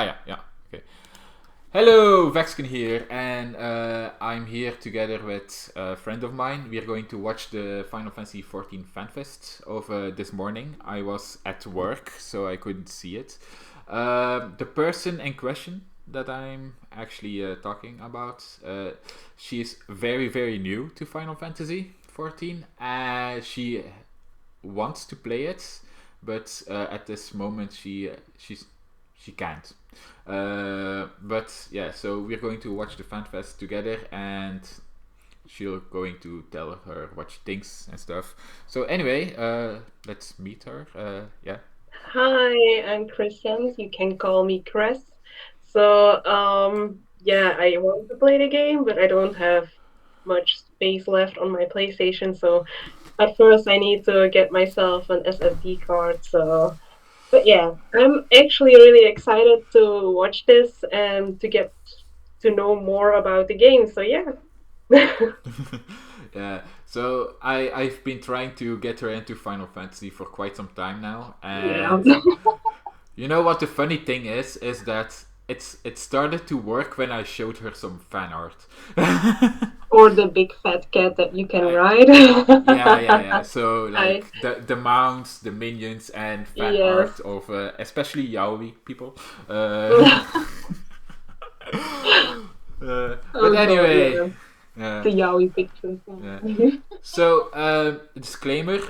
Yeah. Okay. Hello, Vexkin here, and I'm here together with a friend of mine. We are going to watch the Final Fantasy XIV fanfest of this morning. I was at work, so I couldn't see it. The person in question that I'm actually talking about, she's very, very new to Final Fantasy XIV. She wants to play it, but at this moment she can't. But yeah, so we're going to watch the FanFest together, and she's going to tell her what she thinks and stuff. So anyway, let's meet her. Yeah. Hi, I'm Christian. You can call me Chris. Yeah, I want to play the game, but I don't have much space left on my PlayStation. So, at first, I need to get myself an SSD card. But yeah, I'm actually really excited to watch this and to get to know more about the game. So, yeah. Yeah. So I've been trying to get her into Final Fantasy for quite some time now, Yeah. and you know what the funny thing is that it started to work when I showed her some fan art. Or the big fat cat that you can I, ride. yeah. So I, like the mounts, the minions, and fan yes. art of especially yaoi people. Uh, but Oh God, anyway, yeah. uh, The yaoi pictures. yeah. So disclaimer.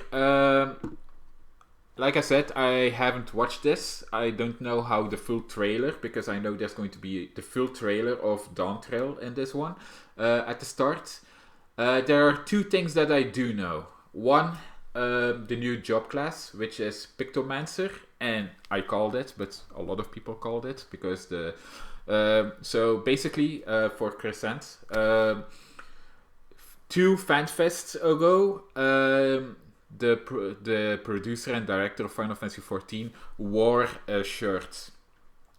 Like I said, I haven't watched this. I don't know how the full trailer, because I know there's going to be the full trailer of Dawn Trail in this one at the start. There are two things that I do know. One, the new job class, which is Pictomancer, and I called it, but a lot of people called it because the. So basically, for Crescent, two fanfests ago, the producer and director of Final Fantasy XIV wore a shirt,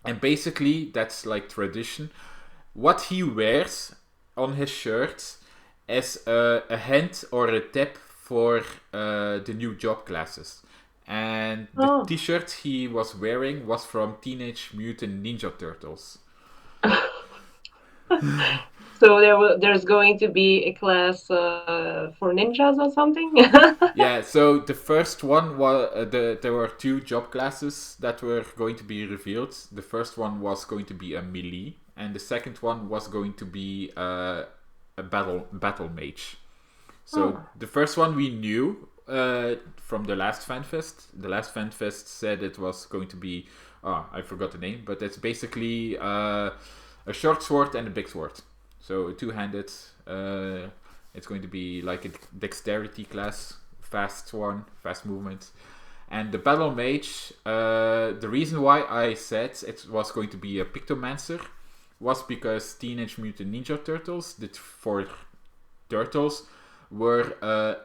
and basically that's like tradition. What he wears on his shirt is a hint or a tip for the new job classes. And the Oh. T-shirt he was wearing was from Teenage Mutant Ninja Turtles. So there's going to be a class for ninjas or something? Yeah, so the first one was there were two job classes that were going to be revealed. The first one was going to be a melee, and the second one was going to be a battle mage. So Oh. the first one we knew from the last fanfest. The last fanfest said it was going to be I forgot the name, but it's basically a short sword and a big sword. So a two-handed. It's going to be like a dexterity class, fast one, fast movement. And the battle mage. The reason why I said it was going to be a pictomancer was because Teenage Mutant Ninja Turtles, the four turtles, were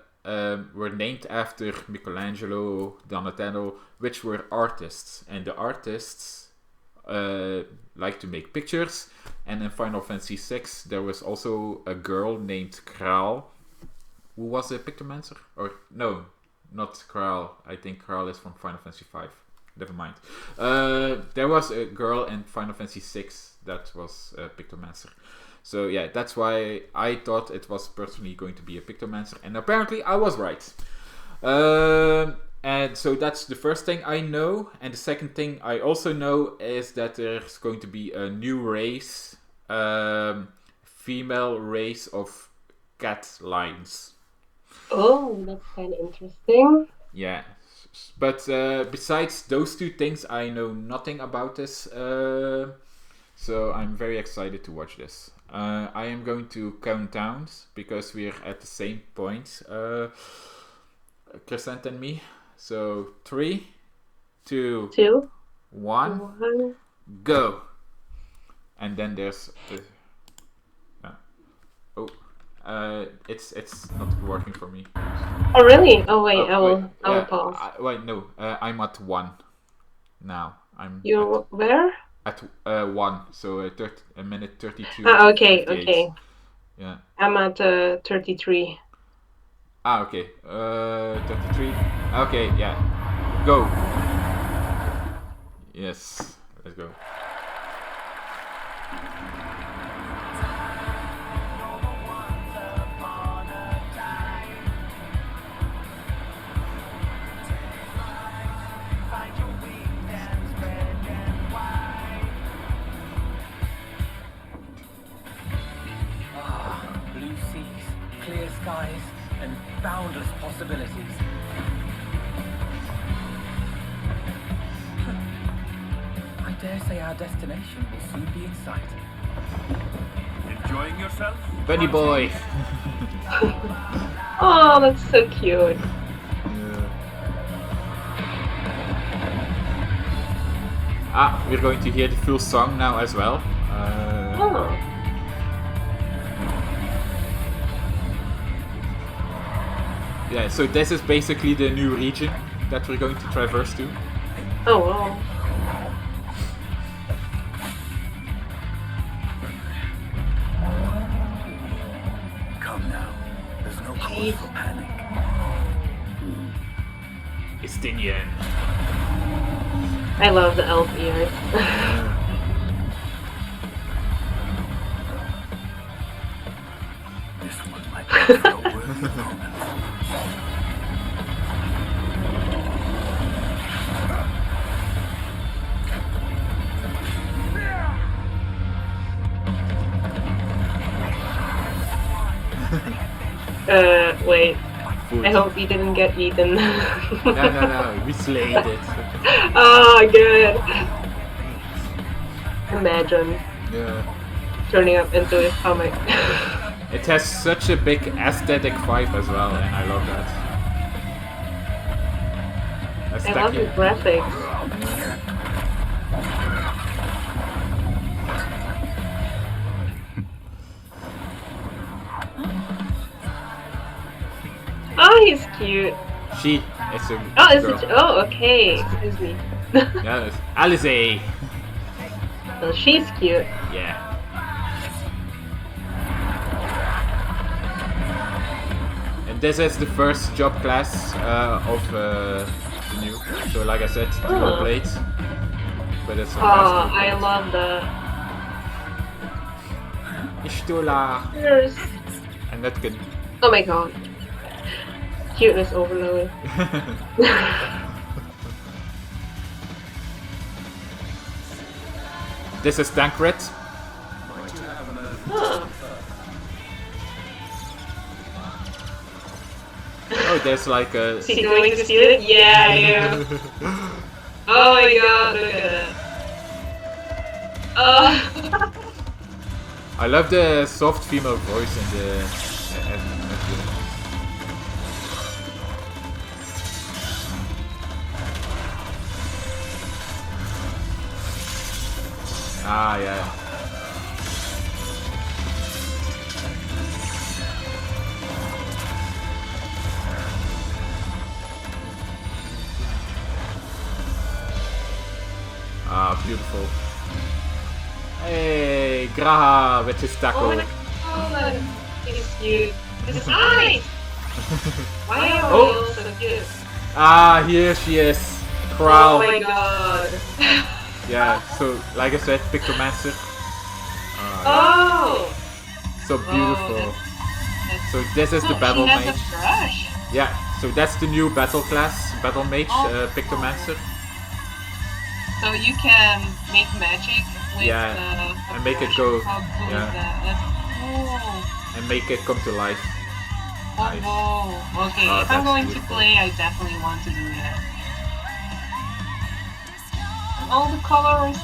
named after Michelangelo, Donatello, which were artists, and the artists like to make pictures. And in Final Fantasy VI, there was also a girl named Kral, who was a pictomancer, or no, not Kral. I think Kral is from Final Fantasy V. Never mind. There was a girl in Final Fantasy VI that was a pictomancer. So yeah, that's why I thought it was personally going to be a pictomancer, and apparently I was right. And so that's the first thing I know, and the second thing I also know is that there's going to be a new race, female race of cat lions. Oh, that's kind of interesting. Yeah, but besides those two things, I know nothing about this. So I'm very excited to watch this. I am going to count down because we're at the same point, Crescent and me. So 3, 2, Two, 1, one. go. And then there's the oh, it's not working for me. Oh, really? Oh, wait, Oh wait, I will yeah. pause. Wait, no. I'm at 1 now. I'm You where? at 1. So a minute 32 Ah, okay, 58. okay. Yeah. I'm at 33. Okay. 33. Okay, yeah. Go. Yes. Let's go. Blue seas, clear skies, and boundless possibilities. I dare say our destination will soon be in sight. Enjoying yourself? Bunny boy! Oh, that's so cute. Ah, we're going to hear the full song now as well. Oh. Yeah, so this is basically the new region that we're going to traverse to. Oh, wow. Come now. There's no cause for panic. Estinian. I love the elf ears. This one might be a worthy moment. Wait. Food. I hope we didn't get eaten. No, we slayed it. Oh, good. Imagine Yeah. turning up into his stomach. It has such a big aesthetic vibe as well, and I love that. I love the graphics. Oh, he's cute. She is a Oh, is girl. it? Oh, okay. Excuse me. Yeah, it's Alice. Well, she's cute. Yeah. And this is the first job class of the new. So, like I said, dual blade. But it's a Oh, I love that. Istula. Yes. And that can. Oh my god. Cuteness overload. This is Tancred. Huh. Oh, there's like a. Is he going to steal it? Yeah, I am. Oh my god, look at that. Oh. I love the soft female voice in the. Ah, yeah. Ah, beautiful. Hey, Graha with his tackle. Oh my god. He's cute. His eyes! Why are Oh. we all so cute? Ah, here she is. Oh Crowl. my god. Yeah, so like I said, Pictomancer. Oh! So beautiful. That's So this is the oh, battle she has mage. a brush. Yeah, so that's the new battle class, battle mage, Oh. Pictomancer. So you can make magic with Yeah, a and make it brush. go, How cool yeah. is that? That's cool. And make it come to life. Oh, Nice. whoa. Okay, Oh, if I'm that's going beautiful. to play, I definitely want to do that. All the colors.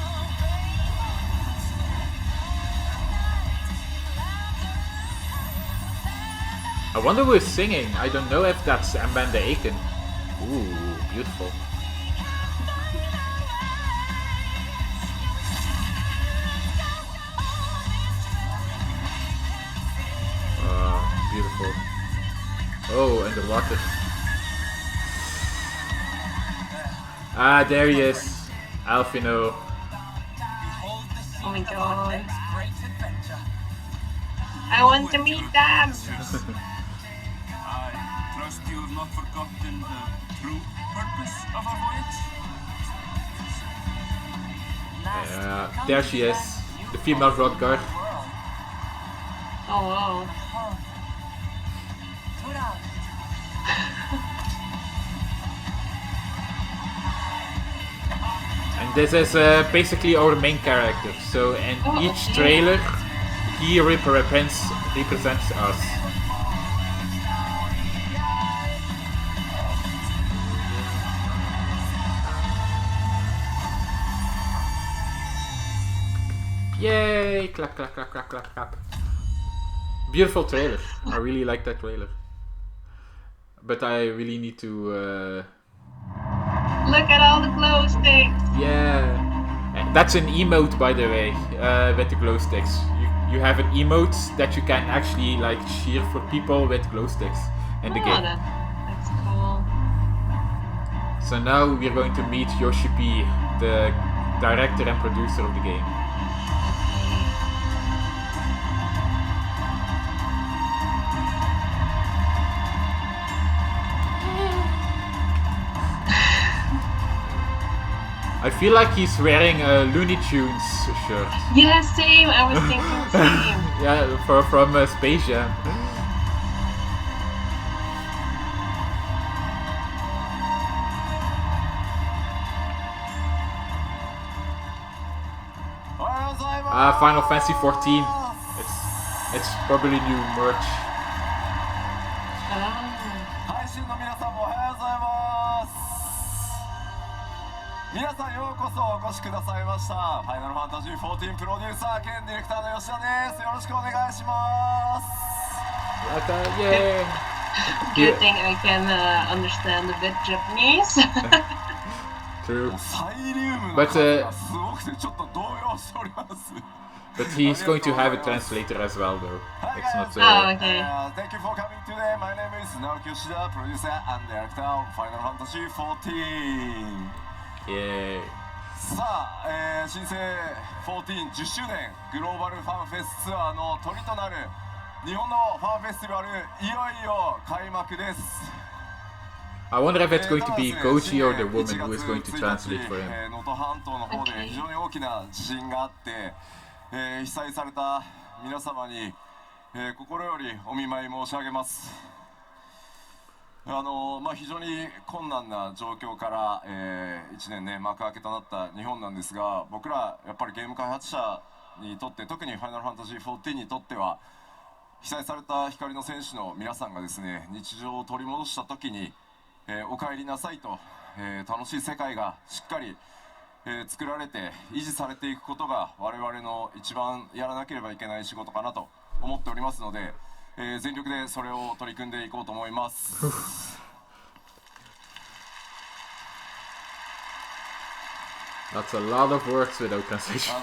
I wonder who's singing. I don't know if that's Amanda Aiken. Ooh, beautiful. Beautiful. Oh, and the water. Ah, there he is. Alfino. Oh my god. I want to meet them! I trust you have not forgotten the true purpose of our voyage. There she is. You the female rock guard. Oh wow. And this is basically our main character. So in each trailer, he represents us. Yay! Clap, clap, clap, clap, clap, clap. Beautiful trailer. I really like that trailer. But I really need to... Look at all the glow sticks. Yeah. That's an emote, by the way, with the glow sticks. You have an emote that you can actually like cheer for people with glow sticks in the game. That's cool. So now we're going to meet Yoshi P, the director and producer of the game. I feel like he's wearing a Looney Tunes shirt. Yeah, same. I was thinking the same. Yeah, from Space Jam. Final Fantasy 14. It's probably new merch. Good thing I can understand a bit Japanese. True. But he's going to have a translator as well, though. It's not. Oh, okay. Thank you for coming today. My name is Naoki Yoshida, producer and director of Final Fantasy 14. Yay. さあ、新生14 10周年グローバルファンフェスツアーのトリとなる日本のファンフェスティバルいよいよ開幕です。I wonder if it's going to be Koji or the woman who is going to translate for him. 能登半島の方で非常に大きな地震があって、被災された皆様に、心よりお見舞い申し上げます。非常に困難な状況から、1年ね幕開けとなった日本なんですが、僕らやっぱりゲーム開発者にとって特にファイナルファンタジー14にとっては被災された光の戦士の皆さんがですね日常を取り戻した時に、お帰りなさいと、楽しい世界がしっかり、作られて維持されていくことが我々の一番やらなければいけない仕事かなと思っておりますので、全力でそれを取り組んでいこうと思います。That's a lot of words without translation.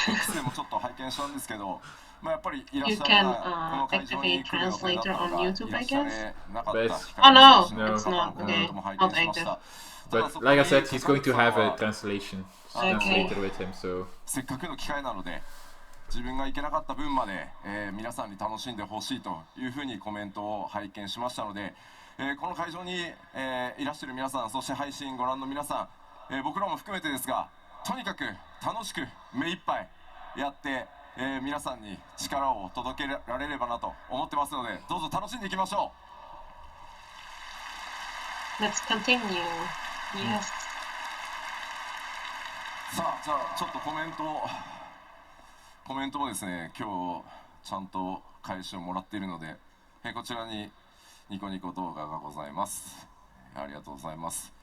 X でもちょっと拝見したんですけど、やっぱりいらっ You しゃ can るこの会場に activate 来る予定だった translator の on が YouTube, I いらっしゃ guess. れなかった Oh no, 光の it's not. コメ Okay, ントも拝 not 見しまし active. た。 But like I said, he's going to have a translator with him, so... せっかくの機会なので自分が行けなかった分まで、皆さんに楽しんでほしいというふうにコメントを拝見しましたので、この会場に、いらっしゃる皆さん、そして配信ご覧の皆さん、僕らも含めてですが、とにかく楽しく目いっぱいやって、皆さんに力を届けられればなと思ってますので、どうぞ楽しんでいきましょLet's continue. Yes. さあ、じゃあちょっとコメントもですね、今日ちゃんと返しをもらっているので、こちらにニコニコ動画がございます。ありがとうございます。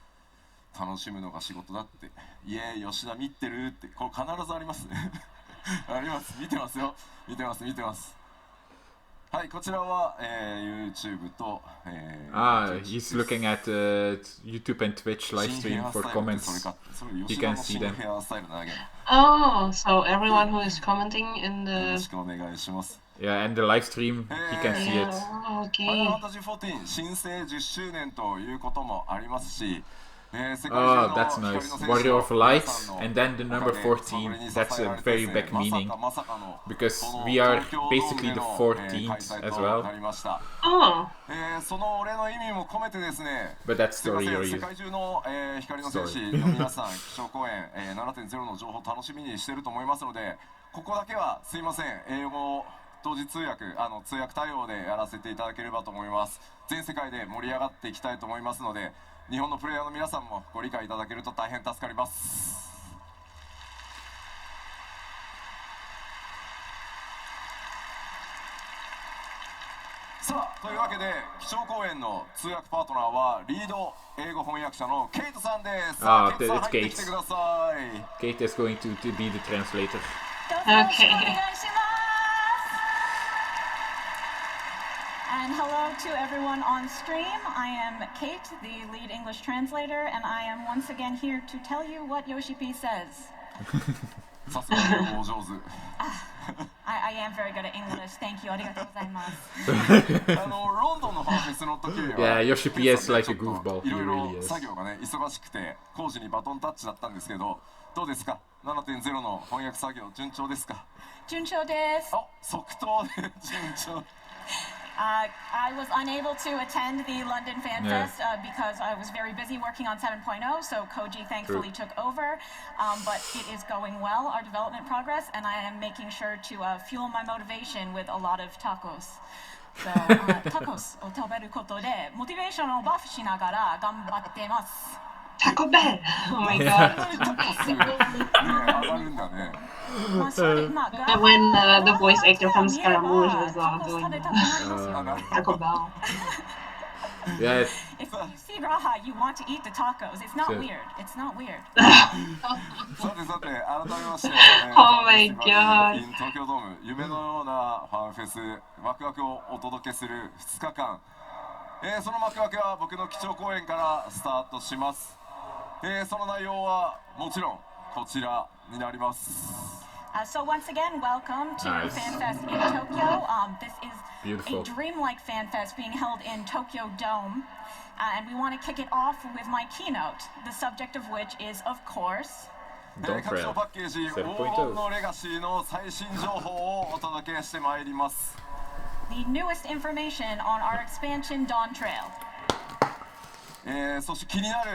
楽しむのが仕事だって、イエーイ吉田見てるって、これ必ずありますね。あります、見てますよ、見てます。はい、こちらは、YouTube と、he's looking at YouTube and Twitch live stream for comments. You can see them. Oh, so everyone who is commenting in the... Yeah, and the live stream, he can see it. Oh, ファイナルファン okay. タジー14新生10周年ということもありますし、Oh, that's nice. Warrior of Light, and then the number 14. That's a very big meaning. Because we are basically the 14th as well. Oh. But that story you're 世 using. 界中の、光の戦士の皆さん、基調講演、7.0 の情報を楽しみにしていると思いますので、ここだけはすいません、英語同時通訳、通訳対応でやらせていただければと思います。全世界で盛り上がっていきたいと思いますので、日本のプレイヤーの皆さんもご理解いただけると大変助かります。さあ、というわけで基調講演の通訳パートナーはリード英語翻訳者のケイトさんです。Ah, ケイトさん it's 入ってきてください。 Kate is going to be the translator. Okay. And hello to everyone on stream. I am Kate, the lead English translator, and I am once again here to tell you what Yoshi-P says. さすが英語お上手。I am very good at English. Thank you. ありがとうございます。ロンドンのファンフェスの時には Yeah, Yoshi-P is like a goofball. い He ろい really ろ is. 作業がね忙しくて工事にバトンタッチだったんですけど、どうですか 7.0 の翻訳作業順調ですか？順調です。あ、即答で順調。I was unable to attend the London FanFest because I was very busy working on 7.0, so Koji thankfully took over. But it is going well, our development progress, and I am making sure to fuel my motivation with a lot of tacos. So, tacos を食べることでモチベーションをバフしながら頑張ってます。Taco Bell. Oh my god. ね上がるんだね。And when the voice actor from Scaramouche was doing Taco Bell. Yeah, If you see Raha, you want to eat the tacos. It's not Sure. weird. It's not weird. さてさて改めまして、Oh my god. in 東京ドーム夢のようなファンフェスワクワクをお届けする2日間、その幕開けは僕の基調講演からスタートします。その内容はもちろんこちらになります。So once again, welcome to Nice. FanFest in Tokyo. This is Beautiful. a dreamlike FanFest being held in Tokyo Dome. And we want to kick it off with my keynote, the subject of which is, of course, don't 各種 fail. パッケージ黄金のレガシーの最新情報をお届けしてまいります。 the newest information on our expansion Dawn Trail. そして気になる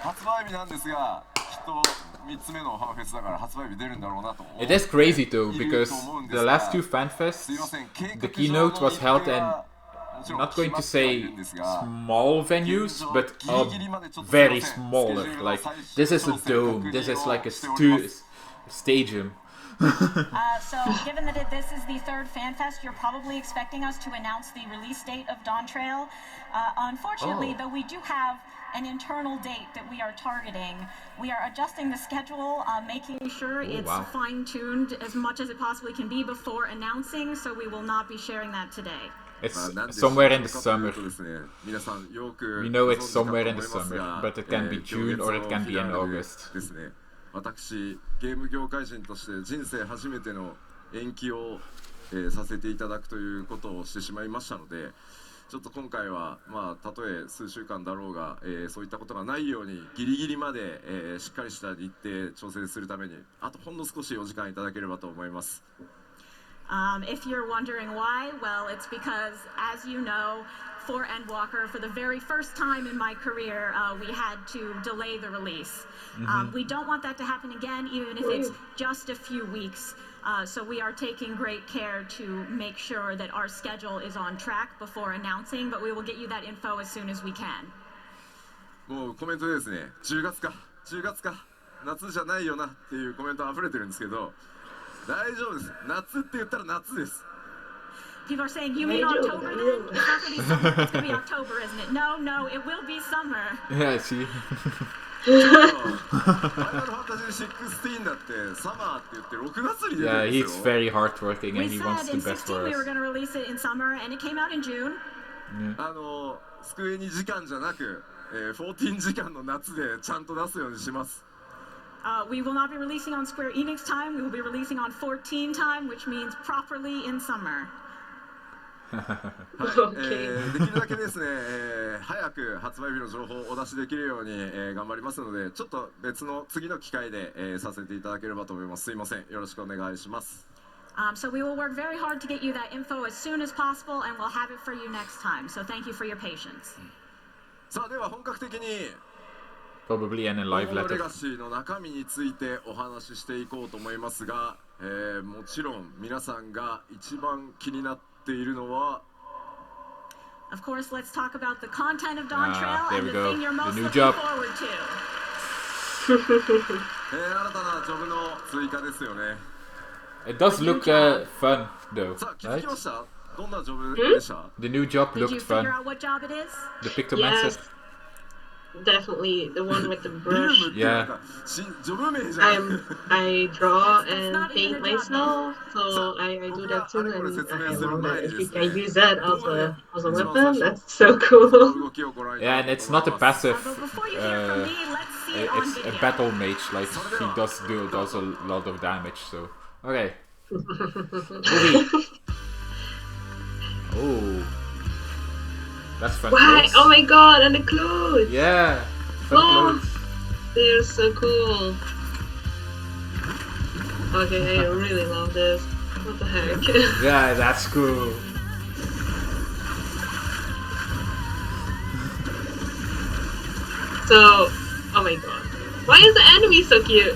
発売日なんですが、きっと3つ目のファンフェスだから発売日出るんだろうなと。 It is crazy though, because the last two FanFests, the keynote was held in, not going to say small venues, but very smaller. Like, this is a dome, this is like a stadium. So given that this is the third FanFest, you're probably expecting us to announce the release date of Dawn Trail. Unfortunately, though, we do have an internal date that we are targeting. We are adjusting the schedule, making sure it's wow. fine-tuned as much as it possibly can be before announcing, so we will not be sharing that today. It's somewhere in the summer. We know it's somewhere in the summer, but it can be June or it can be in August. 私ゲーム業界人として人生初めての延期を、させていただくということをしてしまいましたので、ちょっと今回はまあたとえ数週間だろうが、そういったことがないようにギリギリまで、しっかりした日程調整するためにあとほんの少しお時間いただければと思います。If you're wondering why, well, it's because, as you know, for Endwalker, for the very first time in my career, we had to delay the release. We don't want that to happen again, even if it's just a few weeks. So we are taking great care to make sure that our schedule is on track before announcing, but we will get you that info as soon as we can. もうコメントでですね、10月か夏じゃないよなっていうコメント溢れてるんですけど、大丈夫です。夏って言ったら夏です。People are saying, you mean October then? It's not going to be summer, it's going to be October, isn't it? No, it will be summer. Yeah, see. ファイナルファンタジー16だってサマーって言って6月に出て Yeah, るんです he's よ。 very hardworking We and he wants said the in best for 16 we were us. going to release it in summer, and it came out in June. 机に時間じゃなく、14時間の夏でちゃんと出すようにします。We will not be releasing on Square Enix time. We will be releasing on 14 time, which means properly in summer. はい、Okay. できるだけですね、早く発売日の情報をお出しできるように、頑張りますので、ちょっと別の次の機会で、させていただければと思います。すいません、よろしくお願いします。So we will work very hard to get you that info as soon as possible, and we'll have it for you next time. So thank you for your patience. さあ、では本格的に Probably in a 黄 live 金のレ letter. ガシーの中身についてお話ししていこうと思いますが、もちろん皆さんが一番気になっているのは Of course, let's talk about the content of Dawn Trail there and we the go. thing you're The most new looking job. forward to. 新たなジョブの追加ですよね。 It does look fun though, さあ、気づ right? きました？どんなジョブでした？ The new job Did you looked figure fun. out what job it is? The Pictomancer. Yes, definitely the one with the ビル brush. ムってなんかジョブ名じゃん。 I draw That's and not even paint a job. myself, so I do that too. And I wonder if you can 説明する前にですね、 use that as a 一番 weapon. 最初 That's so の cool. 動きをご覧いた Yeah, だ and こう it's と思 not い a ます。 passive. But before you hear from me, let's see it on It's a video. battle mage. Like he does a lot of damage. So okay. Movie. Oh, that's fun. Why? Clothes. Oh my god, and the clothes! Yeah, fun Oh. clothes. They're so cool. Okay, I really love this. What the heck? Yeah, that's cool. So, oh my god. Why is the enemy so cute?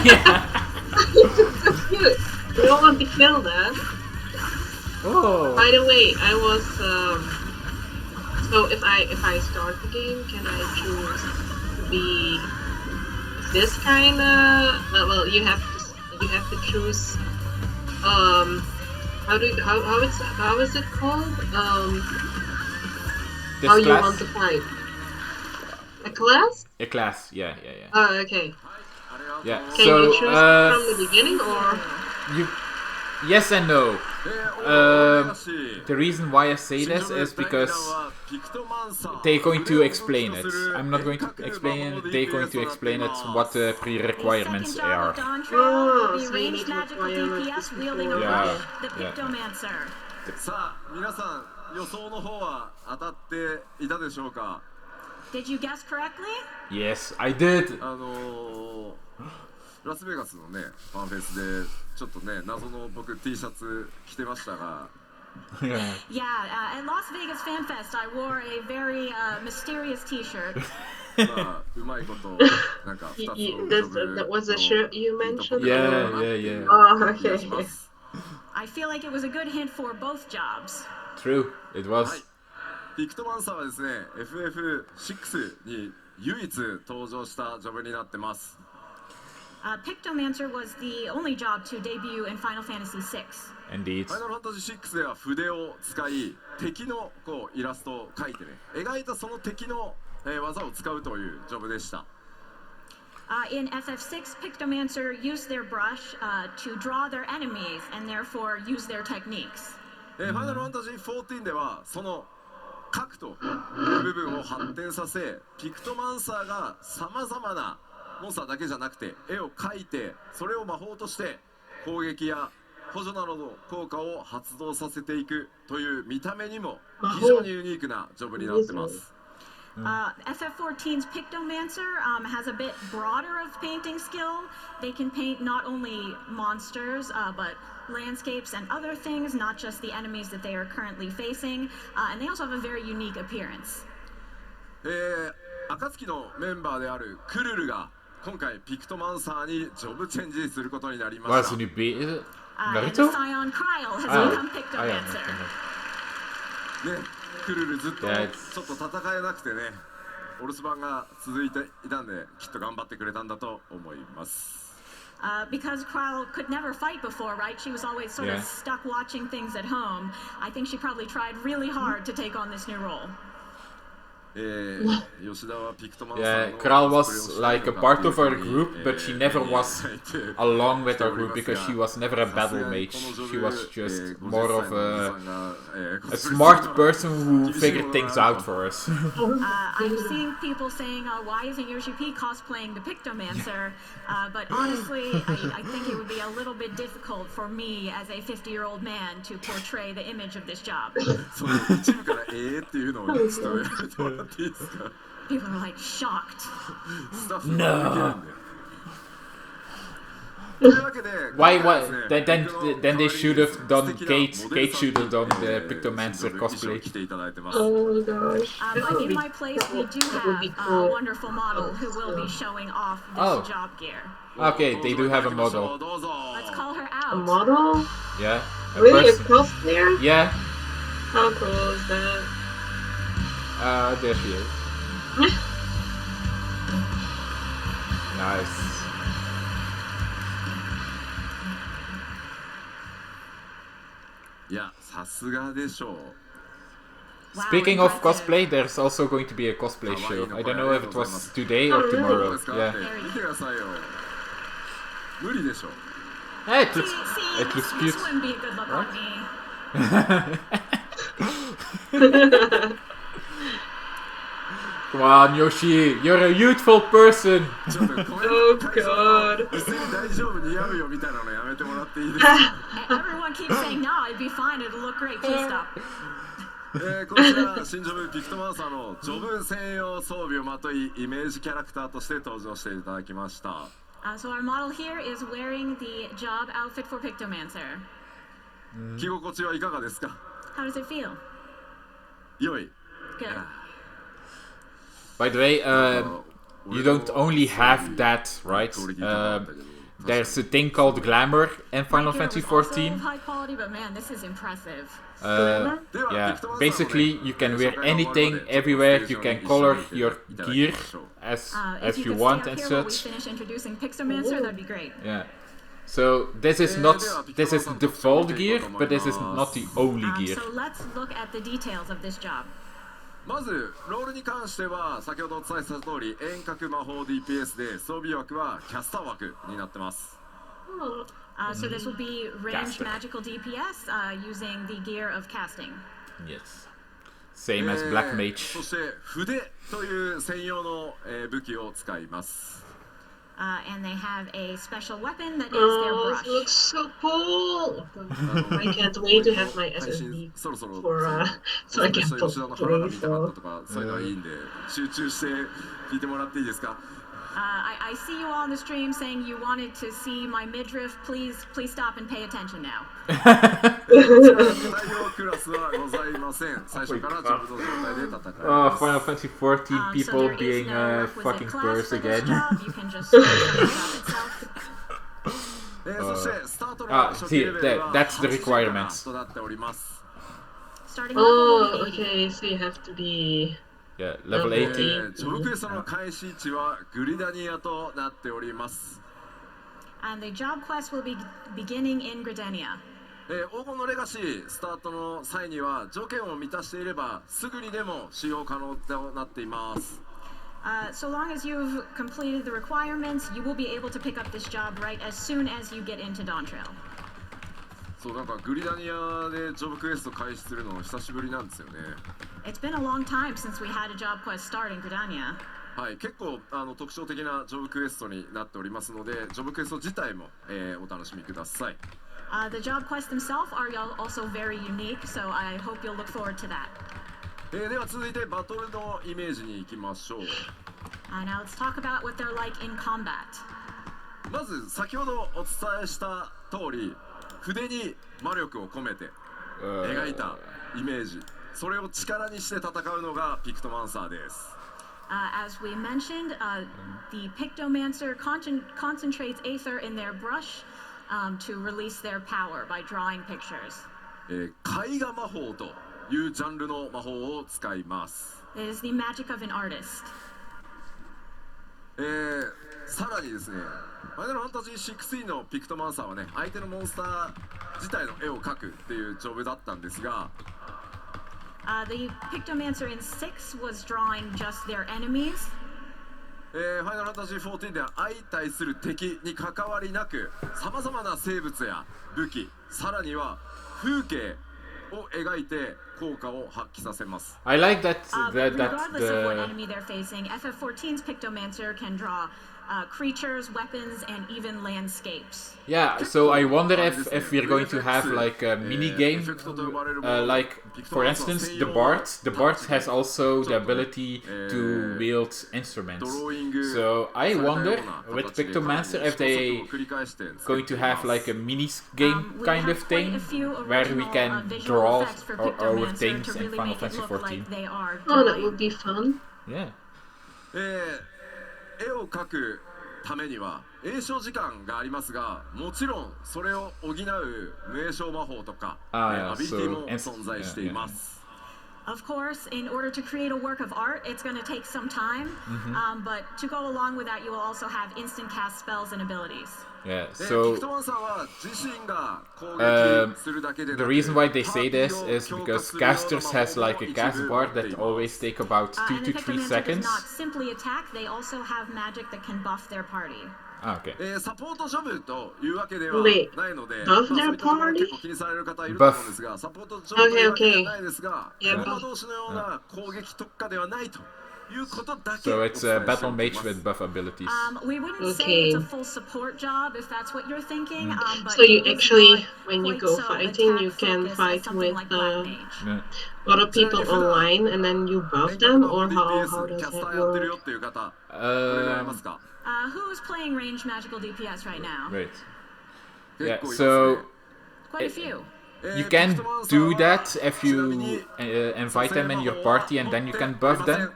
Yeah. It's just so cute. You don't want to kill them. Oh. By the way, I was so if I start the game, can I choose to be this kind of well you have to choose how is it called This how you class? want to fight a class? A class. Yeah, yeah, yeah. Oh, okay. Yeah. Can So you choose from the beginning or? you. Yes and no. 黄金のレガシー The reason why I say this is because they're going to explain it. I'm not going to explain it. They're going to explain it what the The pre-requirements second job are. of Dawn Trail will be so you ranged need to magical acquire DPS wielding a Yeah, brush, the yeah. Pictomancer. さあ皆さん予想の方は当たっていたでしょうか？ Did you guess correctly? Yes, I did. ラスベガスのねファンフェスでちょっとね謎の僕 T シャツ着てましたが Yeah. Yeah, at Las Vegas Fan Fest, I wore a very mysterious T-shirt. まあうまいことなんか2つのジョ That ブ was the shirt you mentioned? Yeah, yeah, yeah. Oh, 気がし okay. ます。 I feel like it was a good hint for both jobs. True, it はい was. ピクトマンサーはですね FF6 に唯一登場したジョブになってます。 Pictomancer was the only job to debut in Final Fantasy VI. Indeed. ファイナルファンタジー6では筆を使い敵のこうイラストを描いてね描いたその敵の、技を使うというジョブでした。 In FF6, Pictomancer used their brush to draw their enemies and therefore use their techniques. ファイナルファンタジー14ではその描くという部分を発展させピクトマンサーがさまざまなモンスターだけじゃなくて絵を描いてそれを魔法として攻撃や補助などの効果を発動させていくという見た目にも非常にユニークなジョブになってます。 FF14's Pictomancer has a bit broader of painting skill. They can paint not only monsters, but landscapes and other things, not just the enemies that they are currently facing. And they also have a very unique appearance. 暁のメンバーであるクルルが今回ピクトマンサーにジョブチェンジすることになりま Was した。 it new beat? Is it? And Naruto? Scion Kryl has Ah, become ah, yeah. Pictomancer. ね、クルルずっと Yeah, ちょっと戦えなくてね、お留守番が続いていたんで、きっと頑張ってくれたんだと思います。Because Kryl could never fight before, right? She was always sort Yeah. of stuck watching things at home. I think she probably tried really hard to take on this new role. Yeah, Kral was like a part of our group, but she never was along with our group because she was never a battle mage. She was just more of a smart person who figured things out for us. I'm seeing people saying, why isn't Yoshi P cosplaying the Pictomancer? But honestly, I think it would be a little bit difficult for me as a 50-year-old man to portray the image of this job. People are like shocked. No. Why? Then they should have done Kate. Kate should have done the Pictomancer cosplay. Oh gosh. But in my place, we do have a wonderful model who will be showing off this job gear. Okay, they do have a model. Let's call her out. A model? Yeah. Really? A cosplayer? Yeah. How cool is that? There she is. Nice. Speaking of cosplay, there's also going to be a cosplay show. I don't know if it was today or tomorrow. Yeah. Hey, it looks cute. This wouldn't be a good look on me. Come on, Yoshi, you're a youthful person. Oh god. Everyone keeps saying, no, it'd be fine, it'll look great, please stop. こちら新ジョブピクトマンサーのジョブ専用装備をまといイメージキャラクターとして登場していただきました。So our model here is wearing the job outfit for Pictomancer. 着心地はいかがですか？ How does it feel? 良い。 Good. By the way, you don't only have that, right? There's a thing called glamour in Final Fantasy XIV. High quality, but man, this is impressive. Yeah, basically you can wear anything everywhere. You can color your gear as you want and While we such. finish introducing Pictomancer, that'd be great. Yeah. So this is the default gear, but this is not the only gear. So let's look at the details of this job. まずロールに関しては先ほどお伝えした通り遠隔魔法 DPS で装備枠はキャスター枠になってます。So this will be ranged magical DPS using the gear of casting. Yes. Same as Black Mage. そして筆という専用の武器を使います。And they have a special weapon that is their Oh, brush. this looks so cool! I can't wait to have my SSD そろそろ for so I can 吉田の腹が play. 見たかっ So たとかそういうのはいいんで集中して聞いてもらっていいですか？ I see you all on the stream saying you wanted to see my midriff. Please stop and pay attention now. 対応クラスはございません。最初から自分の状態で戦い Oh, ます。 Final Fantasy XIV So people there is being no a requisite fucking class curse for this again. job. You can just start the job itself. そしてスタートの see, 初期レベルは that's the 8 requirements. となっております。 Starting Oh, level 80. okay, so you have to be... Yeah, level 80. ジョブクエストの開始地はグリダニアとなっております。 And the job quest will be beginning in Gridania. 黄金のレガシースタートの際には条件を満たしていればすぐにでも使用可能となっています。 So long as you've completed the requirements, you will be able to pick up this job right as soon as you get into Dawntrail. そうなんかグリダニアでジョブクエスト開始するの久しぶりなんですよね。 It's been a long time since we had a job quest start in Gridania. はい、結構特徴的なジョブクエストになっておりますので、ジョブクエスト自体も、お楽しみください。The job quests themselves are also very unique, so I hope you'll look forward to that. では続いてバトルのイメージに行きましょう。Now let's talk about what they're like in combat. まず先ほどお伝えした通り、筆に魔力を込めて描いたイメージ、それを力にして戦うのがピクトマンサーです。As we mentioned, the Pictomancer concentrates aether in their brush to release their power by drawing pictures. 絵画魔法というジャンルの魔法を使います。It is the magic of an artist. さらにですね、ファイナルファンタジー16のピクトマンサーはね、相手のモンスター自体の絵を描くっていうジョブだったんですが、The Pictomancer in 6 was drawing just their enemies. ファイナルファンタジー14では相対する敵に関わりなくさまざまな生物や武器さらには風景を描いて効果を発揮させます。I like that Regardless of what enemy they're facing, FF14's Pictomancer can draw creatures, weapons, and even landscapes. Yeah, so I wonder if we're going to have like a mini game, like for instance the Bard has also the ability to wield instruments. So I wonder with Pictomancer if they going to have like a mini game kind of thing where we can draw our things in Final Fantasy 14. Oh, that would be fun. Yeah. 絵を描くためには詠唱時間がありますが、もちろんそれを補う無詠唱魔法とかアビリティも存在しています。Of course, in order to create a work of art, it's going to take some time. But to go along with that, you will also have instant cast spells and abilities. Yeah, so the reason why they say this is because casters has like a cast bar that always take about 2 to 3 seconds. Not simply attack, they also have magic that can buff their party. Ah, okay. サポートジョブというわけではないので、buff そうい their ったところ party? 結構気にされる方いると思うんですが、サポートジョブというわけではないですが、馬同士のような攻撃特化ではないと。So it's a battle mage with buff abilities. We wouldn't say it's a full support job if that's what you're thinking. But So you actually, when you go fighting, you can fight with other people online, and then you buff them, or how does that work? Who's playing ranged magical DPS right now? Right. Yeah. So quite a few. You can do that if you invite them in your party, and then you can buff them.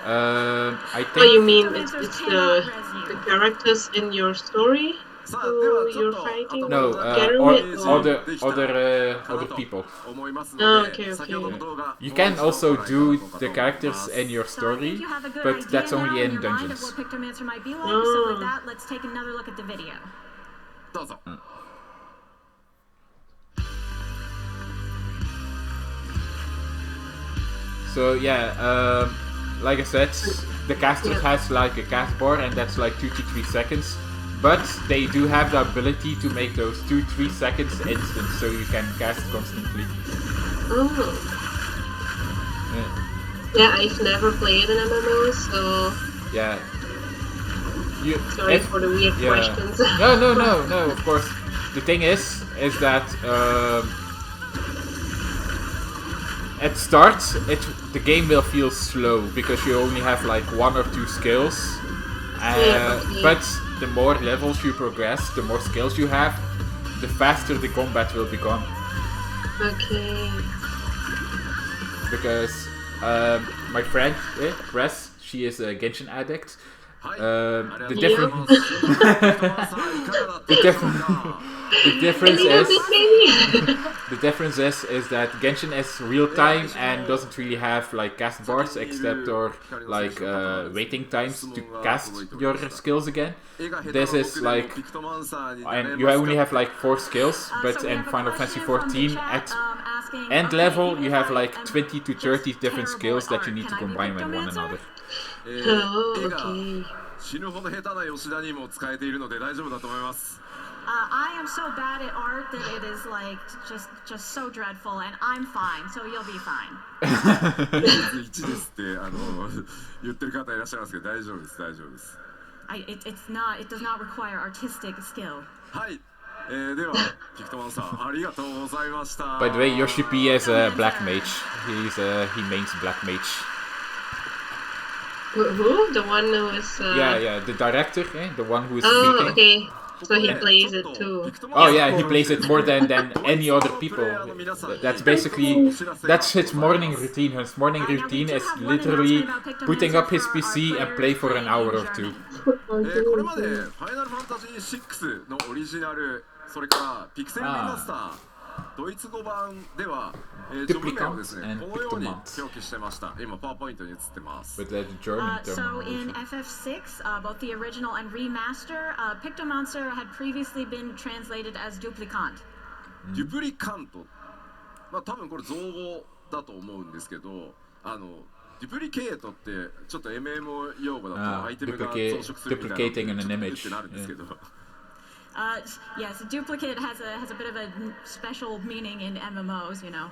I think. Oh, you mean it's the characters in your story who you're fighting? No, other people. Oh, okay. You can also do the characters in your story, but that's only in dungeons. What Pictomancer might be like. So with that, let's take another look at the video. So yeah, like I said, the caster has like a cast bar, and that's like 2 to 3 seconds. But they do have the ability to make those 2-3 seconds instant, so you can cast constantly. Oh. Yeah, I've never played an MMO, so. Yeah. Sorry for the weird questions. No. Of course, the thing is that. At start, the game will feel slow because you only have like 1 or 2 skills. But the more levels you progress, the more skills you have, the faster the combat will become. Okay. Because my friend, Press, she is a Genshin addict. The difference is that Genshin is real time and doesn't really have like cast bars except or like waiting times to cast your skills again. This is like, and you only have like 4 skills, but in Final Fantasy 14 at end level you have like 20 to 30 different skills that you need to combine with one another. Oh, okay. I am so bad at art that it is like just so dreadful, and I'm fine, so you'll be fine. It does not require artistic skill. By the way, Yoshi P is a black mage. He mains black mage. Who? The one who is... Yeah, the director, the one who is speaking. Oh, okay. So he plays it too. Oh yeah, he plays it more than any other people. That's basically, that's his morning routine. His morning routine is literally putting up his PC and play for an hour or 2. Duplicant and Pictomant. But the German So in FF6, both the original and remaster, Pictomancer had previously been translated as Duplicant. デュプリカント、多分これ造語だと思うんですけど、デュプリケートってちょっと MMO 用語だとアイテムが増殖するみたいなってなるんですけど。Yes, duplicate has a bit of a special meaning in MMOs, you know.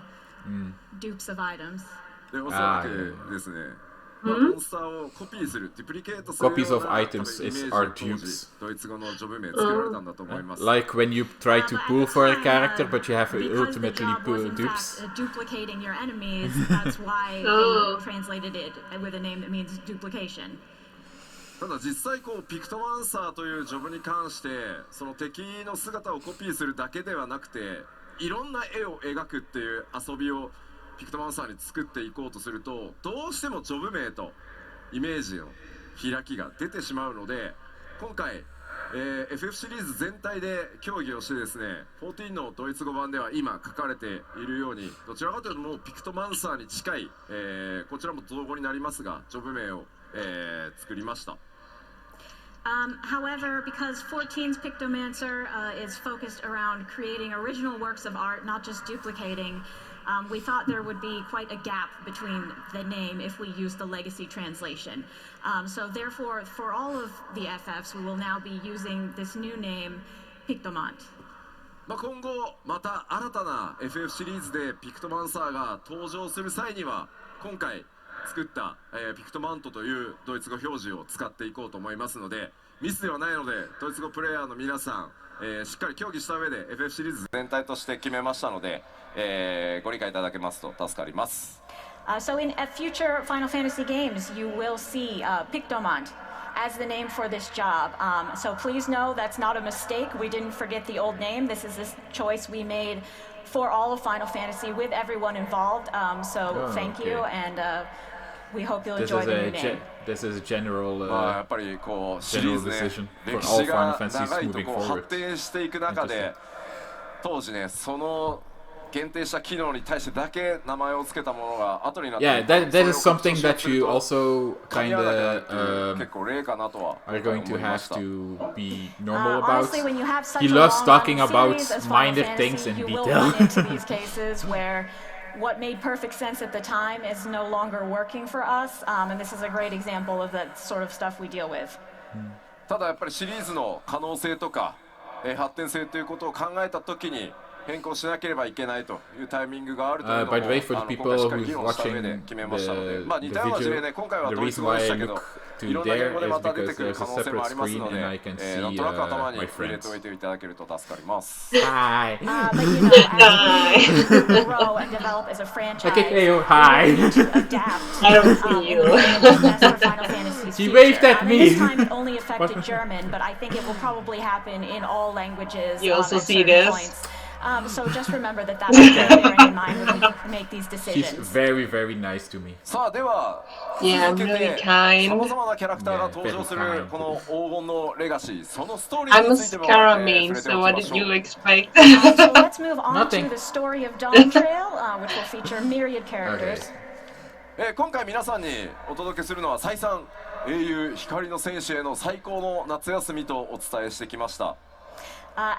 Dupes of items. でおそらくですね、モンスターをコピーする、デュプリケートするような Copies of items イメージ are で当時 dupes. ドイツ語のジョブ名つけられたんだと思います。Like when you try to pull for a character, but you have to because the ultimately job was pull in dupes. fact duplicating your enemies. That's why they translated it with a name that means duplication. ただ実際こうピクトマンサーというジョブに関してその敵の姿をコピーするだけではなくていろんな絵を描くっていう遊びをピクトマンサーに作っていこうとするとどうしてもジョブ名とイメージの開きが出てしまうので今回、FF シリーズ全体で協議をしてですね14のドイツ語版では今書かれているようにどちらかというともうピクトマンサーに近い、こちらも造語になりますがジョブ名を、作りました。However, because 14's Pictomancer is focused around creating original works of art, not just duplicating, we thought there would be quite a gap between the name if we use the legacy translation. So therefore, for all of the FFs, we will now be using this new name, Pictomant. 今後また新たな FF シリーズでピクトマンサーが登場する際には今回作った、ピクトマントというドイツ語表示を使っていこうと思いますのでミスではないのでドイツ語プレイヤーの皆さん、しっかり協議した上で FF シリーズ全体として決めましたので、ご理解いただけますと助かります。So in future Final Fantasy games, you will see Pictomant as the name for this job. So please know that's not a mistake. We didn't forget the old name. This is a choice we made for all of Final Fantasy with everyone involved. So thank you, and we hope you'll enjoy the new name. This is a general やっぱりこうシリーズね歴史が長いとこう発展していく中で当時ねその限定した機能に対してだけ名前を付けたものが後になって Yeah, that is something that you also kind of 結構例かなとは are going to have to be normal about. Honestly, when you have such He a loves long talking about series as Final minor Fantasy, things in you will detail. run into these cases where what made perfect sense at the time is no longer working for us, and this is a great example of the sort of stuff we deal with. ただやっぱりシリーズの可能性とか、発展性ということを考えたときに変更しなければいけないというタイミングがあるというのも、by the way, for the 今回しっか people り議 who's 論した上で watching 決めましたので、 the 似たような事例ね、今回は video, ド the イツ reason 語で why し I たけど、 look い to ろんな言 there 語でま is た出て because くる there's 可 a 能性もあ separate ります screen の and I で、 can なん see となく頭に my 入れておい friends. ていただけると助かります。Hi. But you know, as we grow and develop as a franchise, Okay, we hi. need to adapt. I don't see you. Best for Final Fantasy's She future. waved at And me. this time it only affected German, but I think it will probably happen in all languages. You also at see certain this? points. So just remember that that's what we're bearing in mind when we make these She's decisions. very, very nice to me. さあでは Yeah, I'm 続け really て kind. さまざまなキャラクターが登場す Yeah, very る kind. この黄金のレガシーそのストーリー I'm に a ついても、 Scara 触 main, れて so お what きま did しょ you う。 expect? So let's move on Nothing. to the story of Dawn Trail, which will feature myriad characters. Okay. 今回皆さんにお届けするのは再三英雄光の戦士への最高の夏休みとお伝えしてきました。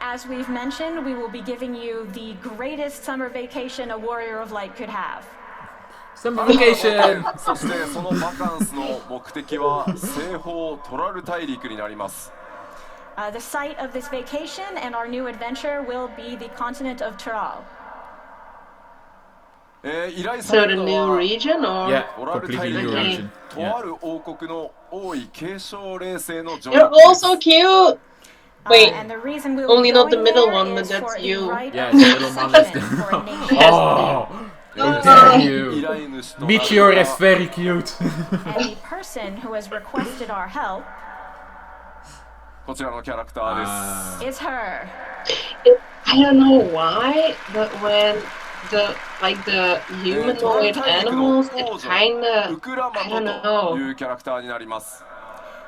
As we've mentioned, we will be giving you the greatest summer vacation a warrior of light could have. Summer vacation. そしてそのバカンスの目的は西方トラル大陸になります。The site of this vacation and our new adventure will be the continent of Tural. 依頼さ So れ the るの new は region, or? Yeah, トラル大 completely 陸 new に region. とある王国の王位継承霊性の女 You're 王 all so cute! Wait, And the reason we'll only be not the going middle there one, but is that's for the you. right Yeah, of the middle one is succession the- for a nation. Oh, how dare you! 依頼主と Meteor is very cute. And the person who has requested our help こちらのキャラクターです。 is her. I don't know why, but when the humanoid animals, it ウ kinda, クラマ I ト don't と know, いうキャラクターになります。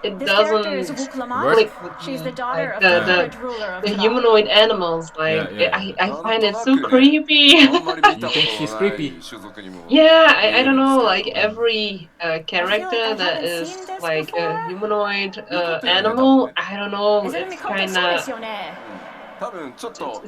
it This character is doesn't Wuklamat. click She's with the me. daughter Like of the the current ruler of the Tural. humanoid animals, like Yeah, I なんと find it な so くね creepy. あんまり見たこと You think she's のない creepy? 種族にも Yeah, 見え I るん don't です know, け like れども every character that haven't is seen this like a before. humanoid Mikoto animal, I don't know, Is it it's Mikoto? kinda, そうですよね。多分ちょっと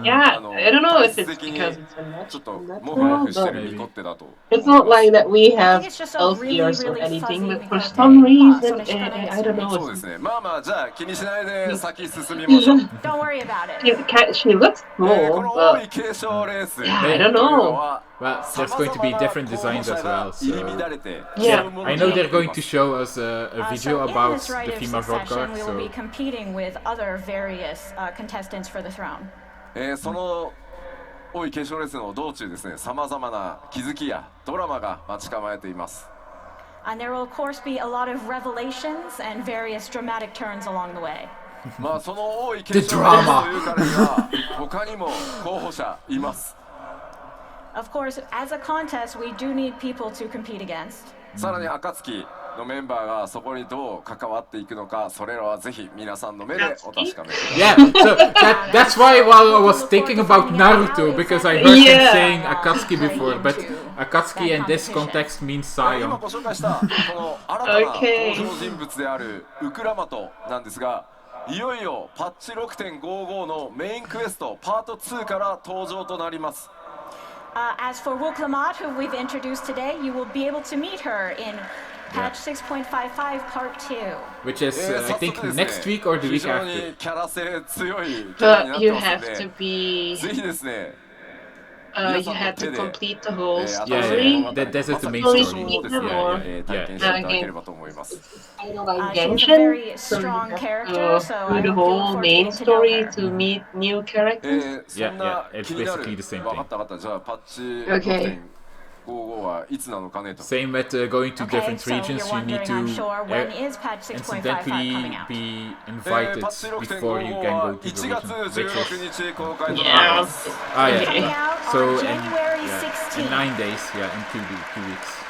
Yeah, I don't know 体 if 質 it's 的に because it's a ちょっと natural, モフモフして but るにとってだと思い it's ま not す。 like that we I have think it's just a elf really, ears or really anything, fuzzy but for mikote. some まあ、 reason, それしかないです I よ don't ね。 know. そうですね。まあまあじゃあ気にしないで先進みましょう。 Don't worry about it. She looks こ cool, の王 but 位継承レース yeah, I don't というの know. は Well, さ there's ま going ざ to ま be な different 候 designs 補者 as が well. 入り So 乱れて Yeah. 競うもの I に know なって they're い going ま to す。 show us a video So in about this the rite of female rock succession, guard. we will be So competing with other various contestants for the throne. その王位継承レースの道中ですね、さまざまな気づきやドラマが待ち構えています。 And there will, of course, be a lot of revelations and various dramatic turns along the way. まあその王位継承レースというからには他にも候補者います。 Of course, as a contest, we do need people to compete against. さらに暁のメンバーがそこにどう関わっていくのか、それらはぜひ皆さんの目でお確かめください。 yeah, so that's why while I was thinking about Naruto, because I heard him Yeah. saying Akatsuki before, but Akatsuki in this context means 今 Sion. ご紹介したこの新たな Okay. 登場人物であるウクラマトなんですが、いよいよパッチ 6.55 のメインクエストパート2から登場となります。 As for Wuklamat, who we've introduced today, you will be able to meet her in patch 6.55 part 2. Which is, I 早 think, 速ですね next week or the 非 week 常 after. にキャラ性強いキャラにな But って you ます have ので、 to be ぜひですね、 you had to complete the whole Yeah, story. yeah. This is the main Only story. meet Yeah, them yeah, or yeah. 体験していただければと思います。 Kind of like She's a Genshin, very so you strong have character, to so I do the look whole forward to main getting to know story her. to meet new characters. そんな Yeah, yeah, it's 気になる basically the same thing. 分かった分かった。じゃあパッチ Okay. 6.55はいつなのかねと。 Same with going to Okay, different so you're regions. You need wondering, I'm to sure, when is patch 6.55 incidentally coming out? be invited パッチ before you 6.55 can は go to 1 the 月 region. 16日公開となり Yeah. ます。 Ah, yeah. Coming out So on in, January yeah, 16th. in 9 days, yeah, in 2 weeks.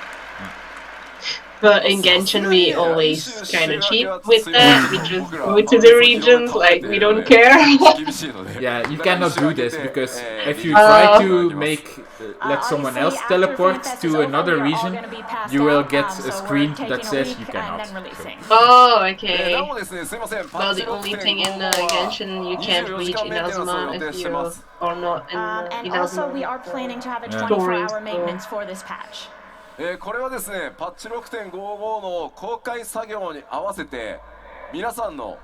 But in Genshin, we always kind of cheat with that. We just go to the regions like we don't care. 厳しいので Yeah, you cannot do this because if you リ try リ to ース make していただきます let someone Obviously, else after teleport FanFest is to over, another we are all region, gonna be passed you will out, get so a we're screen taking that a says week you and cannot. then So. Oh, な okay. おですね、すいません、パ Well, ッチ the only thing in 6.55 Genshin, you は can't 24 reach 時間メンテナンスを Inazuma 予定 if して you ます are not in and also, we are Inazuma. planning to have a Yeah. 24-hour maintenance for this patch. これはですね、パッチ 6.55 の公開作業に合わせて皆さんの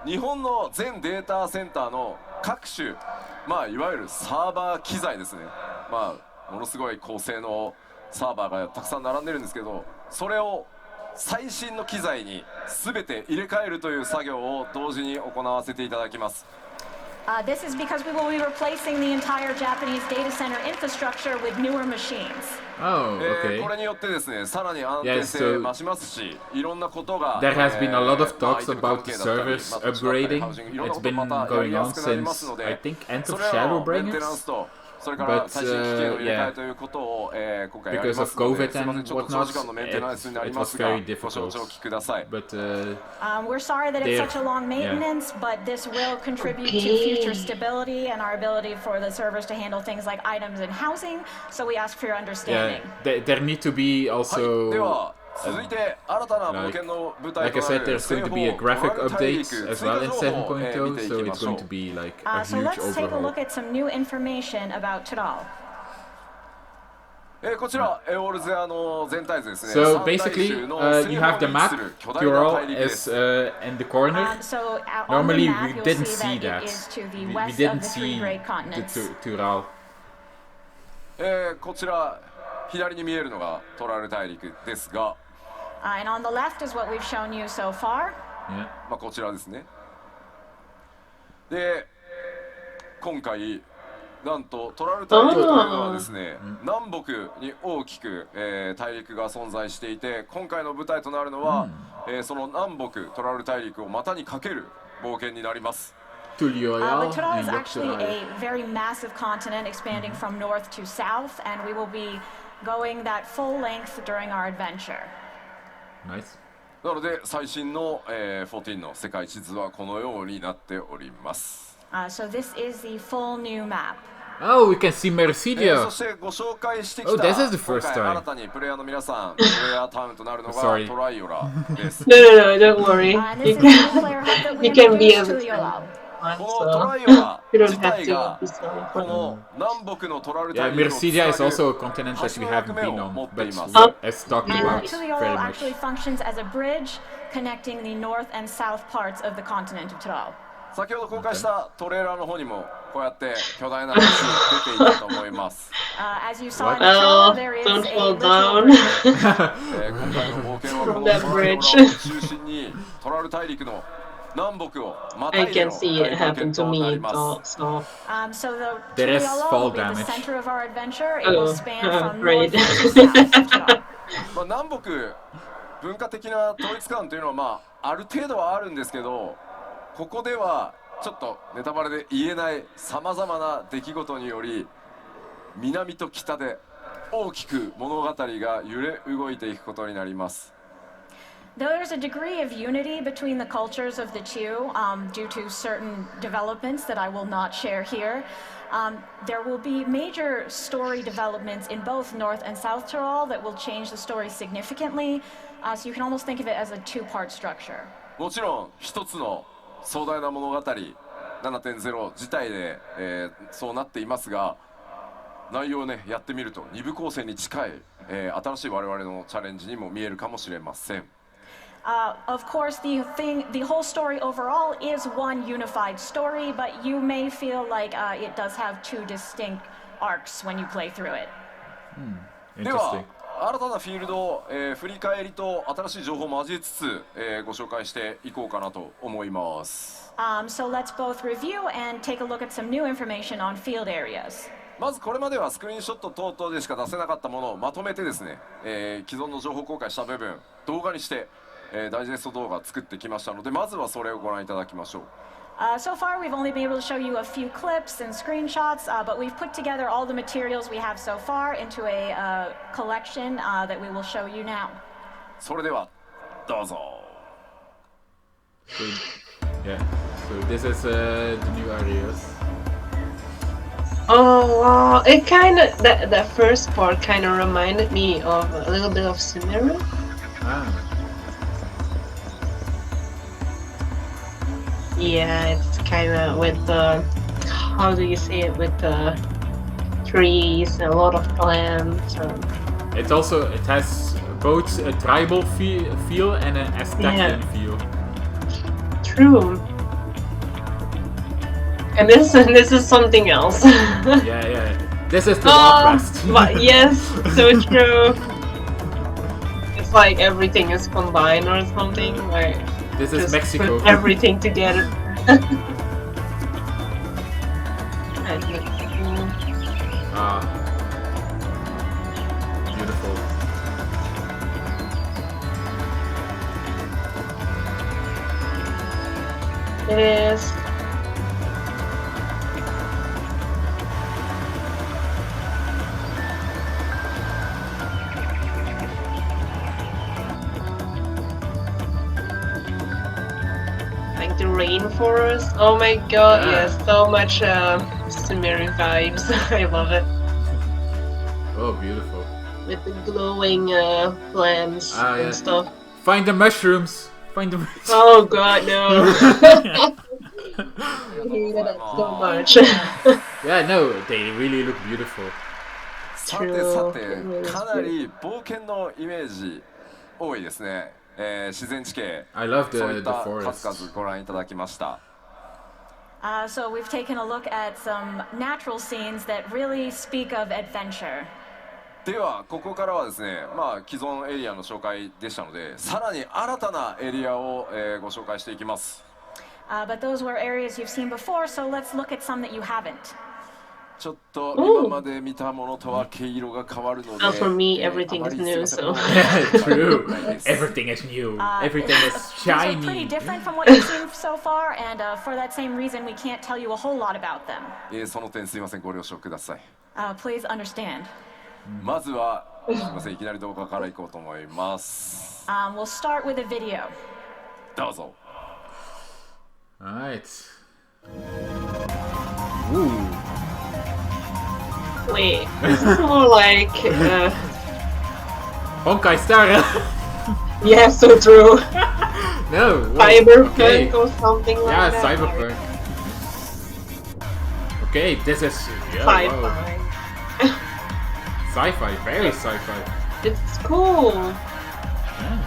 日本の全データセンターの各種、まあいわゆるサーバー機材ですね、まあものすごい高性能サーバーがたくさん並んでるんですけど、それを最新の機材に全て入れ替えるという作業を同時に行わせていただきます。 This is because we will be replacing the entire Japanese data center infrastructure with newer machines. Oh, これ okay. によってですね、さらに安定 Yes, 性 so 増しますし、いろんなことが There has been a lot of まあ talks about the servers まあ土地だったり upgrading. ハウジングいろんな It's こと been またやり going や on すくなります since の I で、 think end そ of れらのメンテ Shadowbringers. ナンスとそれから But, 最新機器の入れ替え yeah. ということを、今回やり Because ま of すので、 COVID すみません and ちょっと長時間のメンテナン whatnot, スになり it ま was すが very ご承 difficult. 知ください。 But We're sorry that it's There- such a long yeah. maintenance, but this will contribute to Okay. future stability and our ability for the servers to handle things like items and housing. So we ask for your yeah, understanding. there need to be はい、で also. は続いて新たな冒険の舞台 Like と I な said, る there's 西 going to 方 be a トラ graphic ル大 update 陸 as 追 well 加 in 情報を、見 7.0, てい so きま it's しょう going to。be like a So huge let's take a overhaul. look at some new information about Tudal. こちら、オールゼアの全体図ですね。 So 三大 basically, 洲の you have the 西方に位置す map. る巨大な Ural 大陸で is す。 in the corner. So on the Normally, map, we you'll didn't see see that that. it is to the We west of didn't the three see great the continents. Tural. こちら左に見えるのがトラル大陸ですが、 And on the left is what we've shown you so far. Yeah. まあ、こちらですね。で、今回なんとトラル大陸というのはですね、南北に大きく、大陸が存在していて、今回の舞台となるのは、その南北トラル大陸を股にかける冒険になります。 Tulioyal But Tudal is and actually Yogg-Sarai. a very massive continent expanding from north to south, and we will be going that full length during our adventure. Nice. なので最新の、14の世界地図はこのようになっております。So this is the full new map. Oh, we can see そ Mercedia. してご紹介してき Oh, た this is the 今 first 回 time. 新たにプレイヤーの皆さんプレイヤータウンとなるのが Sorry. トライオラです。 No, don't worry. And You this is the new can, player hub that we you can be introduced as to Yolal. fun, このト so ライは you don't 自 have 体 to が be so こ fun. の南北のトラル Yeah, 大陸をつ Mircidia な is ぐ also a continent that we haven't been on, but as talked about Tuliolo very much. actually functions as a bridge connecting the north and south parts of the continent of Tyrol. 先ほど公開したトレーラーの方にもこうやって巨大な橋出ていたと思います As you saw in What? the trailer, Oh, there is don't a fall literal down. bridge. 今回の冒険はこの That トラル bridge. の裏を中心にトラル大陸の南北をまた I いで can の see 大 it 冒 happen 険 to とな me, ります so So the There is Tuliolo fall will be the damage. center of our adventure. It will Oh, span from great. north to south of Tyrol. まあ、南北文化的な統一感というのは、まあ、ある程度はあるんですけどここではちょっとネタバレで言えないさまざまな出来事により南と北で大きく物語が揺れ動いていくことになります。 There's a degree of unity between the cultures of the two due to certain developments that I will not share here. There will be major story developments in both North and South Tyrol that will change the story significantly. So you can almost think of it as a two-part structure. もちろん一つの壮大な物語 7.0 自体で、そうなっていますが内容をねやってみると二部構成に近い、新しい我々のチャレンジにも見えるかもしれません。 Of course, the whole story overall is one unified story, but you may feel like it does have two distinct arcs when you play through it. では新たなフィールドを、振り返りと新しい情報を交えつつ、ご紹介していこうかなと思います。 So let's both review and take a look at some new information on field areas. まずこれまではスクリーンショット等々でしか出せなかったものをまとめてですね、既存の情報公開した部分動画にして、ダイジェスト動画作ってきましたのでまずはそれをご覧いただきましょう。 So far, we've only been able to show you a few clips and screenshots, but we've put together all the materials we have so far into a collection that we will show you now. それではどうぞ。 So, yeah, so this is the new areas. Oh wow, it kind of that first part kind of reminded me of a little bit of Sumeru. Ah, Yeah, it's kind of with the how do you say it, with the trees and a lot of plants. it has both a tribal feel and an Aztecian feel. True. And this is something else. Yeah. This is the Wild West. But yes, so true. It's like everything is combined or something. Like This is just Mexico. put everything together. Ah, beautiful. It is. Like the rainforest. Oh my god, Yeah. yes, so much Sumerian vibes. I love it. Oh, beautiful. With the glowing plants Ah, yeah. and stuff. Find the mushrooms. Find the mushrooms. Oh god, no. I hated it so much. Yeah, no, they really look beautiful. さてさてかなり冒険のイメージ多いですね。自然地形 I love そうい the った forest. 数々ご覧いただきました。 So we've taken a look at some natural scenes that really speak of adventure. ではここからはですね、まあ既存エリアの紹介でしたので、さらに新たなエリアを、ご紹介していきます。 But those were areas you've seen before, so let's look at some that you haven't. ちょっと今まで見たものとは毛色が変わるので、 For me, everything is new, so. True. Everything is new. Everything is These are pretty shiny. different from what you've seen so far, and for that same reason, we can't tell you a whole lot about them. その点すいませんご了承ください。 Please understand. まずはすいませんいきなり動画からいこうと思います。 We'll start with a video. どうぞ。 Alright. Ooh. Wait, this is more like. Honkai Star. Yeah, so true. No. Whoa, Cyberpunk okay. or something like Yeah, that. Cyberpunk. Okay, this is Sci-fi. wow. Sci-fi, very sci-fi. It's cool. Yeah.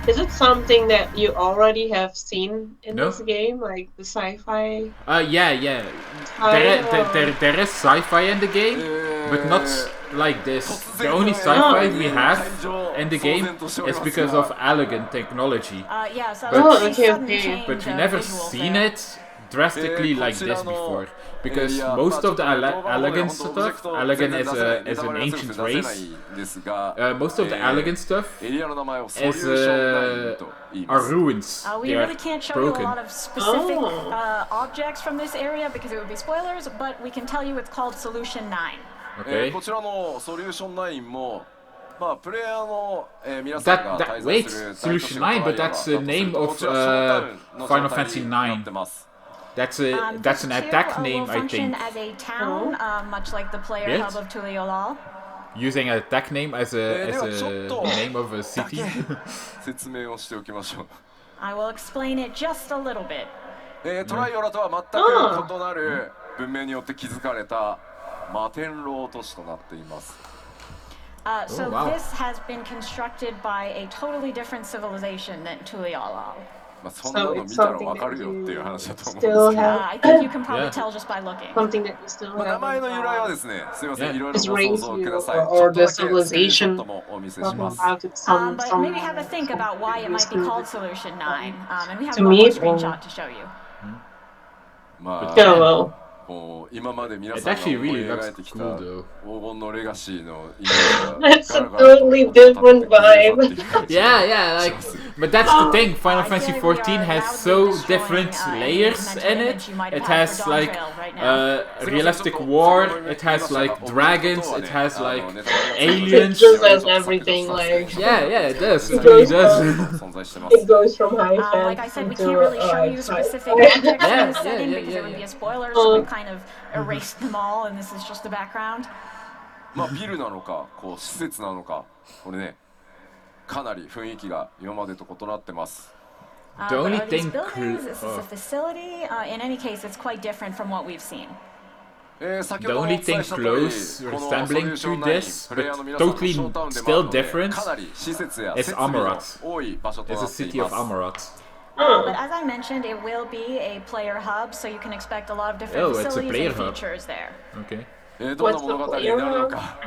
Is it something that you already have seen in No. this game, like the sci-fi? Yeah. There is sci-fi in the game, but not like this. The only sci-fi we have in the game is because of elegant technology. Yeah, so But- it's a okay, sudden okay. change But we of never visuals seen there. it drastically like this before. Because most of the elegant stuff, elegant is an ancient race. Most of the elegant stuff is are ruins. We They are really can't show you broken. a lot of specific Oh. objects from this area because it would be spoilers, but we can tell you it's called Solution 9. Okay. こちらのソリューション9もまあプレイヤーの皆さんが That 滞在 wait, する Solution 9, but that's the name of Final Fantasy 9. That's an This attack too, name, will I function think. as a town, much like the player Yes. hub of Tuliolal. Using an attack name as a ではちょっと name of a city. 説明をしておきましょう I will explain it just a little bit. トライオラとは全く異なる文明によって築かれた摩天楼都市となっています So Oh, wow. this has been constructed by a totally different civilization than Tuliolal. まあそんなの So 見 it's たら something わか that るよっていう you 話だと思うんです still けど have, I think you can probably Yeah. tell just by looking. something that you still まあ、名前の由来は haven't ですね、すいません、 Yeah. いろいろご It's 想 rings 像 you ください。 or ちょっとだけ the スクリーンショッ civilization トもお見せし talking ます。 about it some But some maybe have a think about why it might be called Solution 9. And we have To one more meet or- screenshot to show you. まあ、 Yeah, well, こう今まで皆 It さんが思い actually really 描 looks いてきた cool though. 黄金のレガシーのイメージが It's a ガラガラと totally 音立って different 崩れ去ってい vibe. く感じ Yeah, like, but that's the thing. Final I feel Fantasy like we are XIV has loudly so destroying, different any layers mental in it. image you might have It had has for like Dawntrail right now. realistic war. It has like dragons. It has like It aliens. just has everything, like Yeah, it does. It It really goes does. 存在してます it goes from high Like I fantasy said, we to can't really show you sci-fi. specific objects in Yeah, this setting yeah, because yeah, it would be yeah. a spoiler, so we've kind of erased them all, and this is just the background. まあビルなのかこう施設なのかこれねかなり雰囲気が今までと異なってます The But only are these thing buildings? Is this oh. a facility? In any case, it's quite different from what we've seen. 先 The ほどお only 伝え thing した通り close このソリュ resembling ーショ to ン this, 9プレイヤー but の皆さんの totally ショータウンでもある still ので different, かなり施設や is 設備の Amarat. 多い場所と It's な a ってい city of ます Amarat. But as I mentioned, it will be a player hub, so you can expect a lot of different Oh, it's a facilities player and hub. features there. Okay. どんな物語になるのか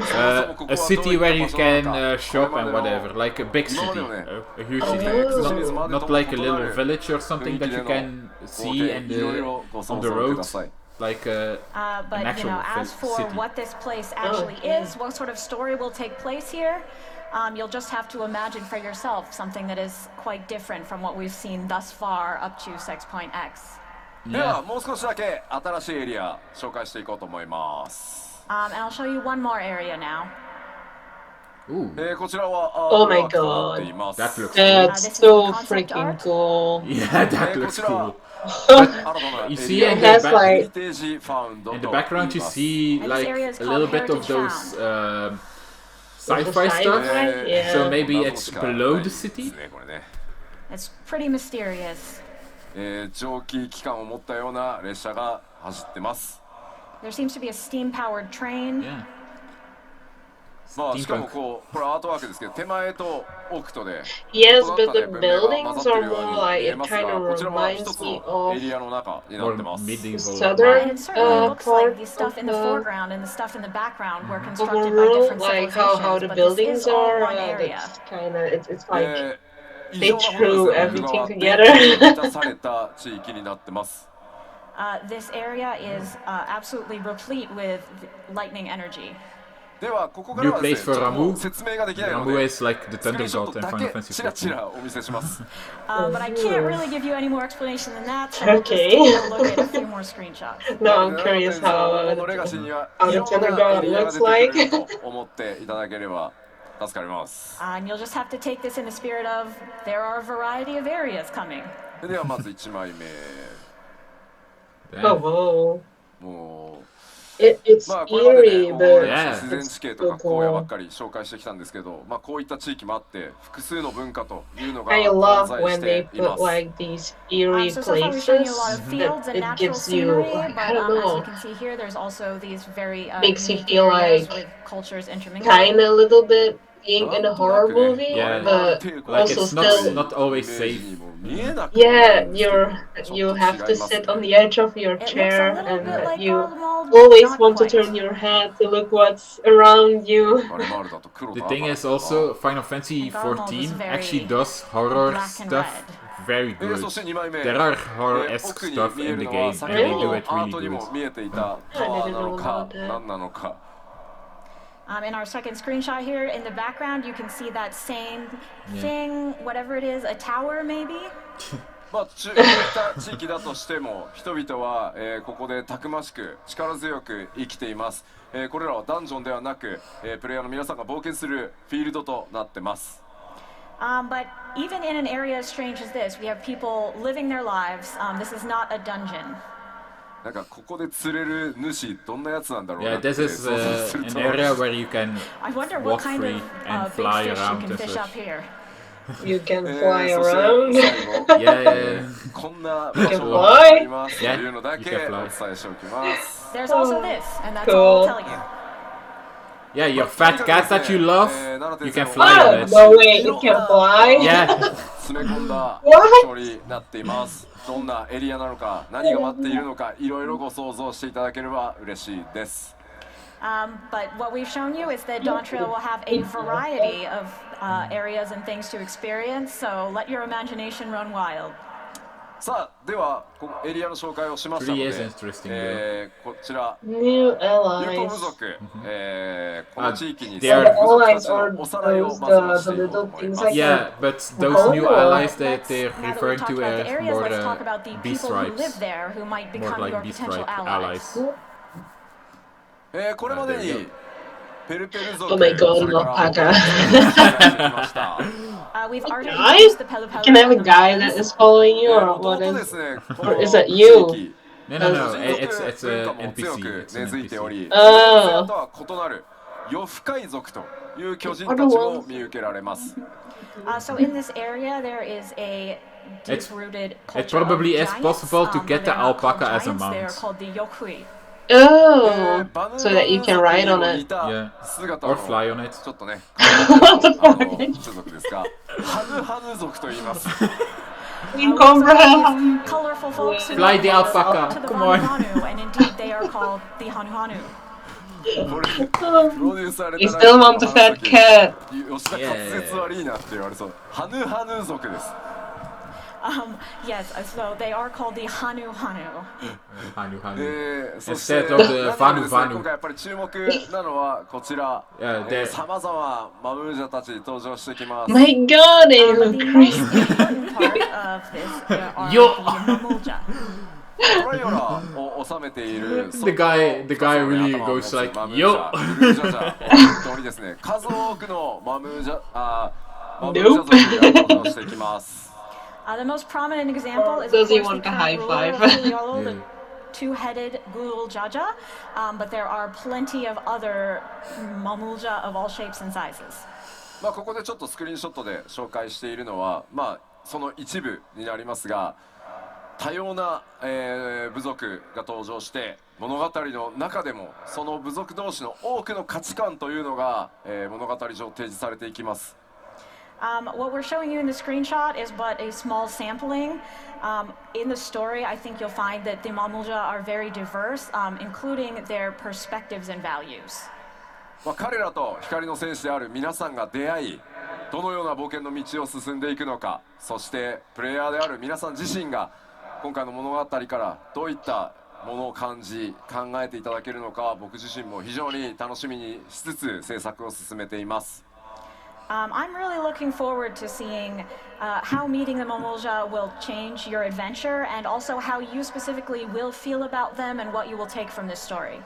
A city where you can shop and whatever, like a big city, a huge city. It's not like a little village or something that you can see on the roads, like an But you actual know, as for city. what this place actually is, what sort of story will take place here, you'll just have to imagine for yourself something that is quite different from what we've seen thus far up to 6.x. ではもう少しだけ新しいエリア紹介していこうと思います And I'll show you one more area now. Ooh, こちらは Oh アー my トワークとなっています that looks cool. That's This is so the concept freaking art. cool. Yeah, that こ looks ちら cool. 新たな You エ see リア in を the It has back, like ヘリテージファウンド in と the background, 言い you ます see And this like area is a little called bit of Heritage those the sci-fi sci-fi, stuff. yeah. So maybe 謎 it's しか below ない the です city. ねこれね It's pretty mysterious. 蒸気機関を持ったような列車が走ってます There seems to be a steam-powered train. Yeah. まあしかもこうこれアートワークですけど手前と奥とで Yes, 異 but なった the ね文明が混 buildings ざって are るよう more に like 見え it ますが kind こ of ちらは一 reminds つ me の of エリアの中になっ Or てます the medieval. southern And it certainly looks like part the stuff in the of foreground and the stuff in the background were constructed by overall, different like civilizations, how the but this buildings is all are. one area. That's kind of it's like 異 they 常なほど threw ですね everything 奥側 together. 満たされた地域になってます This area is absolutely replete with lightning energy. ではここからは New です place ね for ちょっともう Ramu. 説明ができないの Ramu で is like the スクリー thunder ンショッ god ト in だ Final け Fantasy チラチ XIV. ラお見せします But I can't really give you any more explanation than that, so we'll just Okay. take a look at a few more screenshots. No, I'm curious こ how のレガシーには how い the ろん thunder な god エリアが looks 出てく like. れると思っていただければ助かります And you'll just have to take this in the spirit of there are a variety of areas coming. ではまず1枚目 Oh, Damn. whoa. もう It's まあこれまでね eerie, もうこの but ね Yeah. 自然地形と so か荒野ばっ cool. かり紹介してきたんですけど、まあこういった地域もあって複数の文化というのが I 混 love 在し when て they いま put す。 like these eerie So far we've shown you a lot places of that fields and it natural gives you, scenery, like, but I don't as you know, can see here, there's also these very makes you unique feel areas like with cultures intermingling. kind of a little bit being in な a んとな horror くね movie, Yeah. 我々のある but 抵抗 Like also it's not still, not always イメージ safe. にも見えなくもない yeah, んですけど、 you're ちょ you っと have 違 to います sit on ね。 the edge of your It looks a chair little and bit like you our mall, always not want to quite. turn your head to look what's around you. マルマールだと黒 The と赤 thing だ is ったな。 also Final Fantasy And Garlemald was XIV very actually does horror black and stuff red. very good. そして2枚目、 There are horror-esque 奥に stuff 見え in る the のは game 先 and ほ they ど do の it アー really トに good. も見えていた I タワー didn't なの know か about that. 何なのか。 In our second screenshot here, in the background, you can see that same thing, whatever it is, a tower maybe? まあ、こういった地域だとしても人々は、ここでたくましく力強く生きています。これらはダンジョンではなく、プレイヤーの皆さんが冒険するフィールドとなってます。 But even in an area as strange as this, we have people living their lives. This is not a dungeon. なんかここで釣れる主どんなやつなんだろうな Yeah, って this is 想像する an と area where you can I wonder walk what kind free of and big fly fish you around can and fish up such. here. You can そ fly して around. 最後 Yeah, yeah, yeah. こんな場所 You も can あ fly? りますと Yeah, いうのだけ you お can fly. 伝えしておきます。 There's also this, and that's all I'll Cool. tell you. Yeah, your fat cat that you love, you can あ fly on あ it. No way, it can fly. Yeah. 詰め込んだ What? 場所になっています。どんなエリアなのか、何が待っているのか、いろいろご想像していただければ嬉しいです。 But what we've shown you is that Dawn Trail will have a variety of areas and things to experience, so let your imagination run wild. さあ、ではこのエリアの紹介をしましたの Really is で、 interesting, こちら New 友好 allies. 部族、この地域に they 住 are- む部族た Allies ちの are おさらいを those まずはし the ていこうと little 思い things ます。 like Yeah, but those new Oh. allies that Let's, they're now that we've referring talked to about the as areas, more let's talk about the beast people who live tribes, there who might more become your like beast potential tribe allies. allies. これまで there you にペルペル族、 Oh my god, それから alpaca. ボカ族を紹介してきました。 We've already Guy? introduced the Pelu You can have a guy that Pelu. is following you, or もとも what とで is? すね、こ Or の is that 地 you? 域 No, no, no. 人 It's 族 a 文化も強 NPC. く It's an 根付いてお NPC. り、 Oh. とは異なる夜深海族という巨人たちも見受けられます。 So in this area, there is a It's- deep-rooted it culture of probably is giants. possible to But get the they're not called alpaca as a giants, They're mount. called the Yokui. Oh. So that you can ride on it. Yeah. 姿 Or の fly on it. ちょっとね、 What the あ fuck? の種族ですが、ハヌハヌ族と言います。 We We also have comprehend. these colorful folks who Fly the belong alpaca, to the come on. Hanu, and indeed they are called the Hanu Hanu. これプロデューサー You still want the fat cat. 吉田滑舌悪いなって言われそう。ハヌハヌ族です。 Yes, so they are called the Hanu Hanu. Hanu, Hanu. そして Instead of the 何より Vanu ですね Vanu. 今回やっぱり注目なのはこちら、 Yeah, they're- さまざまマムージャたち登場してきます。 My god, they But look the most crazy. important part of this are Yo. the Mamulja. トライオラを収めている The guy really goes like, マムー yo. ジャ、ブルージャジャ本当にですね、数多くのマムージャマムージャ族が登場してきます。 The most prominent example is Does of he course want the a current high ruler of five? Filiolo, the Yeah. two-headed Gulul Jaja, but there are plenty of other Mamulja of all shapes and sizes. まあここでちょっとスクリーンショットで紹介しているのは、まあその一部になりますが、多様な、部族が登場して物語の中でもその部族同士の多くの価値観というのが、物語上提示されていきます。 What we're showing you in the screenshot is but a small sampling. In the story, I think you'll find that the Mamulja are very diverse, including their perspectives and values. まあ彼らと光の戦士である皆さんが出会い、どのような冒険の道を進んでいくのか、そしてプレイヤーである皆さん自身が今回の物語からどういったものを感じ考えていただけるのか、僕自身も非常に楽しみにしつつ制作を進めています。 I'm really looking forward to seeing how meeting the Mamulja will change your adventure and also how you specifically will feel about them and what you will take from this story.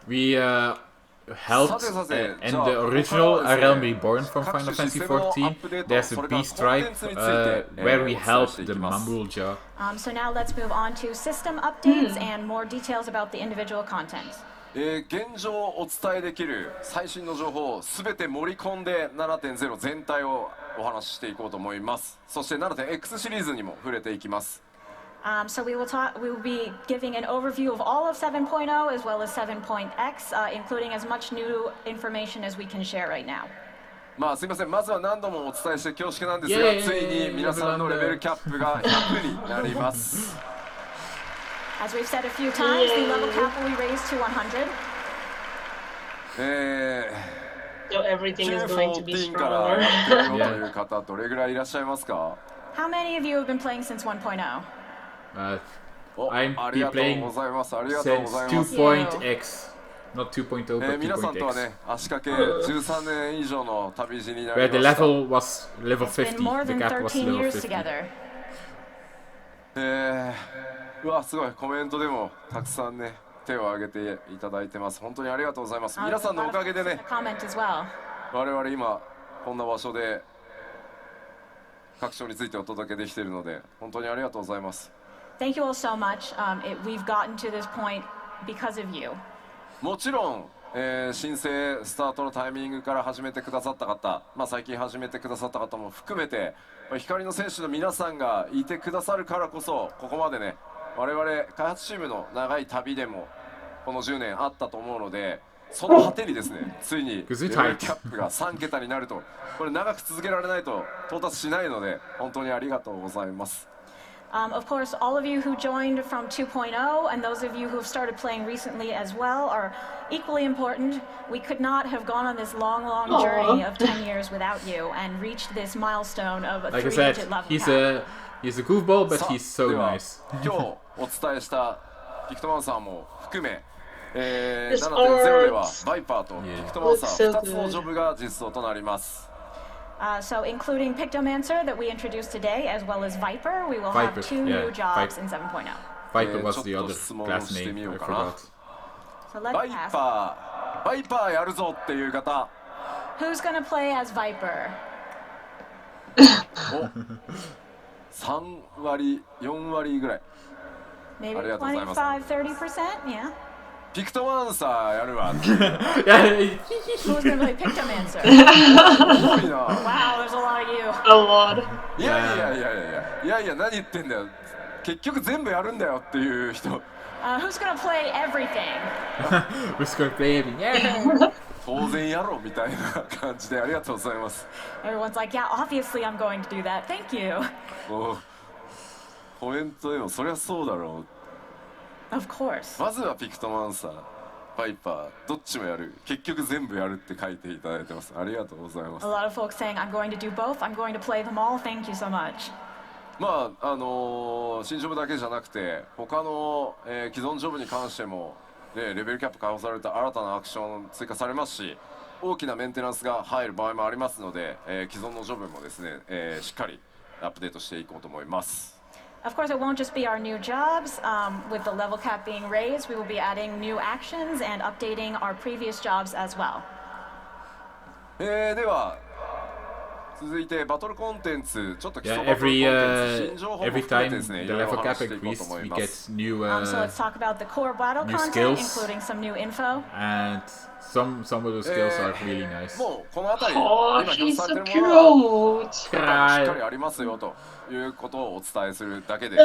We helped in the original A Realm Reborn from Final Fantasy XIV. There's a B stripe where we help the Mamulja. So now let's move on to system updates and more details about the individual content. 現状お伝えできる最新の情報をすべて盛り込んで 7.0 全体をお話ししていこうと思います。そして 7.x シリーズにも触れていきます。So we will be giving an overview of all of 7.0 as well as 7.x, including as much new information as we can share right now. まあすみません、まずは何度もお伝えして恐縮なんですが、ついに皆さんのレベルキャップが100になります。As we've said a few times, the level cap will be raised to 100. So everything is going to be 14からや stronger. ってるよという方どれぐらいいらっしゃいますか？ How many of you have been playing since 1.0? I'm ありがとう playing ございます。ありがとうご since ざいます。 2.x. Not 2.0, but 皆さんとは 2.x. ね、足掛け13年以上の旅路になり Where ま the した level was level It's been 50. more The than gap was 13 level years 50. together. うわすごいコメントでもたくさんね手を挙げていただいてます。本当にありがとうございます。皆さんのおかげでね Comment as well. 我々今こんな場所で各章についてお届けできているので本当にありがとうございます。 Thank you all so much. We've gotten to this point because of you. もちろん、申請スタートのタイミングから始めてくださった方、最近始めてくださった方も含めて光の選手の皆さんがいてくださるからこそここまでね我々開発チームの長い旅でもこの10年あったと思うのでその果てにですねついにレベルキャップが3桁になるとこれ長く続けられないと到達しないので本当にありがとうございます。Of course, all of you who joined from 2.0 and those of you who have started playing recently as well are equally important. We could not have gone on this long, long journey of 10 years without you and reached this milestone of a Like I 3-digit said, level he's cap. a goofball, but さあ he's so では nice. 今日お伝えしたピクトマンサーも含め、This 7.0 では art バイパーとピクトマンサ looks ー so 2つの good. ジョブが実装となります。So including Pictomancer that we introduced today, as well as Viper, we will have Viper, 2 yeah, new jobs Viper. in 7.0. Viper was the ちょっ other と質問 class して name. みよ I うかな。 forgot. So let's バイ ask, バーやるぞっていう方 who's going to play as Viper? お3割4割ぐらい Maybe ありがとうございます。 25, 30%? Yeah. ピクトマンサーやるわ Yeah, Who's going to play Pictomancer? すごいな Wow, there's a lot of you. A lot. いやいや何言ってんだよ結局全部やるんだよっていう人 Who's going to play everything? who's gonna play it? Yeah. 当然やろみたいな感じでありがとうございます Everyone's like, yeah, obviously I'm going to do that. Thank you. おコメントでもそりゃそうだろ Of course. うまずはピクトマンサーバイパーどっちもやる結局全部やるって書いていただいてますありがとうございます A lot of folks saying, I'm going to do both. I'm going to play them all. Thank you so much. 新ジョブだけじゃなくて他の、既存ジョブに関しても、レベルキャップ解放された新たなアクション追加されますし大きなメンテナンスが入る場合もありますので、既存のジョブもですね、しっかりアップデートしていこうと思います Of course, it won't just be our new jobs. With the level cap being raised, we will be adding new actions and updating our previous jobs as well. では続いてバトルコンテンツちょっと基礎 Yeah, バトルコンテンツ every 新情報も every 含め time てですね the いろいろ level お cap 話ししていこう increased, と思い we ま get す new So let's talk about the core battle new content, skills. including some new info. and some of those skills are really nice. もうこの辺り Oh, 今表 he's 示さ so れてるものは cute. しっかりありますよということをお伝えするだけです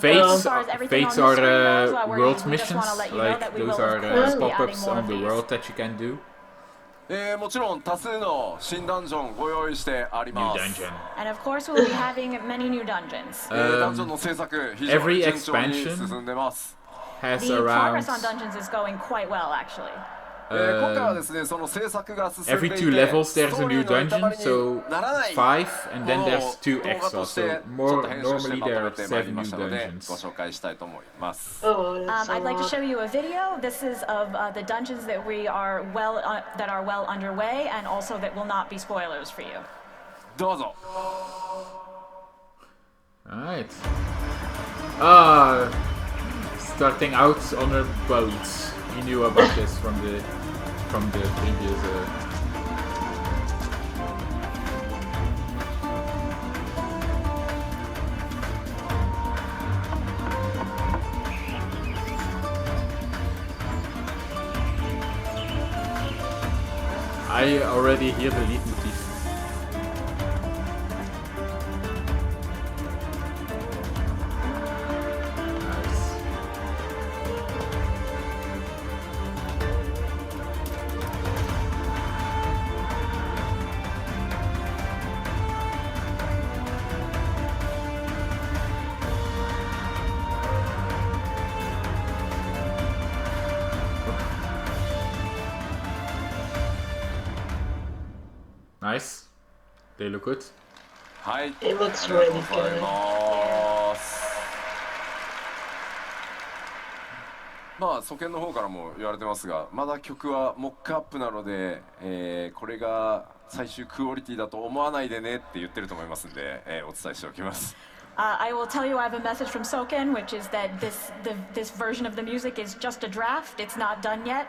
Fates, as far as everything fates on the are screen goes, world we just missions. wanna let you know Like that we those will, of are course, be pop-ups adding more on of the these. world that you can do. もちろん多数の新ダンジョンご用意してあり New ます dungeon. And of course, we'll be having many new dungeons. ダンジョンの制作非常に every 順調に expansion 進んでます Has The progress on around dungeons is going quite well, actually. 今回はですねその制作が進んでい every て two levels ス there's ト a ーリ new ーのネタ dungeon, バレ so にならない 5, and then もの there's を two 動画 extras. として So ちょっ more と編集して normally まと there め are てまい 7りま new したのでご dungeons. 紹介したいと思います Oh, that's a I'd like to lot. show you a video. This is of the dungeons that we are that are well underway, and also that will not be spoilers for you. どうぞ Alright. Starting out on a boat. You knew about this from the from the previous. I already hear the lead motif. Nice. They look good. はい、 It looks ありがとう really ござい good. ます。まあ、祖権の方からも言われてますが、まだ曲はモックアップなので、これが最終クオリティだと思わないでねって言ってると思いますんで、お伝えしておきます。I will tell you I have a message from Soken, which is that this version of the music is just a draft. It's not done yet.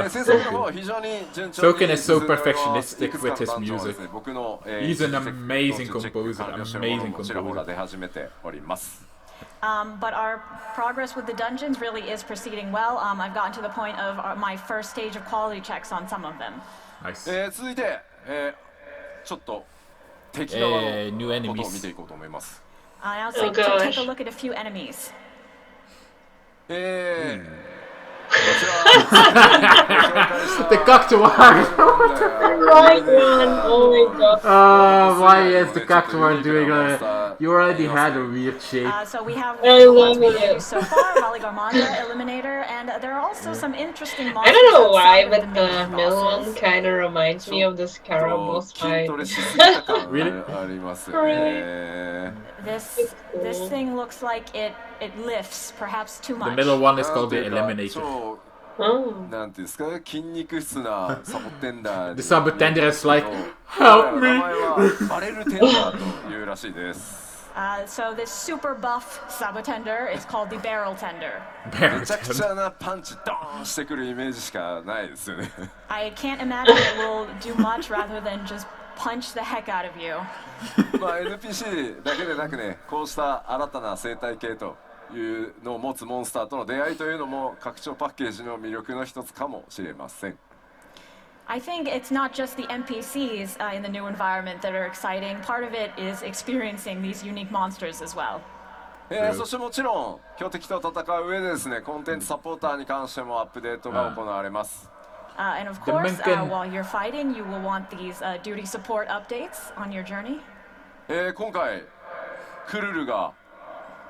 制作の方は非常に順調に Soken is so 進んでおります。 perfectionistic いくつかの with his ダンジョンはです music. ね、僕の、 He's an チェック amazing チェック composer, 完了しているもの amazing もちらほら composer. 出始めております。But our progress with the dungeons really is proceeding well. I've gotten to the point of my first stage of quality checks on some of them. Nice. 続いて、ちょっと敵側の new ことを enemies. 見ていこうと思います。I'll Oh, take a gosh. look at a few enemies. こちら The Cactuar! Right one! Oh my god. Why is the Cactuar doing that? You already had a weird shape. So we have I the ones love we've it. used so far, Raleigh-Garmanda, Eliminator, and there are also some interesting I monsters don't know why, outside of but the the main middle one bosses. kind of reminds me of the Scarab boss 筋 fight. トレしすぎた感 Really? あります。 This cool. thing looks like it lifts perhaps too The much. middle one is なん called て the いうか Eliminator. 超 Oh. なんていうんですか、筋肉質なサボテンダー The Sabotender is like, 名 help 前 me! はバレルテンダーというらしいです。 So this super buff Sabotender is called the Barrel Tender. めちゃくちゃなパンチドーンしてくるイメージしかないですよね。 I can't imagine it will do much rather than just punch the heck out of you. まあ NPC だけでなくね、こうした新たな生態系というのを持つモンスターとの出会いというのも拡張パッケージの魅力の一つかもしれません。 I think it's not just the NPCs in the new environment that are exciting. Part of it is experiencing these unique monsters as well. そしてもちろん強敵と戦う上でですね、コンテンツサポーターに関してもアップデートが行われます。 And of The course, Menken- while you're fighting, you will want these duty support updates on your journey. 今回クルルが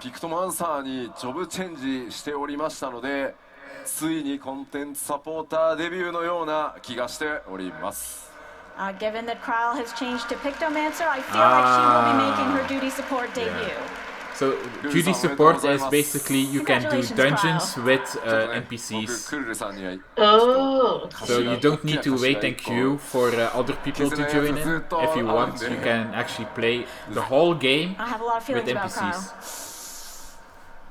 ピクトマンサーにジョブチェンジしておりましたので、ついにコンテンツサポーターデビューのような気がしております。 Given that Kryle has changed to Pictomancer, I feel like she will be making her duty support debut. So, duty support is basically you can do Congratulations, dungeons with ちょっとね、僕 NPCs. クルルさんには Oh. So you don't need to wait and queue for other people to join in. If you want, you can actually play the whole game I have a lot of with feelings about Kryle. NPCs.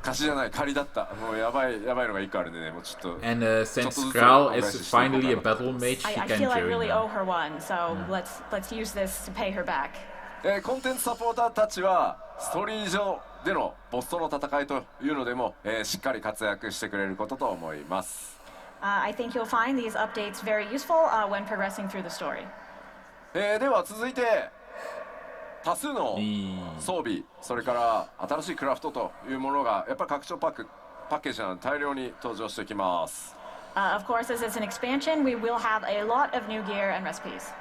貸しじゃない仮だった。もうやばいのが1個あるんでね、もうちょっと And since Kral is finally a battle mage, he I can feel I join really now. owe her one, so let's use this to pay her back. コンテンツサポーターたちはストーリー上でのボスとの戦いというのでも、しっかり活躍してくれることと思います。I think you'll find these updates very useful when progressing through the story. では続いて多数の装備、それから新しいクラフトというものがやっぱり拡張パッケージなので大量に登場してきます。Of course, as it's an expansion, we will have a lot of new gear and recipes.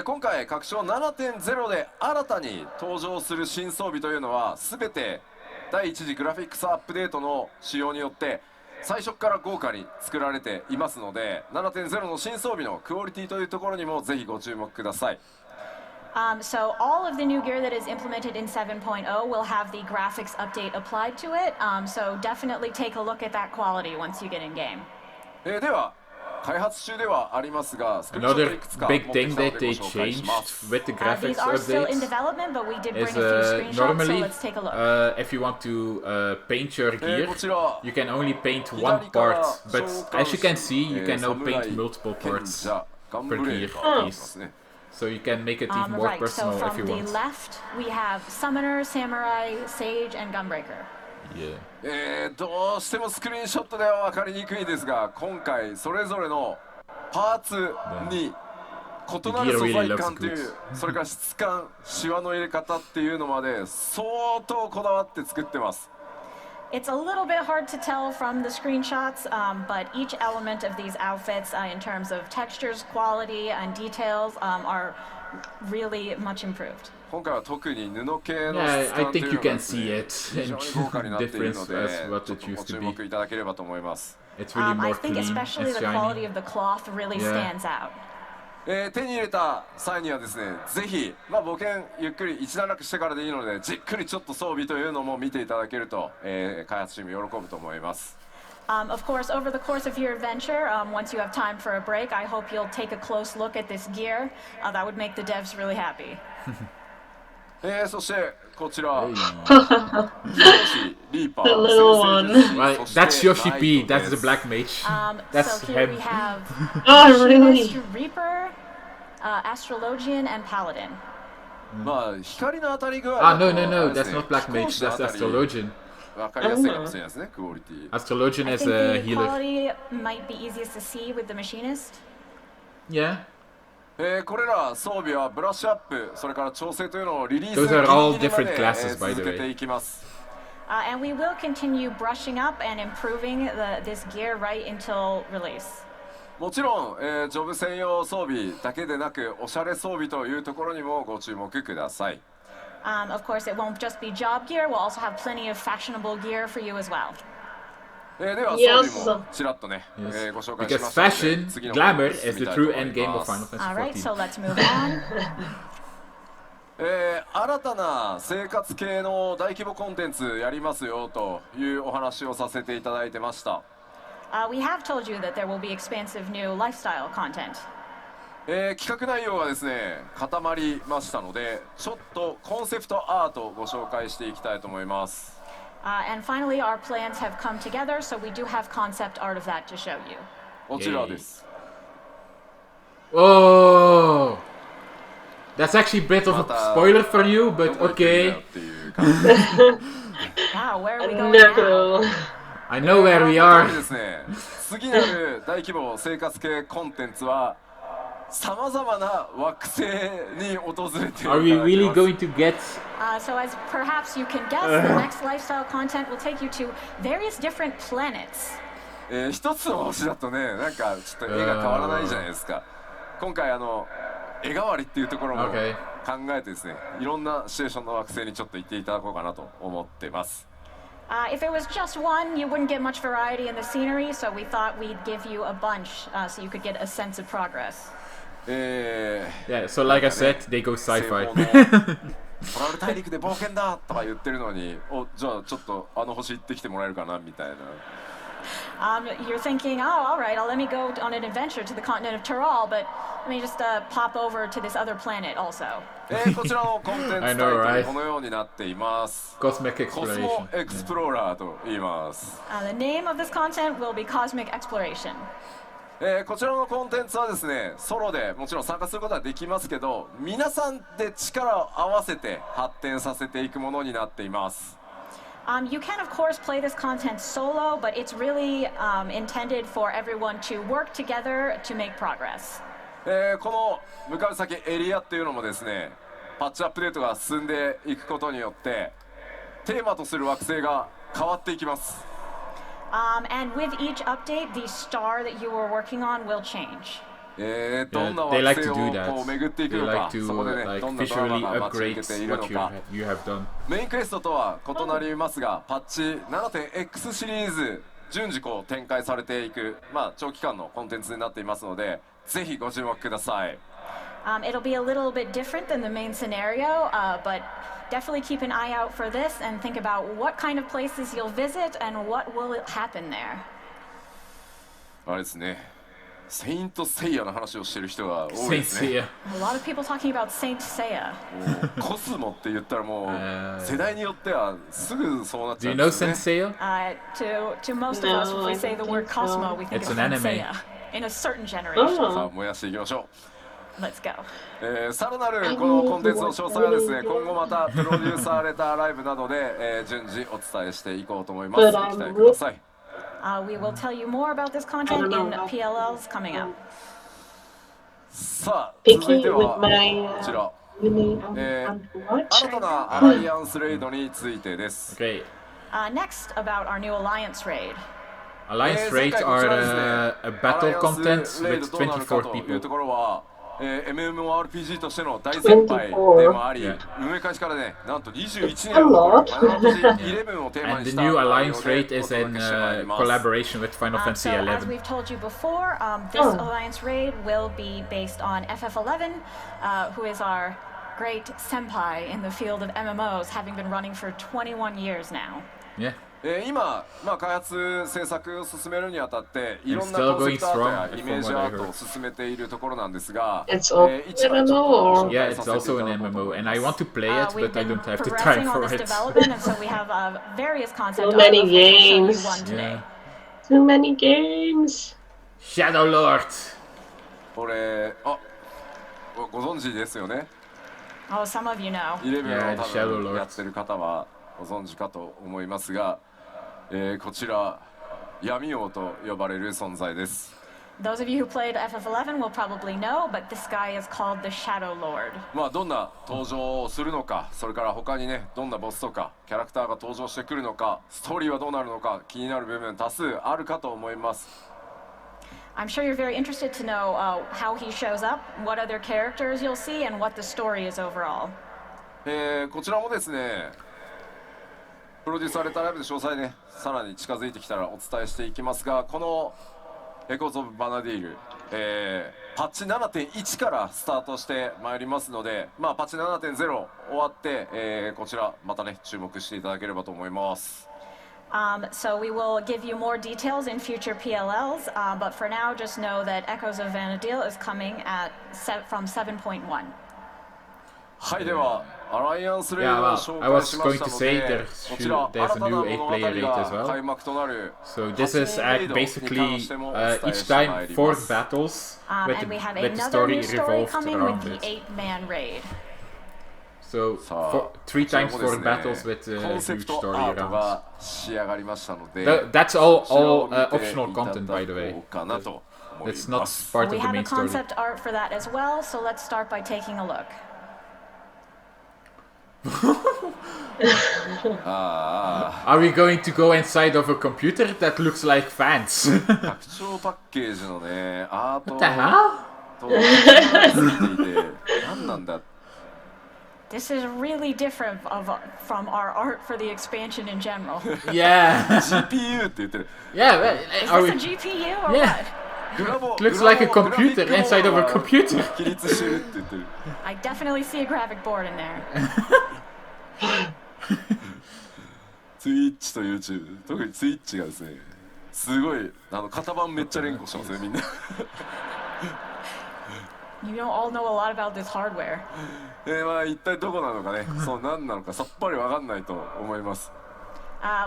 今回拡張 7.0 で新たに登場する新装備というのは全て第一次グラフィックスアップデートの仕様によって最初から豪華に作られていますので、 7.0 の新装備のクオリティというところにもぜひご注目ください。So all of the new gear that is implemented in 7.0 will have the graphics update applied to it. So definitely take a look at that quality once you get in game. では開発中ではありますが、スクリーンショット Another いくつか持 big ってき thing たの that でご they 紹介しま changed す。 with the These graphics are still in updates development, but we did bring a is few screenshots, so normally let's take a look. if you want to paint your gear, こちら you can only paint one 左から part, but 召喚 as you can 士 see, you can now 侍 paint multiple 賢 parts 者ガン per ブレ gear ーがありま piece. すね。 So you can make it even more Right, so personal if from you the want. left, we have Summoner, Samurai, Sage, and Gunbreaker. Yeah. どうしてもスクリーンショットでは分かりにくいですが、今回それぞれのパーツに異なる素材感という、それから質感、シワの入れ方っていうのまで相当こだわって作ってます。It's a little bit hard to tell from the screenshots, but each element of these outfits, in terms of textures, quality, and details, are really much improved. 今回は特に布系の Yeah, 質 I 感とい think う you のが can ですね、 see it 非 in 常に豪華になっているの difference で、 as what ちょっ it とご used 注 to 目 be. いただければと思います。It's really more I think clean especially and the quality shiny. of the cloth really Yeah. stands out. 手に入れた際にはですね、ぜひ、冒険ゆっくり一段落してからでいいので、じっくりちょっと装備というのも見ていただけると、開発チーム喜ぶと思います。Of course, over the course of your adventure, once you have time for a break, I hope you'll take a close look at this gear. That would make the devs really happy. そしてこちら、リーパ The ー、 little one. Right, that's Yoshi P. That's the black mage. That's So here we him. have Oh, really? Machinist, Reaper, Astrologian, and Paladin. 光の当たり具合 Ah, だ no, と no, あ no. れです That's ね not black 貴公 mage. 子の That's あたり Astrologian. 分かりやすいかもしれないですね、クオリティ。 Astrologian I is think a the healer. quality might be easiest to see with the Machinist. Yeah. これら装備はブラッシュアップ、それから調整というのをリリース Those are all ギリギリま different で classes, by the 続けて way. いきます。 And we will continue brushing up and improving this gear right until release. もちろん、ジョブ専用装備だけでなく、おしゃれ装備というところにもご注目ください。Of course, it won't just be job gear. We'll also have plenty of fashionable gear for you as well. では Yes. 装備もちらっとね、 Yes. ご紹介し Because ましたので fashion, 次の glamour 方に進 is み the たいと true 思い end game ま of す。 Final Fantasy All right, so XIV. let's move on. 新たな生活系の大規模コンテンツやりますよというお話をさせていただいてました。We have told you that there will be expansive new lifestyle content. 企画内容がですね固まりましたので、ちょっとコンセプトアートをご紹介していきたいと思います。And finally, our plans have come together, so we do have concept art of that to show you. こちらです。 Oh! That's actually a bit of a spoiler for you, but 覚えてるんだ okay. よっていう感じ。 Wow, where are we No going now? clue. I know where we という are. ですね、次なる大規模生活系コンテンツはさまざまな惑星に訪れていただ Are き we ます。 really going to get... So as perhaps you can guess, the next lifestyle content will take you to various different planets. 一つの星だとね、なんかちょっと絵が変わらないじゃないですか。今回絵代わりっていうところも考 Okay. えてですね、いろんなシチュエーションの惑星にちょっと行っていただこうかなと思ってます。If it was just one, you wouldn't get much variety in the scenery, so we thought we'd give you a bunch so you could get a sense of progress. Yeah, so like I said, they go 西 sci-fi. 方のトラル大陸で冒険だとか言ってるのに、じゃあちょっと星行ってきてもらえるかなみたいな。You're thinking, oh, all right, let me go on an adventure to the continent of Tyrol, but let me just pop over to this other planet also. こちらのコンテンツタイ I ト know, ル right? このようになっています。 Cosmic コスモ exploration. エクスプローラーと言います。 The name of this content will be Cosmic Exploration. こちらのコンテンツはですね、ソロでもちろん参加することはできますけど、皆さんで力を合わせて発展させていくものになっています。You can, of course, play this content solo, but it's really intended for everyone to work together to make progress. この向かう先エリアっていうのもですね、パッチアップデートが進んでいくことによってテーマとする惑星が変わっていきます。And with each update, the star that you were working on will change. どんな They 惑 like 星 to を do こ that. う巡っていく They のか、 like そこで to ね、 like どんなドラ visually マが待ち受 upgrade けているの what か。 you have done. メインクエストとは異なりますが、パッチ 7.X シリーズ順次こう展開されていく、長期間のコンテンツになっていますので、ぜひご注目ください。It'll be a little bit different than the main scenario, but definitely keep an eye out for this and think about what kind of places you'll visit and what will happen there. あれですね、セイントセイヤの話をしてる人が多い Saint ですね。 Seiya. A lot of people talking about Saint Seiya. もうコスモって言ったらもう世代によってはすぐそうなっち Do ゃ you うんで know すよ Saint ね。 Seiya? To most No, of us, if we I say don't the word think so. Cosmo, we think It's of an Saint anime. Seiya. In a certain generation. Oh. さあ燃やしていきましょう。 Let's go. さらなるこのコンテンツの詳細はですね、今後またプロデューサーレターライブなどで、順次お伝えしていこうと思います。ご期待ください。 We will tell you more about this content in PLLs coming up. さあ続い Picky て with は my こちら really Eh, watch. 新たなアライアンスレイドについてです。 Okay. Next, about our new Alliance raid. Alliance 前 raids 回こち are らですね、 a battle アライアン content スレイド with どうなるか 24という people. ところは、MMORPG としての大先輩でもあり、 24運営開始からね、なんと21年を誇るファイナルファンタジー11をテーマ And に the した new 内容 Alliance で raid お is 届 in けしてまいります。 collaboration with Final Fantasy So, as 11. we've told you before, this Alliance raid will be based on FF11, who is our great senpai in the field of MMOs, having been running for 21 years now. Yeah. 今、開発制作を進めるにあたっていろんな It's still コンセプトアート going や strong イメージ from ア what I ートを heard. 進めているところなんですが、 It's all 一番ちょっと紹 Yeah, 介 it's させてい also た an だこうと思 MMO, い and ま I す。 want to play it, We've but I been don't have the progressing time on for this it. development, and so we have various concept So many art, of which we'll show you games. one today. Yeah. Too many games. Shadow Lord. これ、ご存知ですよね。 Oh, some of you know. 11 Yeah, を the 多 Shadow 分 Lord. やってる方はご存知かと思いますが、こちら闇王と呼ばれる存在です。 Those of you who played FF11 will probably know, but this guy is called the Shadow Lord. どんな登場をするのか、それから他にね、どんなボスとかキャラクターが登場してくるのか、ストーリーはどうなるのか気になる部分多数あるかと思います。 I'm sure you're very interested to know how he shows up, what other characters you'll see, and what the story is overall. こちらもですね、プロデューサーレターライブで詳細ね、さらに近づいてきたらお伝えしていきますが、このエコーズ・オブ・バナディール、パッチ 7.1 からスタートしてまいりますので、パッチ 7.0 終わって、こちらまたね注目していただければと思います。 So we will give you more details in future PLLs, but for now, just know that Echoes of Vanadil is coming from 7.1. はい、ではアライアンスレイド Yeah, を well, 紹 I 介 was しま going した to の say で、 there's こちら there's 新 a たな new 物語 8-player raid as が well. 開幕となる So this is 8人レイドに basically 関してもお伝え each してまい time り 4 ます。 battles And with we have the another story new story revolved coming around with the it. 8-man raid. So さあ three こちら times もです 4 ね battles with コ a ンセプ huge ト story アート around. が仕上がりましたので、 That's all こちらを見て optional いただ content, by the way. こうかなと思い It's ま not す。 part We of the have a main story. concept art for that as well, so let's start by taking a look. あ Are we going to go inside of a computer that looks like fans? 拡張パッケージのねアート What the hell? とついていて何なんだ。 This is really different from our art for the expansion in general. Yeah. GPU って言ってる。 Yeah. Is Are this a we? GPU or Yeah. what? グラボ Looks like a グラフィッ computer ク inside of a ボードが computer. 起立してるって言ってる。 I definitely see a graphic board in there. ツイッチと YouTube、特にツイッチがですね、すごい型番めっちゃ連呼してますねみんな。You don't all know a lot about this hardware. 一体どこなのかね、そう何なのかさっぱりわかんないと思います。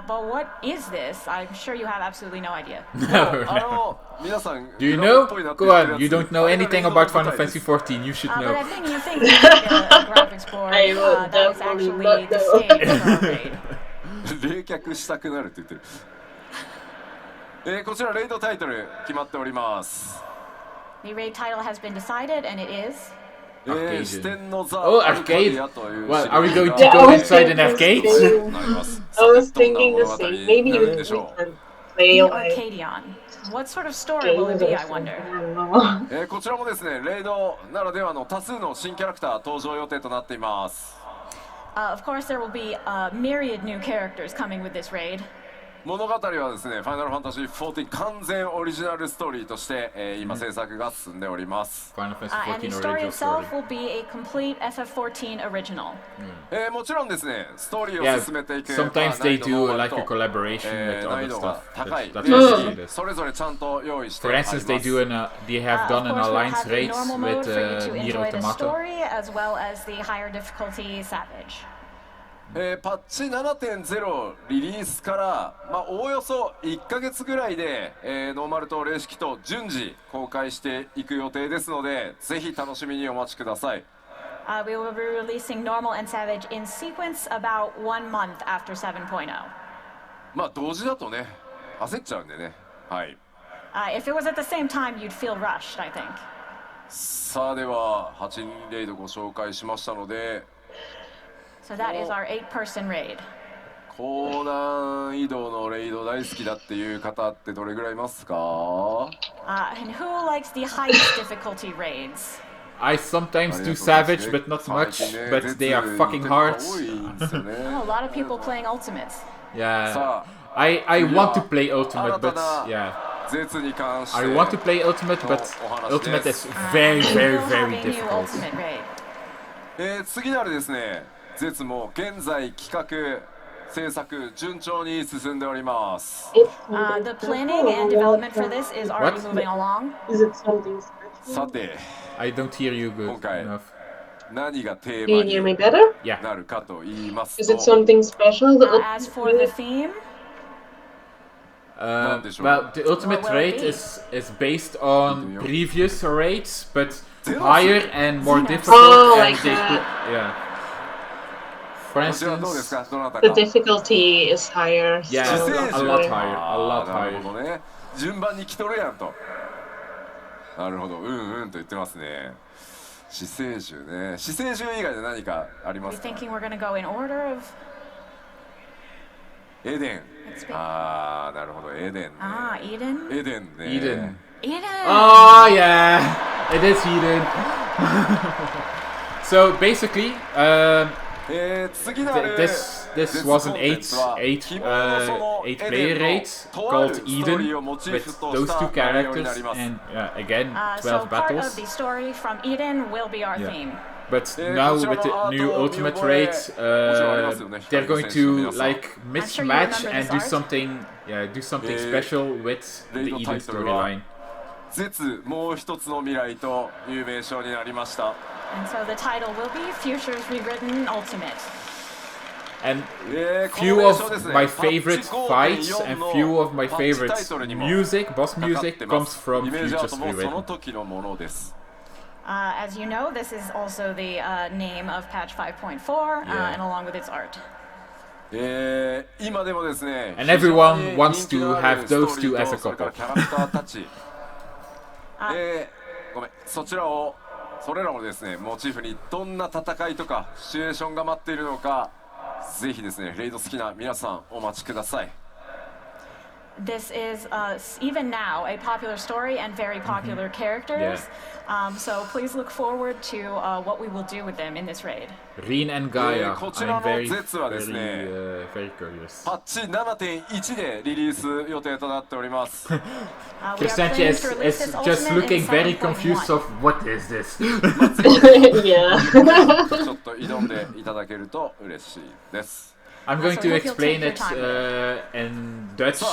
But what is this? I'm sure you have absolutely no idea. No. 皆さん Do you グラボ know? っぽいなって Go 言ってる on. やつ You don't know あれが anything レイド about の Final 舞台で Fantasy す 14. You should But know. I think you think it's like a graphics board. I would That was definitely actually not the know. stage for our raid. 冷却したくなるって言ってる。こちらレイドタイトル決まっております。 The raid title has been decided, and it is. Arcade. 四天のザ Oh, アルカデ arcade. ィアという Well, シリ are we ーズ going が to Yeah, go I was inside an thinking arcade? the same. なります。 I was どんな thinking 物 the 語 same. に Maybe な we るんでしょ can play The like Arcadion. What sort of story will games it be, or I something. wonder? I don't know. こちらもですね、レイドならではの多数の新キャラクター登場予定となっています。 Of course, there will be myriad new characters coming with this raid. 物語はですね、ファイナルファンタジー14完全オリジナルストーリーとして、今制作が進んでおります。Final Fantasy And the 14 story original story. itself will be a complete FF14 original. もちろんですね、ストーリー Yeah, を進めていく sometimes 難 they 易度の do 割 like a と collaboration with 難 other 易度が stuff. 高い That's DLC what they do. それぞれちゃんと用意してあ For ります。 instance, they have done Of an course, we'll alliance have the raid normal with mode for you to Nier enjoy the Automata. story, as well as the higher difficulty Savage. パッチ 7.0 リリースから、おおよそ1ヶ月ぐらいで、ノーマルと霊式と順次公開していく予定ですので、ぜひ楽しみにお待ちください。We will be releasing Normal and Savage in sequence about 1 month after 7.0. 同時だとね、焦っちゃうんでね。はい。If it was at the same time, you'd feel rushed, I think. さあでは8人レイドご紹介しましたので、 So that is our 8-person raid. 高難易度のレイド大好きだっていう方ってどれぐらいいますか？ And who likes the highest difficulty raids? I sometimes do Savage, but not much. But they are fucking hard. Oh, a lot of people playing Ultimates. Yeah. I want to play Ultimate, but yeah. 絶に関して I want to play Ultimate, but Ultimate is very, very, We will have very a new difficult. Ultimate raid. 次なるですね、絶も現在企画制作順調に進んでおります。 The planning and development for this is already moving along. Is it something special? さて、 I don't hear you good 今回 enough. 何がテ Can ー you マ hear me に better? Yeah. なるかと言います Is it と、 something special? As for the theme, Well, the Ultimate What will it Raid be? is based on Video. previous raids, but Xenos. higher and more Xenos. difficult. Oh, and like they that. yeah. For こちらどうです instance, か？どなた The か。 difficulty is higher. yeah, so Xenos. that's a lot why. higher, a lot なる higher. ほどね。順番に来とるやんと。なるほど、と言ってますね。死生獣ね。死生獣以外で何かありま we're すか？ thinking we're going to go in order of. エデン。 Let's pick. なるほど、エデンね。 Eden. エデンね。 Eden. Eden. Oh yeah, it is Eden. So basically, 次なる this was an eight player raid called Eden with those two characters and again So 12 part of battles. the story from Eden will be our Yeah. theme. But now with the new Ultimate Raid, they're going to like mismatch remember and this do art. something, do something special with the Eden storyline. 絶もう一つの未来という名称になりました。 And so the title will be Futures Rewritten Ultimate. And この few 名称です of ね my パッチ favorite fights 5.4 and の few of my パッチ favorite タイトルにも music, boss かかっ music てま comes す。 from イメージアート Futures もその Rewritten. 時のものです。 As you know, this is also the name of patch 5.4 Yeah. and along with its art. 今でもですね、 And everyone 非常に wants 人気 to のあ have るストー those リー two as と a それから couple. キャラクターたち、ごめん、それらをですね、モチーフにどんな戦いとかシチュエーションが待っているのか、ぜひですね、レイド好きな皆さんお待ちください。 This is even now a popular story and very popular characters. So please look forward to what we will do with them in this raid. Rin and Gaia. こちら I'm の very, 絶はですね、 very curious. パッチ 7.1 でリリース予定となっております。 We are Crescentje planning is, to release is this just Ultimate in looking very 7.1. confused of what is this. Yeah. ちょっと挑んでいただけると嬉しいです。 I'm going So to hope you'll explain take your it time in Dutch さ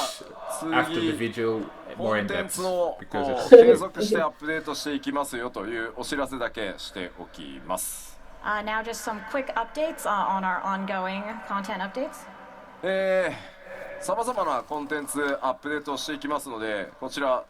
あ、 after the 次 video コ more ン in テン depth ツの because こ it's う継続してアップデートしていきますよというお知らせだけしておきます。 Now just some quick updates on our ongoing content updates. さまざまなコンテンツアップデートをしていきますので、こちら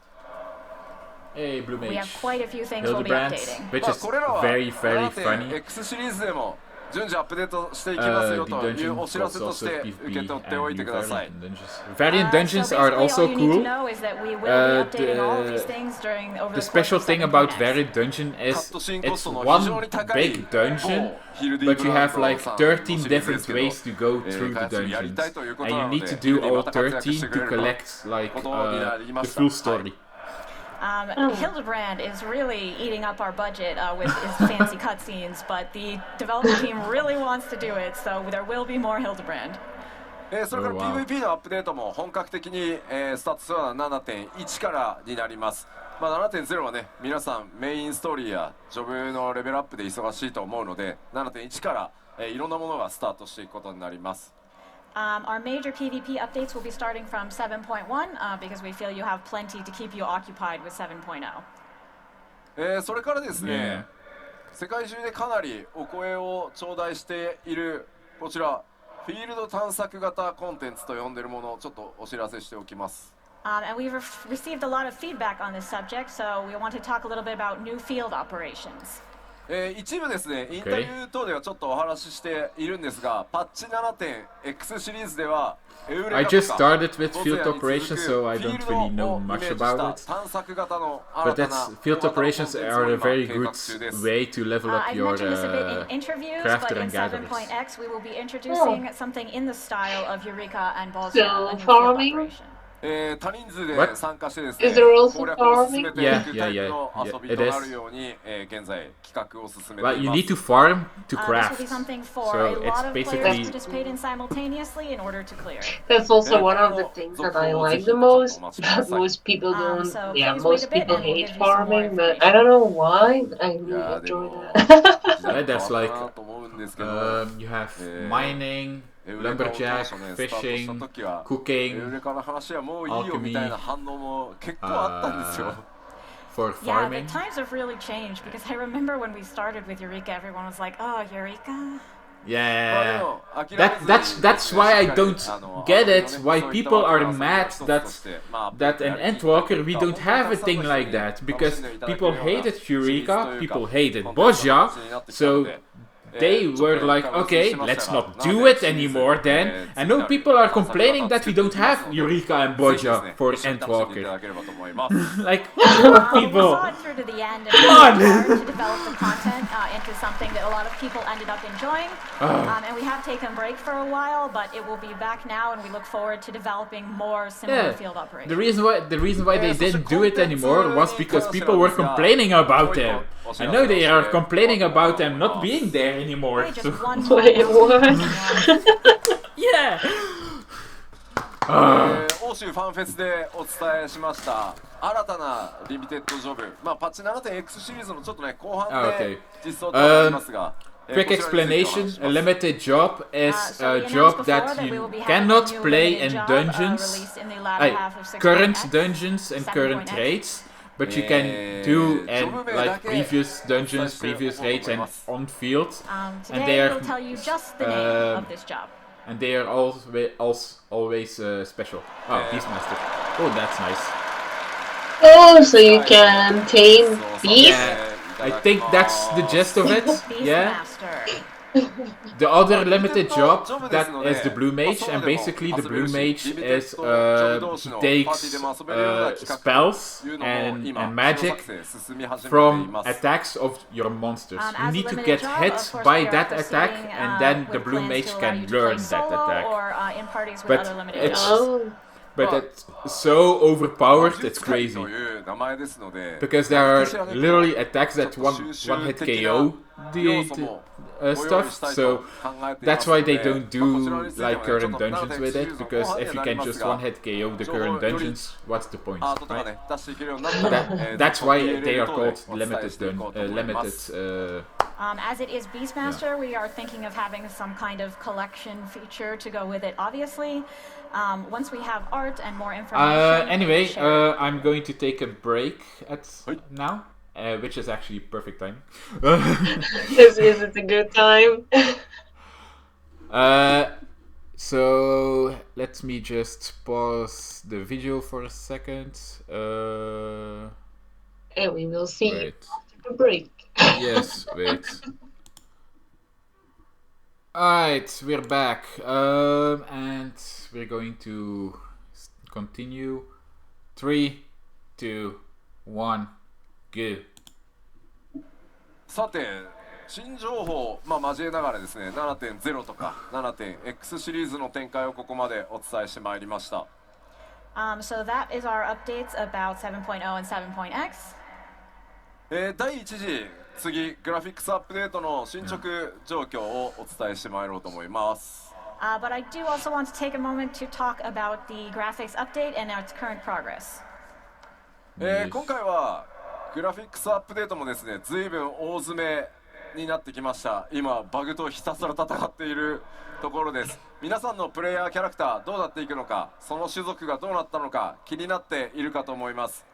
Hey, Blue We have Mage. quite a few things we'll be Hildebrand, updating. which まあ is これらは very, very funny. X シリーズでも順次アップデートしていきますよ The という dungeon お知らせ was とし also て PvP 受け取って and おいて new ください。 variant dungeons. Variant dungeons So are basically, also all you need to cool. know is that we will be updating all of these The, things during over the the special course of thing 7.x. about variant dungeon カ is ットシンコ it's ストの非常 one に高い big dungeon, ヒルディ but ブ you ラン have ド like さんの13シリーズ different ですけど ways to go through 開 the 発やりたい dungeons, ということ and な you の need で to ヒル do ディま all た活躍して 13くれ to る collect like ことになりま the した。 full はい story. Hildebrand is really eating up our budget with his fancy cutscenes, but the development team really wants to do it, so there will be more Hildebrand. それから Oh, wow. PVP のアップデートも本格的に、スタートするのは 7.1 からになります。まあ、7.0 はね、皆さんメインストーリーやジョブのレベルアップで忙しいと思うので 7.1 から、いろんなものがスタートしていくことになります。Our major PvP updates will be starting from 7.1 because we feel you have plenty to keep you occupied with 7.0. それからですね、 Yeah. 世界中でかなりお声を頂戴しているこちらフィールド探索型コンテンツと呼んでいるものをちょっとお知らせしておきます。And we've received a lot of feedback on this subject, so we want to talk a little bit about new field operations. 一部ですね、インタビュー等ではちょっとお話ししているんですが、パッチ 7.x シリーズでは I just started with field operations, so I don't really know much about it. 探索型の But 新たな that's field operations are a very good 中です。 way to level up I've your mentioned this a bit in interviews, crafter but in and gatherers. 7.x we will be introducing something in the style of Eureka and Bosnia, So, a new field farming? operation. 多人数で What? 参加してですね、 Is there also 攻略を進めてい farming? くタイプの Yeah, yeah, yeah. 遊び It と is. なるように、現在企画を進めて Well, い you ま need す。 to farm to This will craft. be something for So a it's lot of players to basically participate in simultaneously in order to clear. That's also one of the things that I like the most. But most people don't. So Yeah, please wait most a bit people and we'll hate give you some more farming, but I don't know why. I い really やーで enjoy も that. 時代 Yeah, 変 that's わ like ったなと思うんですけど、 you have mining, エウレカを当 lumberjack, 初ねスタートした fishing, 時はエウ cooking レカの話はもういいよ alchemy みたいな反応も結構あったんですよ。 for Yeah, the farming. times have really changed because I remember when we started with Eureka, everyone was like, "Oh, Eureka." Yeah, まあでも諦めずに that's why I しっかり don't get it. そう Why いった people わけ are の遊びの mad 一つと that してまあ that in やるきっかけ Endwalker we が don't 本当に have た a くさん thing の人 like に that 楽 because しんでいただける people ような hated シリーズとい Eureka, う people か hated コンテンツの Bozja, 形になってきたの so で they were like, okay, let's not do it anymore then. And now people are complaining that we don't have Eureka and Bozja for Endwalker. Like, We people. saw it through to the end and Come it on. was hard to develop the content into something that a lot of people ended up enjoying. And we have taken a break for a while, but it will be back now, and we look forward to developing more similar Yeah, field operations. the reason why they didn't do it anymore was because people were complaining about them. And now they are complaining about them not being there anymore. Hey, just So, one Wait, more. what? yeah. 欧州ファンフェスでお伝えしました新たなリミテッドジョブ、まあ、パッチ 7.x シリーズのちょっとね後半 Okay. で実装となりますが、Quick こちらについてお話 explanation: し a ます。 limited job is So we a announced job before that that we you will be having a cannot new play limited in job, dungeons, released in the latter half of 6.x, current dungeons and current 7.x. raids, but you can do and job like dake previous dungeons, お伝えして previous raids, and おこうと思います on field, and Today they are we'll tell you just the name of this job. and they are always special. Oh, Beastmaster. Oh, that's nice. Oh, so you can tame beasts? Yeah, I think that's the gist of it. Yeah. Beastmaster. The other limited job that is the Blue Mage, and basically the Blue Mage is takes spells and magic from attacks of your monsters. You As need a to limited get job, hit of course, by we are that attack, proceeding, and then the with Blue plans Mage to allow can you to play learn that solo attack. or in parties with But other limited it's- jobs. Oh. But it's so overpowered, it's crazy. という名前ですので Because there are literally attacks that one hit KO the stuff, so that's why they don't do like current dungeons with it, because if you can just one hit KO the current dungeons, what's the point, アートとか right? ね出していけるようになったら That's why they are 等で called お伝え limited していこうと思います limited As it is Beastmaster, we are thinking of having some kind of collection feature to go with it, obviously. Once we have art and more information. Anyway, we'll share it. I'm going to take a break now, which is actually perfect time. Is it a good time? So let me just pause the video for a second. And we will see you Wait. after the break. Yes, wait. Alright, we're back. And we're going to continue. 3, 2, 1, go. さて新情報、交えながらですね 7.0 とか 7.x シリーズの展開をここまでお伝えしてまいりました。 So that is our updates about 7.0 and 7.x. 第1次次グラフィックスアップデートの進捗状況をお伝えしてまいろうと思います。But I do also want to take a moment to talk about the graphics update and its current progress. 今回はグラフィックスアップデートもですね、随分大詰めになってきました。今バグとひたすら戦っているところです。皆さんのプレイヤーキャラクターどうなっていくのか、その種族がどうなったのか気になっているかと思います。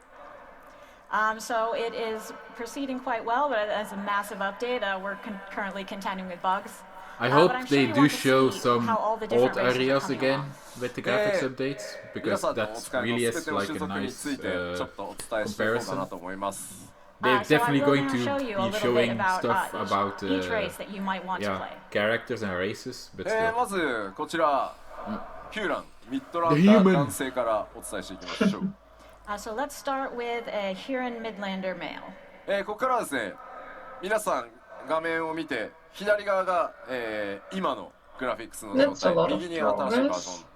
So it is proceeding quite well, but as a massive update, we're currently contending with bugs. I But hope I'm sure they you do want to show see some how all the old different races are areas coming again along. with the graphics updates 皆 because さんのお that 使いの really 全 is ての like 種 a 族に nice ついてちょっとお伝えしていこうかなと思います。They're So I definitely will going now to show you a be little bit showing about stuff about each race that you might want to yeah, play. characters and races, but still. まずこちらヒューランミッドラン The ダー human. 男性からお伝えしていきましょう。So let's start with a Huron Midlander male. ここからはですね、皆さん画面を見て左側が、今のグラフィックスの状 That's a 態、 lot of 右に新しいバージョン progress.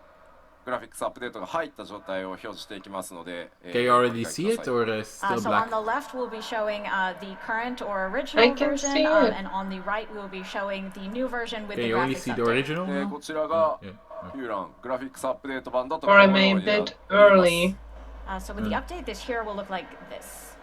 グラフィックスアップデートが入った状態を表示していきますので、Can you already see it or still So black? on the left we'll be showing the current or I original can version, see it. and on the right we'll be showing the new version with Can the you only graphics see the update. original? こ now? ちらが Yeah. ヒューラングラフィックスアップデート版だとこ Or の am よ I う a になってい bit ます early? So with the update, this here will look like this.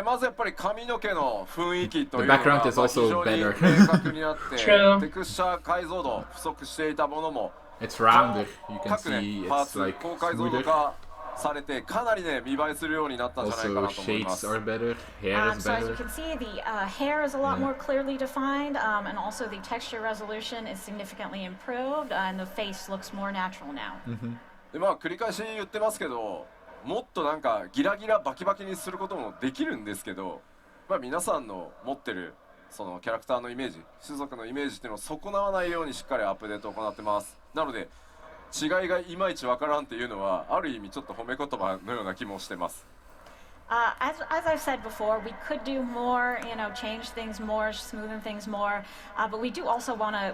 まずやっぱり髪の毛の雰囲気という The のが、 background is 非 also 常に better. 明確になって True. テクスチャー解像度不足していたものも It's rounder. You can 各ね see パー it's ツ like 高解像度 smoother. 化されてかなりね見栄えするようになったんじゃないかな Also と思いま shades す。 are better. Hair is So as you better. can see, the hair is a lot Yeah. more clearly defined, and also the texture resolution is significantly improved, and the face looks more natural now. でまあ繰り返し言ってますけど、もっとなんかギラギラバキバキにすることもできるんですけど、まあ皆さんの持ってるそのキャラクターのイメージ、種族のイメージっていうのを損なわないようにしっかりアップデートを行ってます。なので違いがいまいちわからんっていうのはある意味ちょっと褒め言葉のような気もしてます。As I've said before, we could do more, change things more, smoothen things more, but we do also want to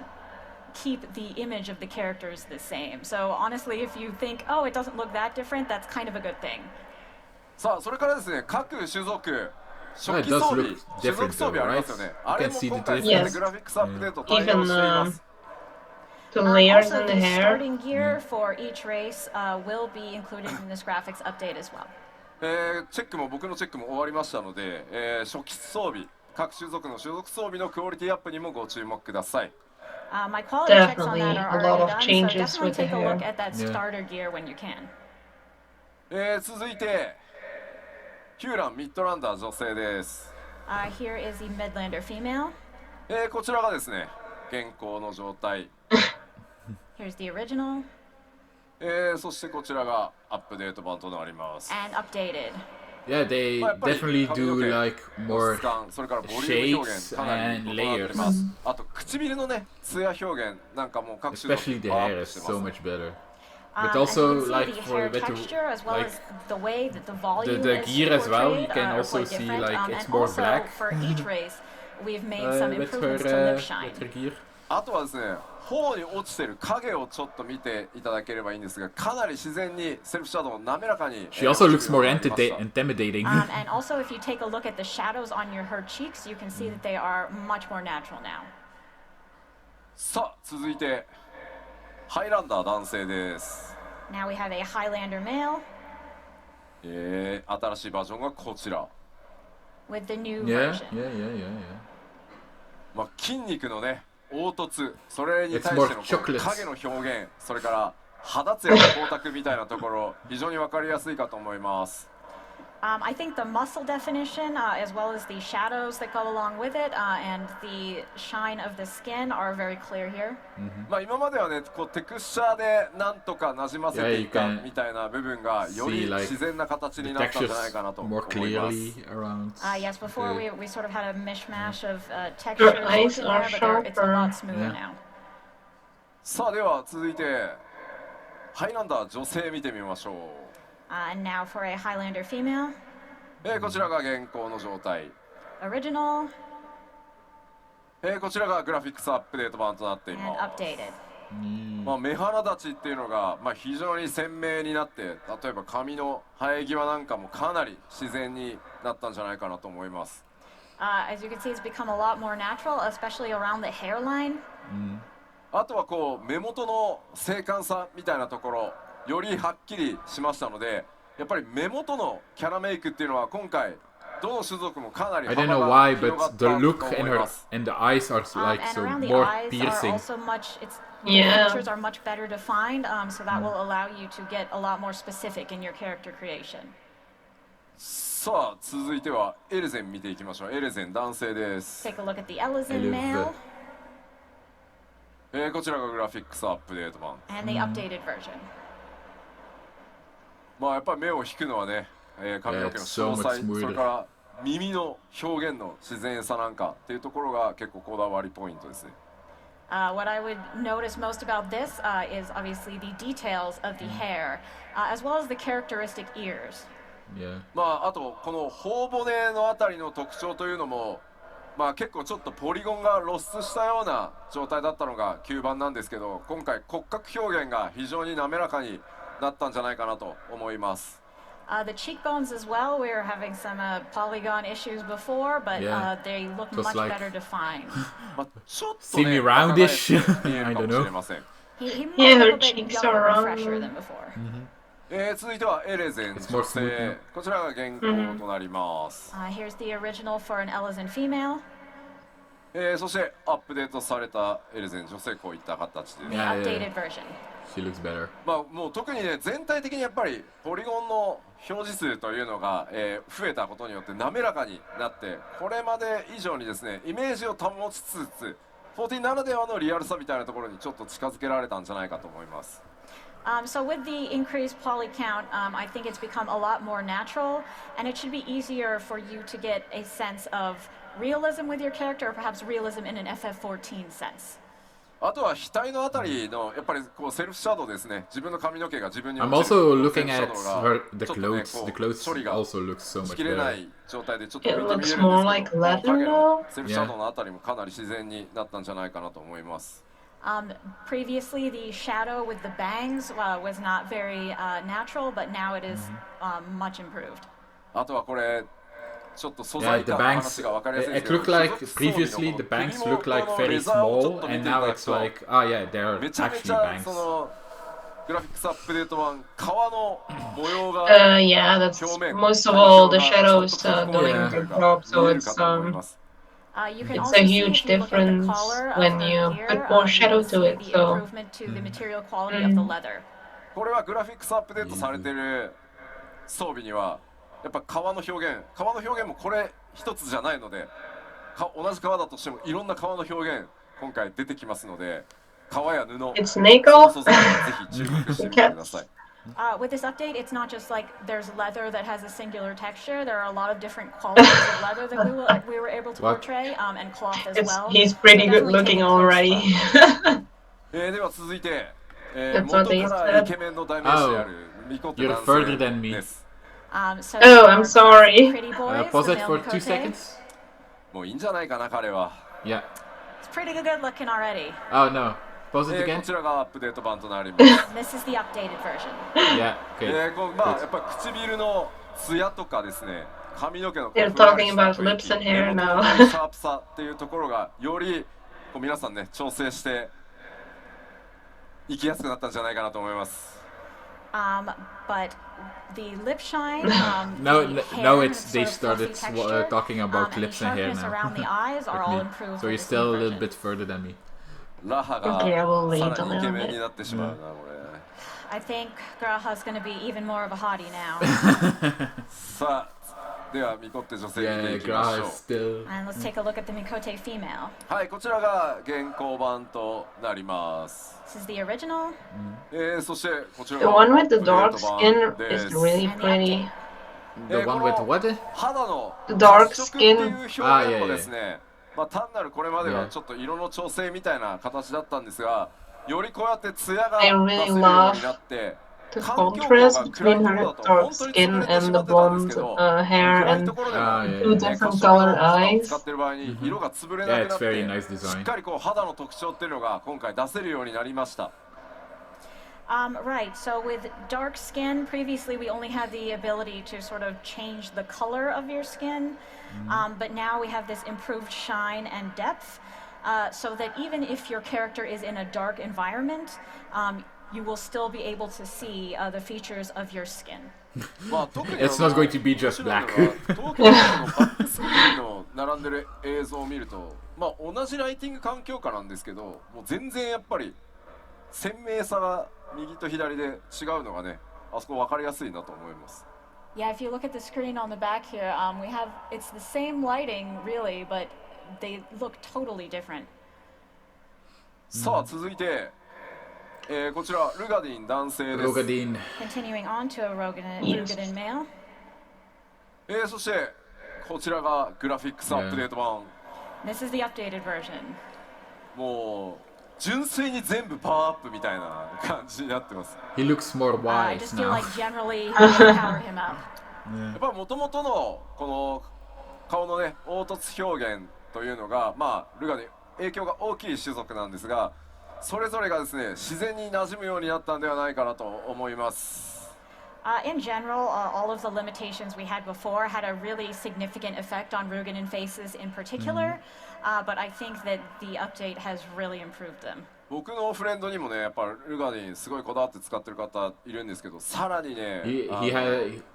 keep the image of the characters the same. So honestly, if you think, oh, it doesn't look that different, that's kind of a good thing. さあそれからですね、各種族初 it 期 does 装備 look 種 different 族装備 though, あり right? ますよね。 You あれ can も see the 今回 difference. 全てグラフィックスアップデート対応しています。 The layers Also, in the the hair. starting gear for each race will be included in this graphics update as well. チェックも僕のチェックも終わりましたので、初期装備各種族の種族装備のクオリティアップにもご注目ください。My quality checks on that Definitely are a lot already of done, so changes definitely with the take a look hair. at that Yeah. starter gear when you can. 続いてヒューランミッドランダー女性です。Here is the Midlander female. こちらがですね現行の状態、 Here's the original そしてこちらがアップデート版となります。 and updated. Yeah, they まあやっぱり definitely 髪の do 毛 like の more 質感、それからボリューム表 shades 現かなり and 異なって layers. ます。あと唇のねツヤ表現なんかも各種 Especially 族 the パワーア hair ップ is してま so す。 much better. And But you also can see like the for hair a better texture as well like as the way that the volume the is gear as well, you portrayed, can are also quite see, different. like, it's And more also black. for each race, we've made some with improvements to lip shine. her gear. あとはですね、頬に落ちてる影をちょっと見ていただければいいんですが、かなり自然にセルフシャドウを滑らかに She also looks more 落ちるようになりました。 intimidating. And also, if you take a look at the shadows on her cheeks, you can see that they are much more natural now. さあ続いてハイランダー男性です。 Now we have a Highlander male 新しいバージョンがこちら。 with the new Yeah, version. yeah. まあ、筋肉のね凹凸、それに It's 対 more してのこの chocolates. 影の表現、それから肌ツヤの光沢みたいなところ非常に分かりやすいかと思います。 I think the muscle definition, as well as the shadows that go along with it, and the shine of the skin are very clear here. まあ今まではねこうテクスチャーでなんとかなじませていた Yeah, you can みたいな部分がより see, like, 自然な形 The になったんじゃない textures かなと思い more ます。 clearly around. Yes, before the- we sort of had a mishmash of textures Her eyes in there, are but it's a sharper. lot smoother Yeah. now. さあでは続いてハイランダー女性見てみましょう。 And now for a Highlander female, こちらが現行の状態、 original こちらがグラフィックスアップデート版となってい and ます。 updated. まあ、目鼻立ちっていうのが、まあ、非常に鮮明になって、例えば髪の生え際なんかもかなり自然になったんじゃないかなと思います。 As you can see, it's become a lot more natural, especially around the hairline. あとはこう目元の精悍さみたいなところよりはっきりしましたので、やっぱり目元のキャラメイクっていうのは今回どの種族もかなり I 幅 don't が know why, 広がっ but た the と look 思 in い her ます。and the eyes are like and so around the more eyes piercing. are also much. The Yeah. features are much better defined, so that will allow you to get a lot more specific in your character creation. さあ続いてはエレゼン見ていきましょう。エレゼン男性です。 Take a look at the Elezen male こちらがグラフィックスアップデート版。 and the updated version. まあやっぱり目を引くのはね、髪の毛の Yeah, 詳 it's so much 細、 smoother. それから耳の表現の自然さなんかっていうところが結構こだわりポイントですね。What I would notice most about this is obviously the details of the hair, as well as the characteristic ears. Yeah. まああとこの頬骨のあたりの特徴というのも、まあ結構ちょっとポリゴンが露出したような状態だったのが吸盤なんですけど、今回骨格表現が非常に滑らかになったんじゃないかなと思います。The cheekbones as well, we were having some polygon issues before, but Yeah. they look Just much like- better defined. まあちょっとね、 Semi-roundish. 見えるかもしれません。 He might Yeah, look a her bit cheeks younger are and round. fresher than before. 続いてはエレゼン It's 女 more smooth 性 now. こちらが原稿となります、Here's the original for an Elezen female, そしてアップデートされたエレゼン女性こういった形で、 the Yeah, yeah, updated yeah. version. She looks better. まあもう特にね全体的にやっぱりポリゴンの表示数というのが、増えたことによって滑らかになって、これまで以上にですねイメージを保ちつつ14ならではのリアルさみたいなところにちょっと近づけられたんじゃないかと思います。 So with the increased poly count, I think it's become a lot more natural, and it should be easier for you to get a sense of realism with your character, or perhaps realism in an FF14 sense. あとは額のあたりのやっぱりこうセルフシャドウですね。自分の髪の毛が自分に I'm 落ちる also セル looking フシャ at ドウが her the ちょっとね clothes. こ The う clothes 処理が also looks so し much きれな better. い状態でちょっと It 浮いて見えるんですけ looks ど、 more こ like の leather 影の now. セルフシャドウのあたりもかなり自然になったんじゃないかなと思います。 Previously, the shadow with the bangs was not very natural, but now it is much improved. あとはこれちょっと素 Yeah, 材 the 感の banks. 話が分かりやすいんで It すけど、 looked like 所属装備の previously こ the の banks 首 looked like 元の very レザーをちょっ small, と見て and いた now だく it's と like, oh yeah, they're めちゃめち actually ゃ banks. そのグラフィックスアップデート版皮の模様が Yeah, that's 表面 most of all the 環境が shadows ちゃんと書き込まれ doing ている the か job, so 見える it's かと思います。 You can it's also a see huge if you look at the difference color of when her you gear, put more you shadow can to see it, the so improvement to the material quality of the leather. これはグラフィックスアップデートされている装備にはやっぱ革の表現もこれ一つじゃないので、同じ革だとしてもいろんな革の表現今回出てきますので、革や布 It's その Neko. 素材にぜひ注目してみてください。 With this update, it's not just like there's leather that has a singular texture. There are a lot of different qualities of leather that we were able to What? portray, and cloth as It's well. he's So pretty good definitely take looking a close already. look. では続いて、 That's 元 what they から said. イケメンの代名詞であるミコテ You're 男 further 性 than me. です。 So Oh, for I'm sorry. pretty boys, Pause the it male for 2 Mikote, seconds. もういいんじゃないかな彼は。 Yeah. It's pretty good looking already. Oh no. Pause it こ again. ちらがアップデート版となります。 This is the updated version. Yeah. Okay. こうまあやっぱ唇のツヤとかですね、髪の毛のこう They're ふんわり talking した about 雰囲 lips 気、 and hair 目元 now. のシャープさっていうところがよりこう皆さんね調整していきやすくなったんじゃないかなと思います。 But the lip shine, No, the hair no, and it's they sort of fluffy started texture, talking about and lips the and hair sharpness now. around the eyes are With all me. improved. So with you're this still new a little version. bit further than me. ラハが Okay, I will wait さらにイケ a little メン bit. になってしまうなこれ。 I think Graha's going to be even more of a hottie now. さあではミコって女性見て Yeah, いきまし Graha ょ is still. And let's take a look at the Mikote female. う。はい、こちらが現行版となります。 This is the original そしてこちら The が one with the アップデ dark ート版 skin で is す。 really and the pretty. update. The one with what? 肌の The dark 褐色っていう表現あいやいやもですね、まあ単なるこれまではちょっと色の調整みたいな形だったんですが、よりこうやってツヤが出せるようになって、 The 環境 contrast 光が暗い between ところ her だと dark 本当に skin 潰れてし and ま the ってたんですけ blonde ど、 hair 暗い and ところで Ah, も yeah, 2 yeah. different 褐色の color 肌を eyes. 使ってる場合に色が潰れな Yeah, くな it's って、 very nice design. しっかりこう肌の特徴っていうのが今回出せるようになりました。 Right, so with dark skin, previously we only had the ability to sort of change the color of your skin, but now we have this improved shine and depth. so that even if your character is in a dark environment, you will still be able to see the features of your skin. まあ特に It's not going to be just 面白い black. のは東京ドームのバックスクリーンの並んでる映像を見ると、まあ同じライティング環境下なんですけど、もう全然やっぱり鮮明さが右と左で違うのがね、あそこ分かりやすいなと思います。Yeah, if you look at the screen on the back here, we have, it's the same lighting really, but they look totally different. さあ続いて、こちらルガディン男性です。 Rogadin. Continuing on to a Rogadin male. そしてこちらがグラフィックスアップデート版。 This is the updated version. もう純粋に全部パワーアップみたいな感じになってます。 He looks more I wise just feel now. like generally they powered him up. やっぱり元々のこの顔のね凹凸表現というのがまあルガに影響が大きい種族なんですが、それぞれがですね自然に馴染むようになったんではないかなと思います。 In general, all of the limitations we had before had a really significant effect on Ruganin faces in particular, but I think that the update has really improved them. 僕のフレンドにもねやっぱルガディンすごいこだわって使ってる方いるんですけど、さらにね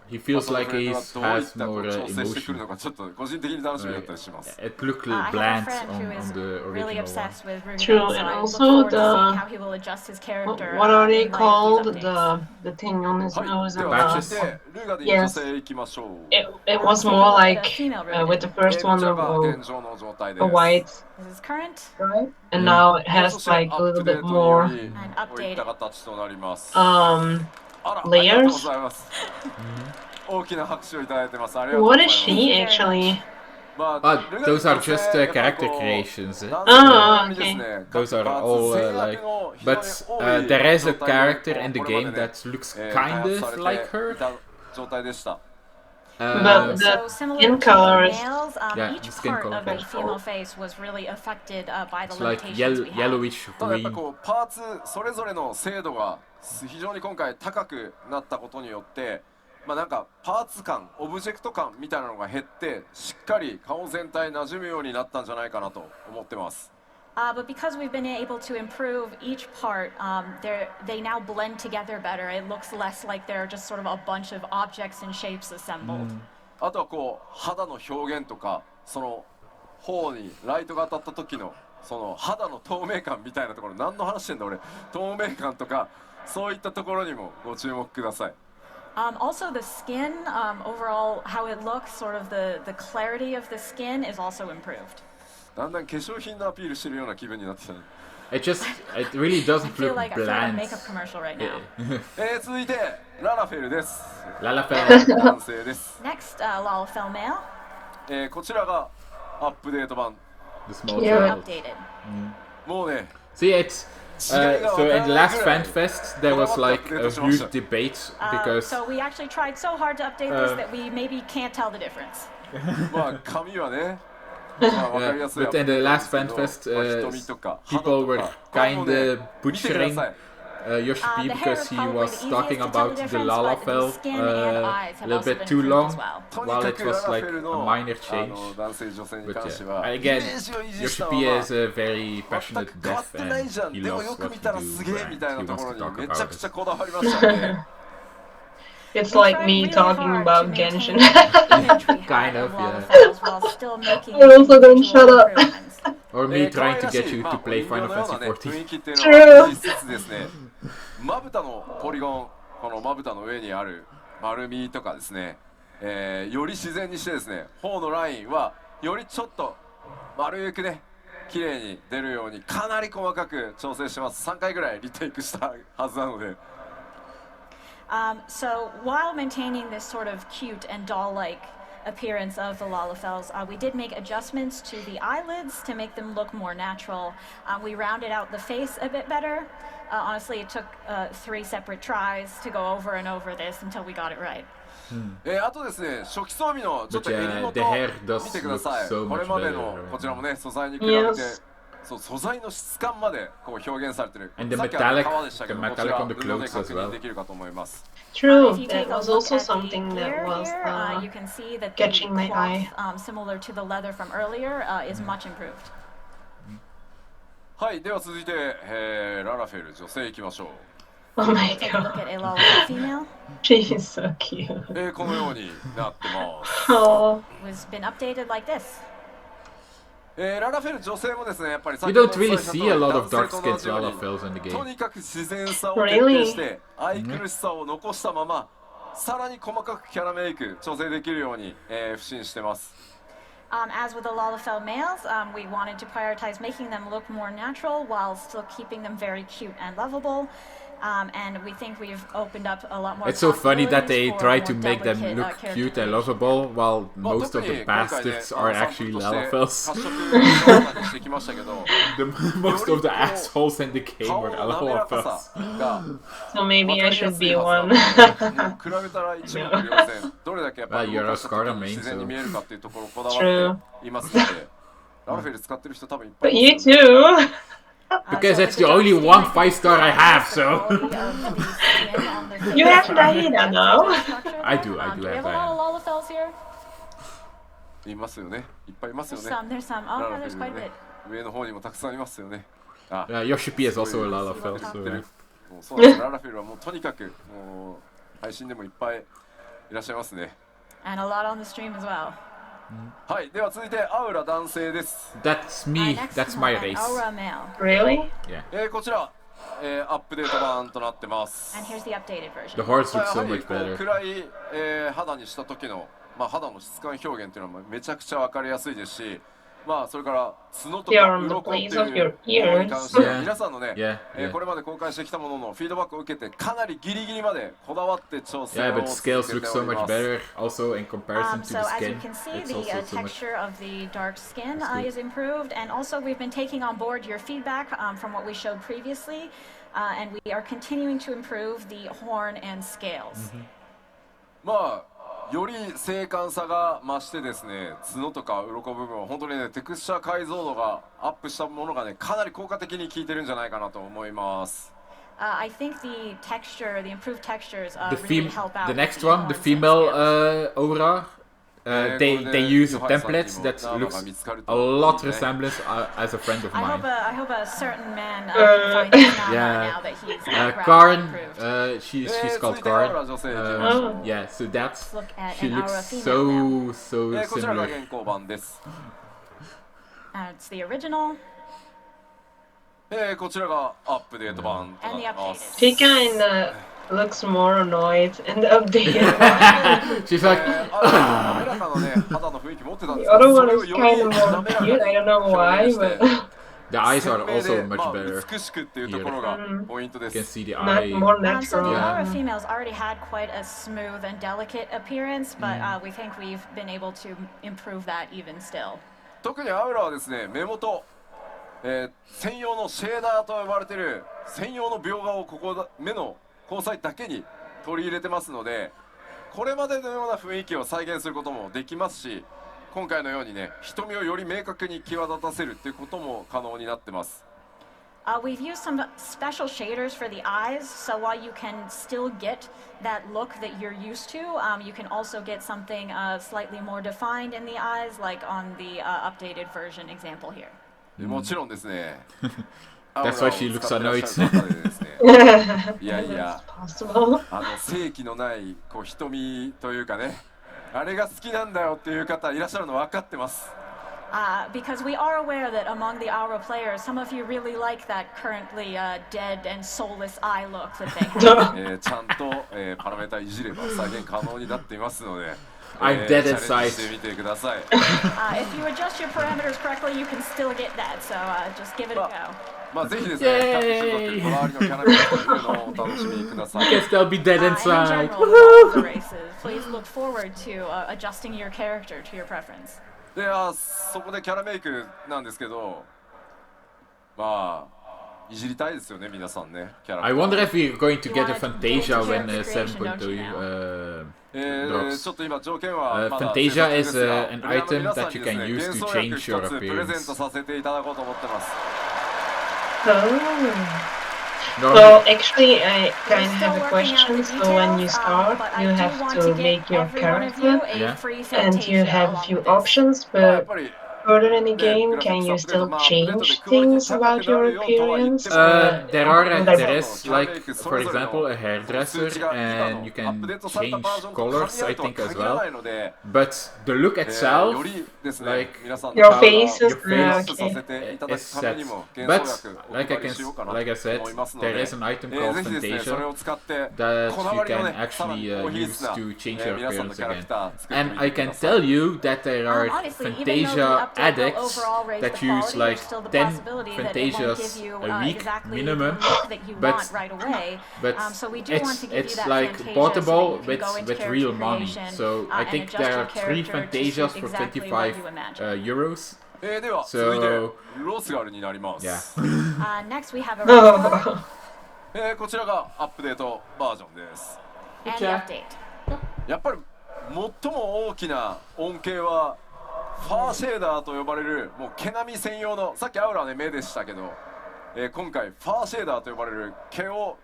He feels like he どういっ has た more 調整してくる emotion. のかちょっと個人的に楽しみだったりします。 It looked I have a bland friend who on is the really original one. obsessed with Ruganin, True, so and I look also forward to the- seeing how he will adjust his character. What are they in light of called? these updates. The thing on his はい、 nose で and は Patches. 続いてルガディン女性行きましょう。 it was more like with the first こ one ちらが of 現状の状態です。 a white, This is current right? And now it そ has して like ア a ッ little プデ bit ートによ more りこういった形となります。 um あら、ありがとうご layers. ざいます。大きな拍手をいただいてます。ありがとうご What ざいま is す。 she actually? ま Ah, ルガディン those are 女性 just やっぱり character こう creations. 男性の Ah, みですね Those are かつ all 制約 like. の非 But 常に多い there is a 状態で character in the これま game でね that looks 開 kind 発さ of れ like て her. いた状態でした。 But the So similar skin to color the is males, Yeah, each the skin part color of the is female face was really affected by the It's like limitations we had. yellowish ただやっぱ green. こうパーツそれぞれの精度が非常に今回高くなったことによってまあなんかパーツ感オブジェクト感みたいなのが減ってしっかり顔全体馴染むようになったんじゃないかなと思ってます。 But because we've been able to improve each part, they now blend together better. It looks less like they're just sort of a bunch of objects and shapes assembled. あとはこう肌の表現とかその頬にライトが当たった時のその肌の透明感みたいなところ何の話してんだ俺透明感とかそういったところにもご注目ください。 Also, the skin, overall, how it looks, sort of the clarity of the skin is also improved. だんだん化粧品のアピールしてるような気分になってきたね。 It really I doesn't feel look like a bland. makeup commercial right now. 続いてララフェルです。 Lalafell. 男性です。 Next, Lalafell male, こちらがアップデート版。 The small Yeah. child. updated. もうね See, it's so in the last FanFest there was like a huge debate because So we actually tried so hard to update this that we maybe can't tell the difference. まあ髪はね、まあわかりやすい but in the last FanFest まあ瞳とか肌 people と were かこれもね kinda 見てくだ butchering さい。 Yoshi The hair because is he probably was the easiest talking to tell about the the difference, but Lalafell the skin and eyes a have little also bit been too improved long as well. とに while か it くラ was ラフ like ェル a の minor change. 男性女性に But 関しては yeah, イメ again, ージを維持した Yoshi ま P ま is a very 全 passionate く変わっ deaf てない and じゃん he でも loves よく what 見 he たらすげえ do みたい and な he とこ wants ろ to に talk めちゃ about くちゃ it. こだわりましたね。 it's We like tried me really talking hard about to maintain Genshin. the image we had Kind of of, yeah. Lalafells while still making I also don't individual shut up. improvements. Or me 可愛 trying to らし get い you ま to あお play 人形 Final のよう Fantasy なね 14. 雰囲気っていうのは実質ですねまぶたのポリゴンこのまぶたの上にある丸みとかですね、より自然にしてですね頬のラインはよりちょっと丸くね綺麗に出るようにかなり細かく調整してます。3回ぐらいリテイクしたはずなので So while maintaining this sort of cute and doll-like appearance of the Lalafells, we did make adjustments to the eyelids to make them look more natural. We rounded out the face a bit better. Honestly, it took 3 separate tries to go over and over this until we got it right. あとですね初期装備のちょっと But 襟 yeah, 元 the hair 見 does てくだ look さい so これ much まで better. のこちらもね素材に比べて Yes. そう素材の質感までこう表現されてる And the さっきは metallic- 革でしたけど the こちら metallic on the 布で clothes as 確認 well. できるかと思います True, If you take that a was look also at the something that gear was here, you can see that the catching my cloth, eye. similar to the leather from earlier, is much improved. はい、では続いて、ララフェル女性いきましょう。 Oh my We'll take a look god. at a Lalafell female. She's so cute. このようになってます。 Oh. Was been updated like this. ララフェル女性もですね、やっぱり You don't really see a lot of dark-skinned Lalafells in the と game. にかく自然さを徹底して愛くるしさを残したまま、さらに細かくキャラメイク調整できるように、不信してます。 As with the Lalafell males, we wanted to prioritize making them look more natural while still keeping them very cute and lovable. And we think we've opened up a lot more. It's so funny that they possibilities for try more to make them delicate, look character cute and creation. lovable, while まあ most of 特に the 今回ね bastards are サン actually プとして Lalafels. 褐色にしてきましたけど Most of the assholes in the game 顔 were の滑らか Lalafels. さが So maybe I should be わ one. かりやすいはずなので比べたら一目瞭然どれだけやっぱり Well, you're 動 a かした時 Scarlet に main, 自然に so- 見えるかっていうところをこだわっていますのでララフェル使ってる人多分いっぱ But いい you ますよね too. Because So that's with the dark only skin, one I think 5-star I have, the so. quality of the skin on the face You have are Diana now. structure I there. do Do we have have a lot of Lalafells here? いますよねいっぱいいますよ There's ね some. There's some. ラ Oh, ラ yeah, フェ there's ル quite a ね bit. 上の方にもたくさんいますよねあ Yoshi is also a Lalafell, 言 so ってる yeah. もうそうなんですララフェルはもうとにかくもう配信でもいっぱいいらっしゃいますね And a lot on the stream as well. はいでは続いてアウラ男性です That's me, Next that's is my an race. Aura male. Really? Yeah. こちら、アップデート版となってます And here's the updated The version. horse や looks は so り much こう better. 暗い、肌にした時の、肌の質感表現っていうのはめちゃくちゃ分かりやすいですしそれから角と They か are on the 鱗っていう place of your ものに関しては ears. 皆さんのね、 Yeah, yeah. これまで公開してきたもののフィードバックを受けてかなりギリギリまでこだわって調整 Yeah, を but 続 scales け look て so おり much ます better. Also, in comparison to So the as you skin, can see, it's the also so much. texture of the dark skin That's good. is improved, and also we've been taking on board your feedback from what we showed previously, and we are continuing to improve the horn and scales. より精悍さが増してですね角とか鱗部分は本当にねテクスチャー解像度がアップしたものがねかなり効果的に効いてるんじゃないかなと思います I think the texture, the improved textures, The, really help out. the with next the one, the horns and female scales. aura, they use templates that looks a lot resemblance as a friend of mine. I hope a certain man can find his now, Yeah. now that he's graphically Karn, improved. she's called 続いてアウラ Karn. 女性いきましょう Yeah, so that's Let's look at she an looks aura female so こちらが similar. 現行版です It's the original こちらがアップデート版とな and っ the てます updated. She kinda looks more annoyed in the update. She's like, 滑らかなね肌の雰囲気持ってたんで The すけ other どそ one れを is よ kind り of 滑 more らか cute. I don't know に why, 表現して but the eyes are 鮮明 also で much better. 美しくっていうところがポイントで You can す see the not eye. more So the natural. aura females already had quite a smooth and delicate appearance, but we think we've been able to improve that even still. 特にアウラはですね目元、専用のシェーダーと呼ばれている専用の描画をここだ目の交際だけに取り入れてますのでこれまでのような雰囲気を再現することもできますし今回のようにね瞳をより明確に際立たせるっていうことも可能になってます We've used some special shaders for the eyes, so while you can still get that look that you're used to, you can also get something slightly more defined in the eyes, like on the updated version example here. もちろんですね That's why she looks アウラを使ってらっしゃる方でですねいやいや Possible. 正気のないこう瞳というかねあれが好きなんだよっていう方いらっしゃるの分かってます Because we are aware that among the Aura players, some of you really like that currently dead and soulless eye look that they have. ちゃんと、パラメータいじれば再現可能になっていますので I'm dead チャレン inside. ジしてみてください If you adjust your parameters correctly, you can still get that, so just give it a go. ぜひですね各種族こだわりのキャラメータというのをお楽しみください Guess they'll be dead And in inside. general, with all of the races, please look forward to adjusting your character to your preference. でそこでキャラメイクなんですけどいじりたいですよね皆さんねキャラ I wonder if we're going to You get a wanna Fantasia go into when character creation, don't you 7.2 drops. ちょっと今条件はまだ Fantasia 制作 is ですが an プレイヤーの item 皆さん that に you です can ね use 幻 to 想薬 change 一 your つプレゼント appearance. させていただこうと思ってます Oh. Normally, So actually, I We're kind of still have a working out question. the So when you details, start, but I you do have want to get make your every one of you character, a Yeah. free and you Fantasia have a along few with this. options. やっ But ぱり further in the ね、 game, グラフィッ can クスア you ップデート、 still まあアップデートで change クオリティ things 高 about くな your るよとは言って appearance? も、 there is 皆さんの like, キャラメ for イクそれぞれ example, a のその数値 hairdresser, が今 and の you アップ can デートされた change バージョンと colors, 噛み合 I うとは think, as 限らな well. いので、 But the look よ itself, りですね、 like 皆さんの Your 体 face を is your face アップさ okay. せていただ is くため set. にも幻 But 想薬お like 配りしようかな I と said, 思いますの there で、 is an item called ぜひですね、それ fantasia を使って that こだ you わりの can ね、さら actually に高品 use 質な to change your 皆さんの appearance キャラク again. ター作って And み I てく can ださい。 tell you that there are Honestly, even though the fantasia update will addicts overall raise the that use quality, like there's still the 10 possibility that it won't give fantasias you a week exactly minimum, the look that you but want right away. but So we do want to give you it's that like fantasia portable so that you can go into with character real money. creation, So I and think adjust there your are 3 character to fantasias suit for exactly what 25 you imagine. euros. では So 続いてロスガルになります。 yeah. Next, we have a restaurant Oh. こちらがアップデートバージョンです。 and the update. やっぱり最も大きな恩恵はファーシェーダーと呼ばれるもう毛並み専用の、さっきアウラはね目でしたけど、今回ファーシェーダーと呼ばれる毛を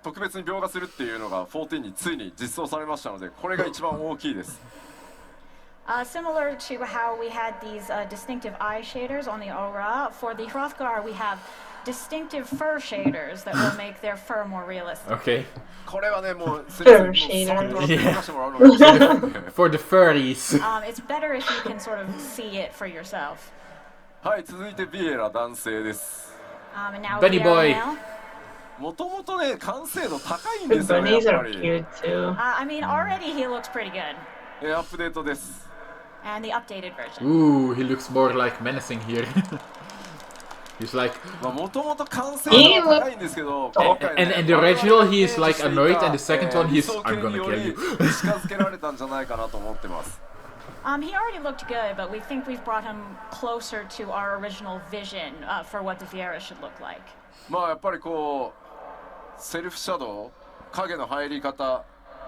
特別に描画するっていうのが14についに実装されましたので、これが一番大きいです。Similar to how we had these distinctive eye shaders on the aura, for the Hrothgar we have distinctive fur shaders that will make their fur more realistic. Okay. これはねもうすみません、もう触ってもらって動かしてもらうのが一番いいですね。 For the furries. It's better if you can sort of see it for yourself. はい、続いてビエラ男性です。And now Benny Vieira boy. male. もともとね完成度高いん The ですよね、やっ bunnies ぱ are り。 cute too. I mean, already he looks pretty good. アップデートです。 And the updated version. Ooh, he looks more like menacing here. He's like, まあもともと完成度は高いんですけど、今回ね and the original he's like annoyed, and the second one he's 理想 I'm 形に gonna よ kill り you. 近づけられたんじゃないかなと思ってます。 He already looked good, but we think we've brought him closer to our original vision for what the Vieira should look like. まあやっぱりこうセルフシャドウ、影の入り方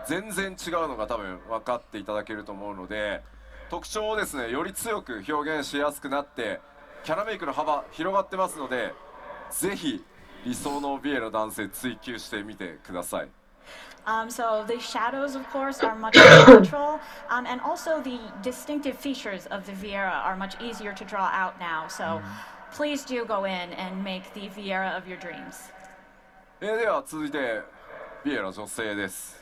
全然違うのが多分分かっていただけると思うので、特徴をですねより強く表現しやすくなってキャラメイクの幅広がってますので、ぜひ理想のビエラ男性追求してみてください。 So the shadows, of course, are much more natural, and also the distinctive features of the Vieira are much easier to draw out now. So please do go in and make the Vieira of your dreams. では続いてビエラ女性です。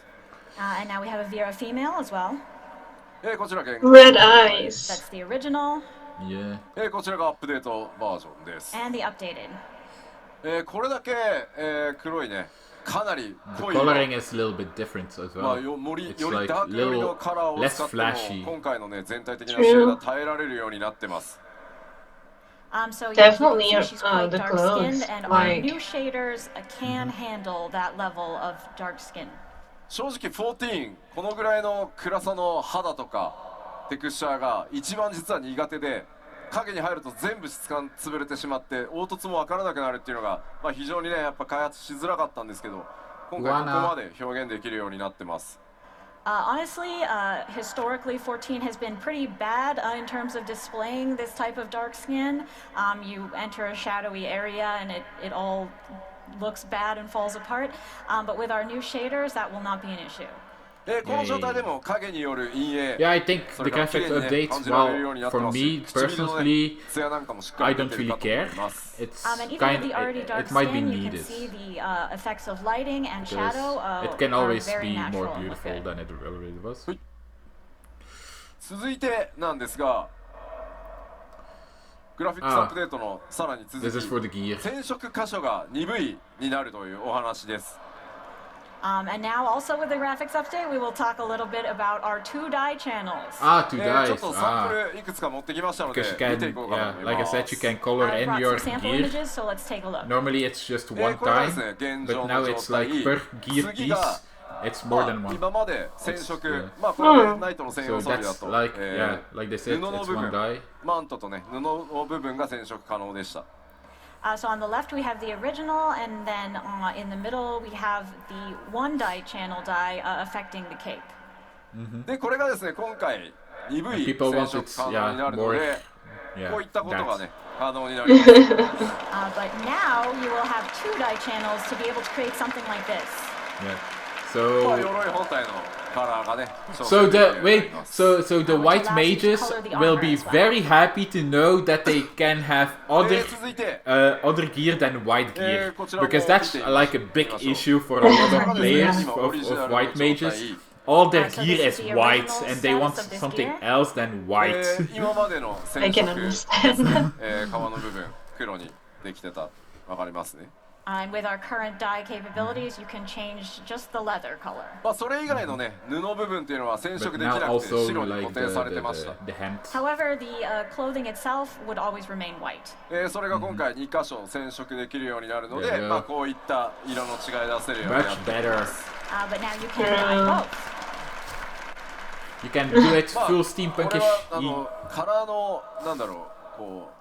And now we have a Vieira female as well. こちら現 Red eyes. That's the original Yeah. こちらがアップデートバージョンです。 and the updated. これだけ、黒いね、かなり The 濃い色 coloring is a little bit different as まあ well. より It's より like ダーク寄りの little カラーを less 使っても flashy. 今回のね全体的なシェーダー耐えられるようになってます。 So Definitely, you can see she's quite the dark skinned, clothes, and our like- new shaders can handle that level of dark skin. 正直14このぐらいの暗さの肌とかテクスチャーが一番実は苦手で、影に入ると全部質感潰れてしまって凹凸も分からなくなるっていうのが、まあ、非常にねやっぱ開発しづらかったんですけど、今回ここまで表現できるようになってます。 Honestly, historically, 14 has been pretty bad in terms of displaying this type of dark skin. You enter a shadowy area and it all looks bad and falls apart. But with our new shaders, that will not be an issue. この状態でも影による陰影 Yeah, I think そ the れから綺麗 graphic にね updates, 感じられるようにな well, って for ますし、 me 唇のね personally, ツヤなんかもしっか I り don't 出てる really かと思 care. います。 It's And even kind with the already dark it might be skin, you can needed see the effects of lighting and because shadow it can are always very be more natural and look beautiful good. than it already was. 続いてなんですが、グラフィックスアップデートのさらに続 This is for き the gear. 染色箇所が鈍いになるというお話です。 And now also with the graphics update, we will talk a little bit about our 2-dye channels. Ah, two ちょ dyes. っとサン Ah, プルいくつか持ってきましたので because you 見てい can, こうかな yeah, と思い like I ます。 said, you can color I in brought your some sample gear. images, so let's take a look. Normally it's just one これはで time, すね現 but 状 now の状 it's like 態。 per gear 次が piece, it's more ま than あ one. 今まで染色 yeah. まあこれはねナイトの専 So 用装備だ that's と、 like, yeah, like they 布 said, の it's 部 one 分 dye. マントとね布の部分が染色可能でした。 So on the left we have the original, and then in the middle we have the 1-dye channel dye affecting the cape. でこれがですね今回鈍い People 染 want 色 it, 可能にな yeah, るの more, で、 yeah, こういったことが that. ね可能になります。 But now you will have 2-dye channels to be able to create something like this. Yeah. So, 鎧本体のカラーがね so the white mages will be very happy to know that they can have other 続いて other gear than white gear, こちらも because that's 見てみましょう。 like a big issue for a lot of players of white mages. All their So gear this is is the white, original and they want status of this something gear? else than white. 今までの染 I 色 can ですね understand. 皮の部分黒にできてたわかりますね And with our current dye capabilities, you can change just the leather color. まあそれ以外のね布部分っていうのは染 But 色できな now くて also 白に like 固定されてました the hem. However, the clothing itself would always remain white. それが今回2箇所染色できるようになるので、 Yeah. まあこういった色の違い出せるようにな Much ってい better. ます But now you can dye both. You can do it まあ full これ steampunkish. はカラーのなんだろうこう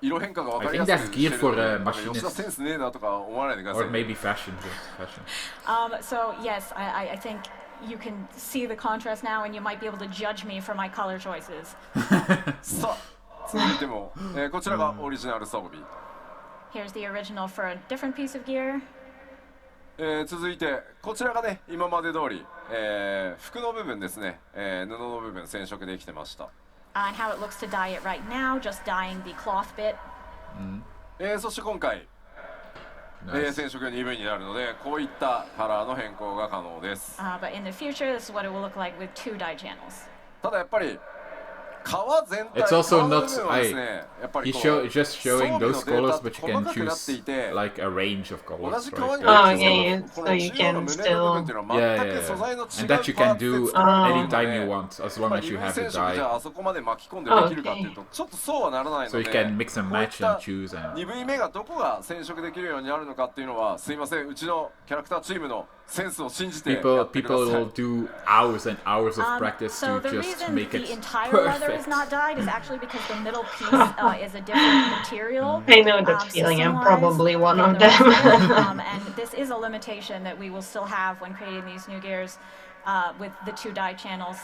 色変化が分かりやすく I think that's してる geared for, ので machinists. 吉田センスねえなとか思わないでくださ Or い maybe fashion. Just fashion. So yes, I think you can see the contrast now, and you might be able to judge me for my color choices. さあ続いても、こちらがオリジナル装備 Here's the original for a different piece of gear. 続いてこちらがね今まで通り、服の部分ですね、布の部分染色できてました、 And how it looks to dye it right now, just dyeing the cloth bit. そして今回、Nice. 染色が2分になるのでこういったカラーの変更が可能です But in the future, this is what it will look like with 2 dye channels. ただやっぱり皮全体 It's also 皮の not. 部分はですねやっぱり He's こ show, う just 装 showing 備の those デー colors, タ but you 細 can かくなって choose いて like a range of 同 colors, じ皮 right? に There. は Oh, yeah, こ so の you 中央の can 胸の部分 still. っていうのは Yeah, 全 yeah, く素材 yeah. の違う And that you パー can ツで do 作られているの anytime で you want, as long まあ as 二 you 分 have the 染色じゃ dye. あそこまで巻き込んでできるかっていうとちょっとそうはならない So の you で can mix and こういっ match た and choose. And 2部位目がどこが染色できるようになるのかっていうのはすいませんうちのキャラクターチームのセンスを信じてや people ってくだ people さい will do hours and hours of practice So to the just reason make the it entire leather is perfect. not dyed is actually because the middle piece is a different material. I know that feeling. I'm system-wise probably one than of the rest them. of it. And this is a limitation that we will still have when creating these new gears with the 2 dye channels.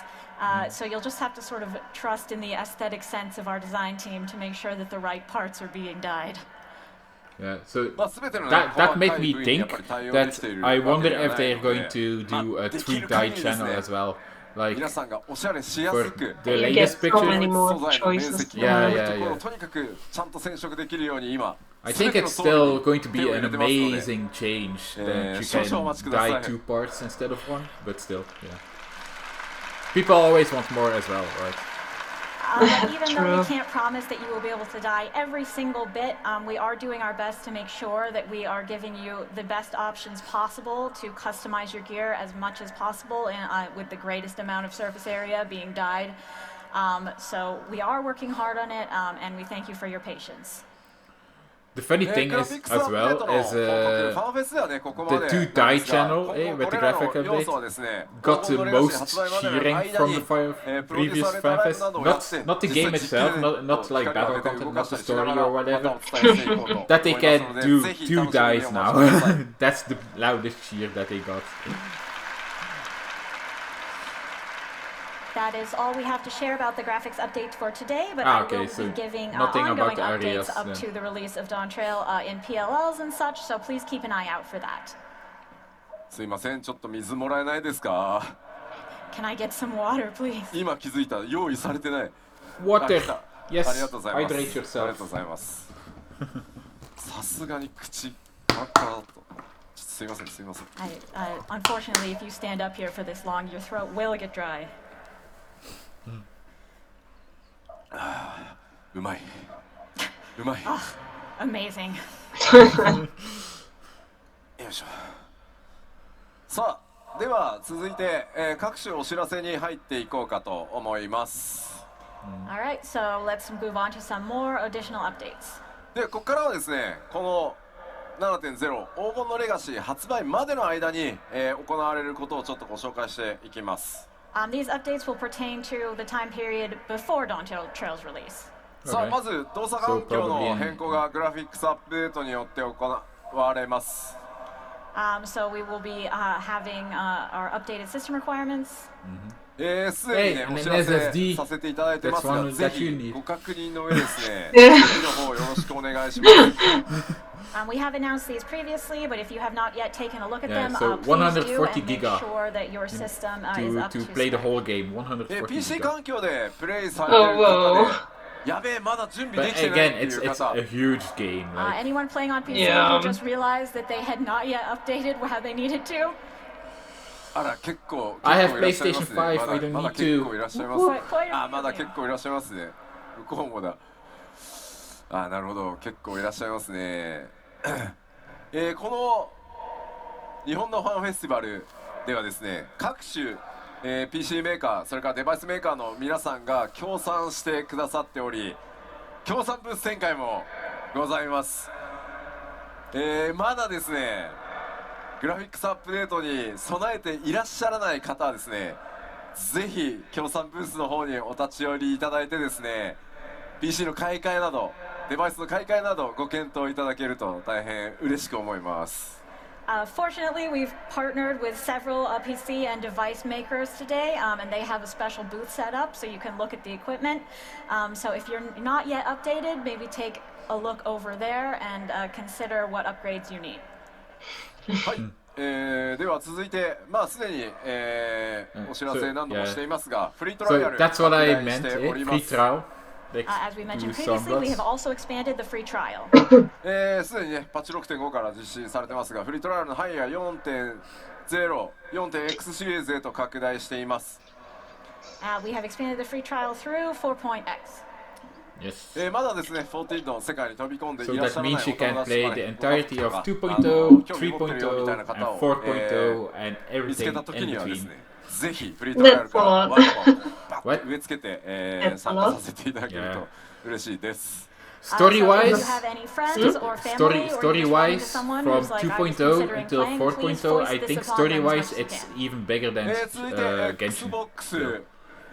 So you'll just have to sort of trust in the aesthetic sense of our design team to make sure that the right parts are being dyed. Yeah, so まあ全てのね that 細 made かい me 部位にやっ think ぱり対応できてい that る I わ wonder けでは if ない they're の going で to do a でき 3 dye る限りです channel ね as well. Like 皆さんがおしゃれしやす for く the You latest get so picture, many more 素材の面 choices. 積 Yeah, の yeah, ところ yeah. をとにかくちゃんと染色できるように今 I 全 think ての it's 装備 still に going to 手 be を入 an れてますので amazing change that you 少々お待ち can ください dye 2 parts instead of 1, but still, yeah. People always want more as well, right? But even though we True. can't promise that you will be able to dye every single bit, we are doing our best to make sure that we are giving you the best options possible to customize your gear as much as possible and with the greatest amount of surface area being dyed. So we are working hard on it, and we thank you for your patience. The funny グ thing ラ is フィックスア as ップデート well の is 報告ファンフェスではねここまで the なん 2 dye ですが channel 今後 with こ the れら graphic の要素は update ですね got 黄 the 金のレガシー most 発売までの cheering 間 from に the プロデュ previous ースされたライブ fanfest. などをやって Not the 実 game 際実 itself, 験 not like を光 battle 上げて content, 動 not かし the たりしな story がら or また whatever. お伝えしていこうと思い That ます they の can で do ぜひ 2 楽しみに dyes お now. 待ちください That's the loudest cheer that they got. That is all we have to share about the graphics update for today, but I Okay, will so be giving nothing about ongoing the areas updates up then. to the release of Dawn Trail in PLLs and such, so please keep an eye out for that. すいませんちょっと水もらえないですか Can I get some water, please? 今気づいた用意されてない Water. 来た Yes, ありがとうございます hydrate ありが yourself. とうございますさすがに口カラッカラだとちょっとすいませんすいません Unfortunately, if you stand up here for this long, your throat will get dry. うまいうまい Amazing. よいしょさあでは続いて、各種お知らせに入っていこうかと思います All right, so let's move on to some more additional updates. でここからはですねこの 7.0 黄金のレガシー発売までの間に、行われることをちょっとご紹介していきます These updates will pertain to the time period before Dawn Trail's release. さあ Okay. まず動作環境の変更がグラフィックスアップデートによって行われます So we will be having our updated system requirements. すでにね Hey, お知らせ SSD させていただいてますが That's one ぜ that you ひ need. ご確認の上ですね準備の方よろしくお願いします We have announced these previously, but if you have not yet taken a look at them, so please 140 do and make giga sure that your system is up to to play the spec. whole game. 140 PC giga. 環境でプレイされてる Oh, 方 whoa. でやべえまだ準備 But できてないっ again, てい it's う it's 方 a huge game. Like, Anyone playing on PC Yeah. who just realized that they had not yet updated how they needed to? あら結構 I 結 have 構いらっしゃいます PlayStation ね 5, まだ I don't まだ need 結 to. 構いらっしゃいます Quite a あまだ few. 結構いらっしゃいますね向こうもだあなるほど結構いらっしゃいますねこの日本のファンフェスティバルではですね各種、PC メーカーそれからデバイスメーカーの皆さんが協賛してくださっており協賛ブース展開もございます、まだですねグラフィックスアップデートに備えていらっしゃらない方はですねぜひ協賛ブースの方にお立ち寄りいただいてですね PC の買い替えなどデバイスの買い替えなどご検討いただけると大変嬉しく思います Fortunately, we've partnered with several PC and device makers today, and they have a special booth set up so you can look at the equipment. So if you're not yet updated, maybe take a look over there and consider what upgrades you need. はい、では続いてまあすでに、お知らせ何度もしていますが、フリートライア So ル that's what 拡 I 大し meant. ておりま Free す trial. Like, As we mentioned do previously, we some have also expanded the free trial. すでにねパッチ 6.5 から実施されてますがフリートライアルの範囲は 4.0、4.x シリーズへと拡大しています、We have expanded the free trial through 4.x. yes. まだですね14の世界に飛び込んで So いらっ that しゃらない means you お友 can 達 play と the かね entirety of ご家族とか 2.0, 興味持ってるよみたいな 3.0, 方 and を、 4.0, and 見つけ everything た時 in にはです between. ねぜひフリートライアルからワンコンバッ What? と植え付けて、That's 参加させていただける Yeah. と嬉しいです So if you Story-wise, have any friends or family, or you just run into story-wise, someone from who's like, I was 2.0 considering until playing, please 4.0, voice I this think upon them as much story-wise as you it's can. even bigger than 続いて Genshin. Xbox So,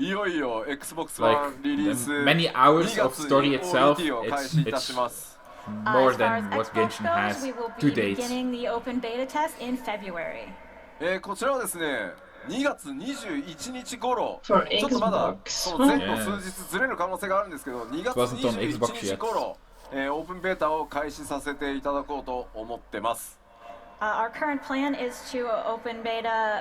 いよいよ Xbox like One リリース many hours of 2 story 月に itself, OBT を開 it's 始いたし it's ます more As far as than what Xbox Genshin goes, has we will to be date. beginning the open beta test in February. こちらはですね2月21日頃 For ちょっとまだ Xbox. その前後数日ずれる可能性があるんですけど2月 Wasn't on 21 Xbox 日 yet. 頃、オープンベータを開始させていただこうと思ってます Our current plan is to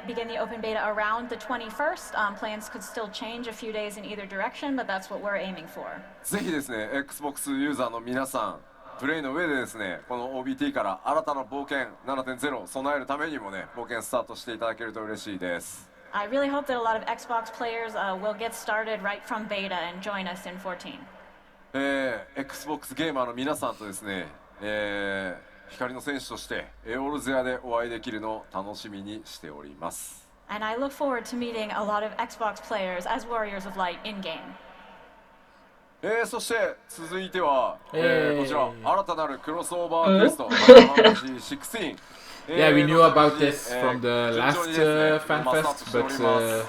begin the open beta around the 21st. Plans could still change a few days in either direction, but that's what we're aiming for. ぜひですね Xbox ユーザーの皆さんプレイの上でですねこの OBT から新たな冒険 7.0 を備えるためにもね冒険スタートしていただけると嬉しいです I really hope that a lot of Xbox players will get started right from beta and join us in 14. Xbox ゲーマーの皆さんとですね、光の戦士としてオールゼアでお会いできるのを楽しみにしております And I look forward to meeting a lot of Xbox players as Warriors of Light in-game. そして続いては、こちら新たなるクロスオーバークエスト、16 Yeah, we knew about this from the 順 last 調にですね FanFest, 今 but スタートしております updates.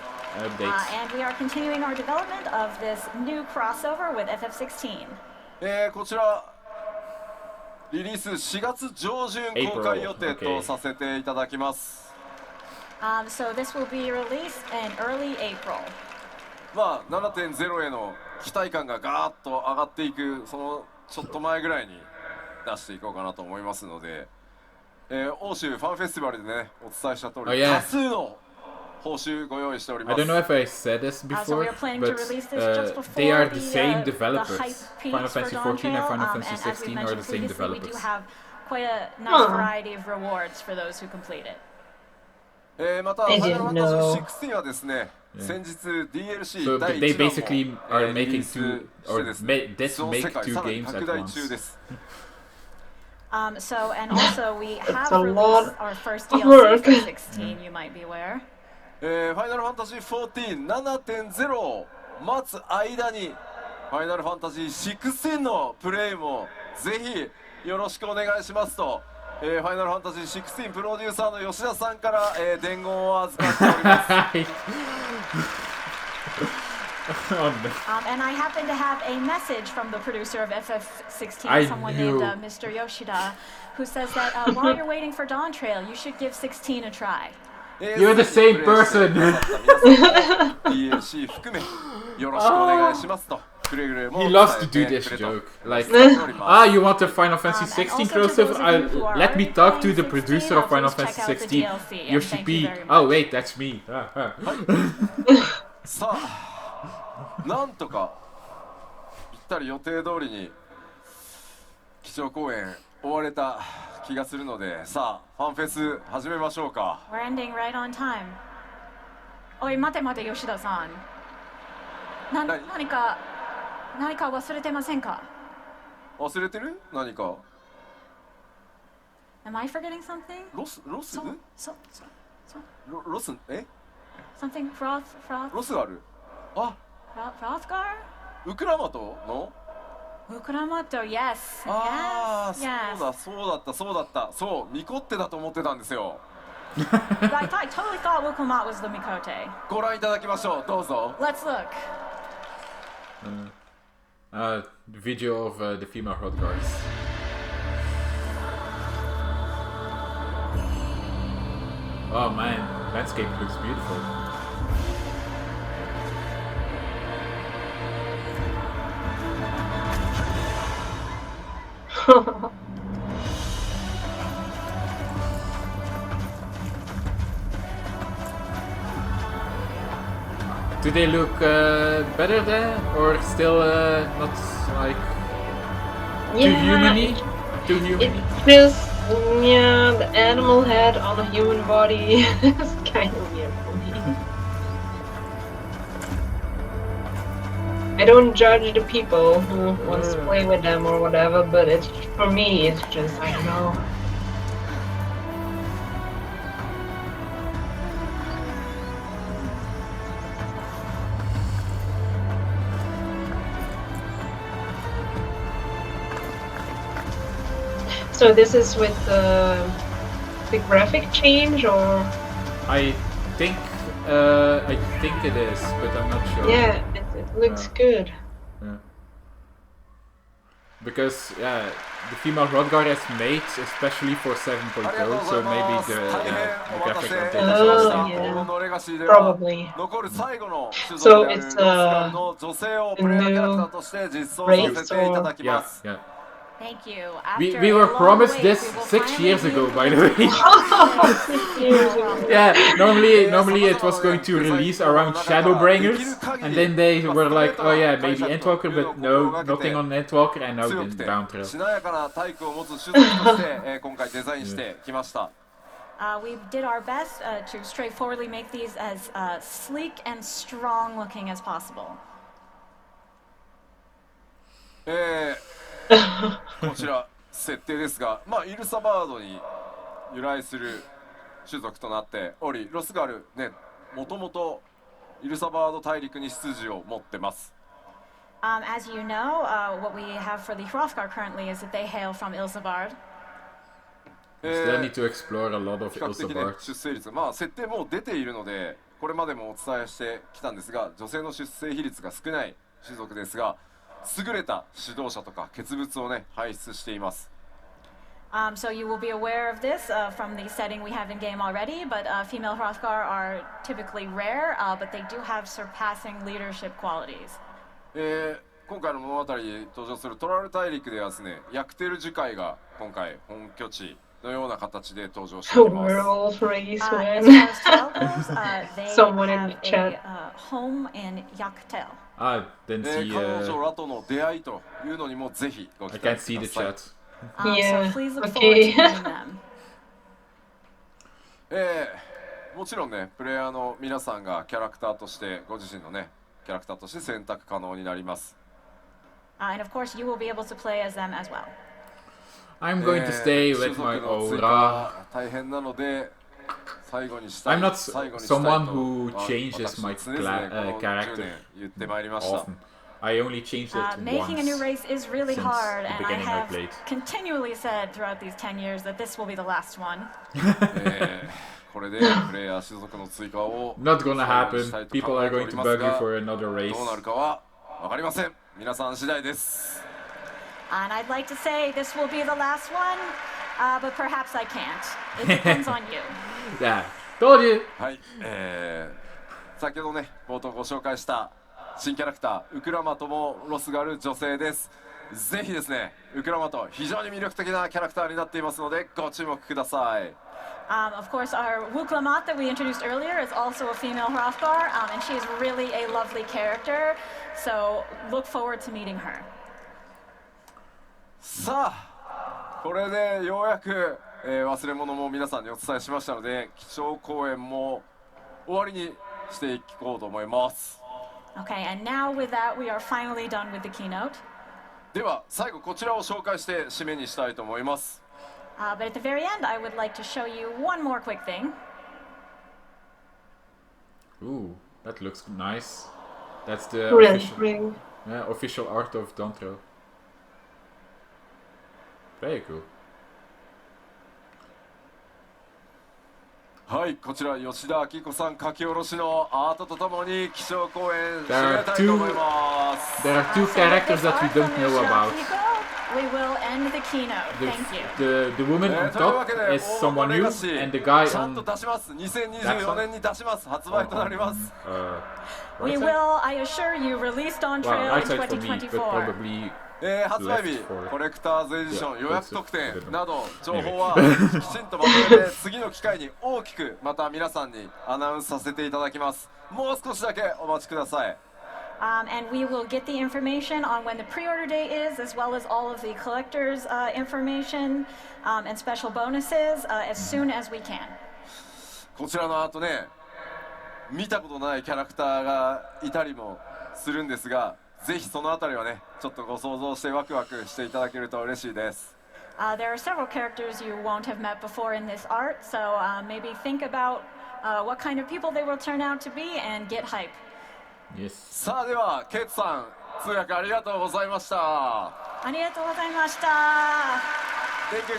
And we are continuing our development of this new crossover with FF16. こちらリリース4月上旬公開予定とさせていただきます So this will be released in early April. まあ 7.0 への期待感がガーッと上がっていくそのちょっと前ぐらいに出していこうかなと思いますので、欧州ファンフェスティバルでねお伝えした通り、 Oh, yeah. 多数の報酬ご用意しておりま I す don't know if I said this So before, we are planning but to release this just before they are the the same the developers. hype peaks Final for Fantasy Dawn 14 and Trail, Final and Fantasy as we 16 are mentioned the same previously, we do developers. have quite a nice Huh. variety of rewards for those who complete it. また、フ I ァイナル didn't ファンタジ know. ー16はですね、 Yeah. 先日 DLC So 第 they 1弾 basically も are リリー making ス two し or てですね、 let's その make 世界 two さらに games 拡 at 大 once. 中です So and also we have a lot released our first of DLC work. for 16. You might be aware. ファイナルファンタジー14 7.0 を待つ間にファイナルファンタジー16のプレイもぜひよろしくお願いしますと、ファイナルファンタジー16プロデューサーの吉田さんから、伝言を預かっております Oh, no. And I happen to have a message from the producer of FF16, I someone knew. named Mr. Yoshida, who says that while you're waiting for Dawn Trail, you should give 16 a try. You're the same person. DLC 含めよろしくお願いしますとくれぐれも He loves to 伝 do えて this くれと joke. Like, 伝えております you want a Final Fantasy And XVI also to crossover? those of you who are Let me already talk to playing the 16, producer of Final please check Fantasy out the XVI, DLC, and thank you Yoshi P. very Oh much. wait, that's me. さあなんとかぴったり予定通りに基調講演終われた気がするので、さあファンフェス始めましょうか。 We're ending right on time. おい、待て待て、吉田さん。何か忘れてませんか？忘れてる？何か Am I forgetting something? ロスそロス something Froth ロスがある。あ Frothgar? ウクラマトの Ukramoto, yes. ああ yes. そうだったそうミコってだと思ってたんですよ。 I totally thought Wukumat was the Mikote. ご覧いただきましょう。どうぞ。 Let's look. Video of the female hot guards. Oh man, landscape looks beautiful. Do they look better then, or still not like too human-y? Too human-y? It's just, yeah, the animal head on a human body is kind of weird for me. I don't judge the people who wants to play with them or whatever, but it's for me, it's just, I don't know. So this is with the graphic change, or I think it is, but I'm not sure. yeah, it looks good. Yeah. Because the female Rodgar is made especially for 7.0, so maybe the graphic update is Oh, also. yeah. Probably. So it's a new race, or Yeah. Thank you. We After were a long promised wait, this we will 6 finally years ago, move by the on. way. Yeah, normally it was going to release around Shadowbringers, and then they were like, oh yeah, maybe Endwalker, but no, nothing on Endwalker, and now in し Downtrail. なやかな体育を持つ種族として今回デザインしてきました。 We did our best to straightforwardly make these as sleek and strong looking as possible. こちら設定ですが、まあイルサバードに由来する種族となっており、ロスガルね、もともとイルサバード大陸に出自を持ってます。As you know, what we have for the Hrothgar currently is that they hail from Ilsabard. We still need to explore a lot of 比較的ね Ilsabard. 出生率、まあ設定もう出ているので、これまでもお伝えしてきたんですが、女性の出生比率が少ない種族ですが、優れた指導者とか傑物をね輩出しています。So you will be aware of this from the setting we have in game already, but female Hrothgar are typically rare, but they do have surpassing leadership qualities. 今回の物語に登場するトラル大陸ではですね、ヤクテル樹海が今回本拠地のような形で登場しています。 werewolf race, As man. far as Tel goes, they Someone in have the chat. a home in Yaktel. Didn't see. 彼女らとの出会いというのにもぜひご I 期 can't 待 see く the ださい。 chat. Yeah, So please look okay. forward to meeting them. もちろんね、プレイヤーの皆さんがキャラクターとしてご自身のね、キャラクターとして選択可能になります。And of course, you will be able to play as them as well. I'm going to stay 種 with 族 my の追加 aura. は大変なので、最後にしたい。 I'm not 最後にしたいと someone who まあ changes my 私常々この character 10年言ってまいりました。 often. I only changed it Making a new once. race is really since hard, the and I beginning I have played. continually said throughout these 10 years that this will be the last one. これでプレイヤー種族の追加を Not gonna 最後にしたい happen. と People 考 are えてお going り to ます bug you が for another race. どうなるかは分かりません。皆さん次第です。 And I'd like to say this will be the last one, but perhaps I can't. It depends on you. Yeah, told you. はい、先ほどね冒頭ご紹介した新キャラクターウクラマともロスがある女性です。ぜひですね、ウクラマと非常に魅力的なキャラクターになっていますのでご注目ください。Of course, our Wuklamat that we introduced earlier is also a female Hrothgar, and she's really a lovely character, so look forward to meeting her. さあ、これでようやく、忘れ物も皆さんにお伝えしましたので、基調講演も終わりにしていこうと思います。 Okay, and now with that, we are finally done with the keynote. では最後こちらを紹介して締めにしたいと思います。But at the very end, I would like to show you one more quick thing. Ooh, that looks nice. That's the Ring, official, ring. official art of Dantro. Very cool. はい、こちら吉田明子さん書き下ろしのアートとともに基調講演 There 締め are たいと思います。 There are two So with characters this that we art don't from know Yoshida about. Akiko, we will end the keynote. Thank you. The woman on というわ top けで is someone レ new, ガシー and the guy ちゃん on と出します。2024年に出します。発売となります。 We right side? will, I assure you, released on Well, trail right in side for me, but 2024. probably 発売日 Left for コレクターズエディション Yeah, 予約特典 that's it. など情報はきちんとまとめて次の機会に大きくまた皆さんにアナウンスさせていただきます。もう少しだけお待ちください。 And we will get the information on when the pre-order date is, as well as all of the collectors' information and special bonuses as soon as we can. こちらの後ね、見たことないキャラクターがいたりもするんですが、ぜひそのあたりはね、ちょっとご想像してワクワクしていただけると嬉しいです。 There are several characters you won't have met before in this art, so maybe think about what kind of people they will turn out to be and get hype. yes. さあではケイトさん、通訳ありがとうございました。ありがとうございました。 Thank you,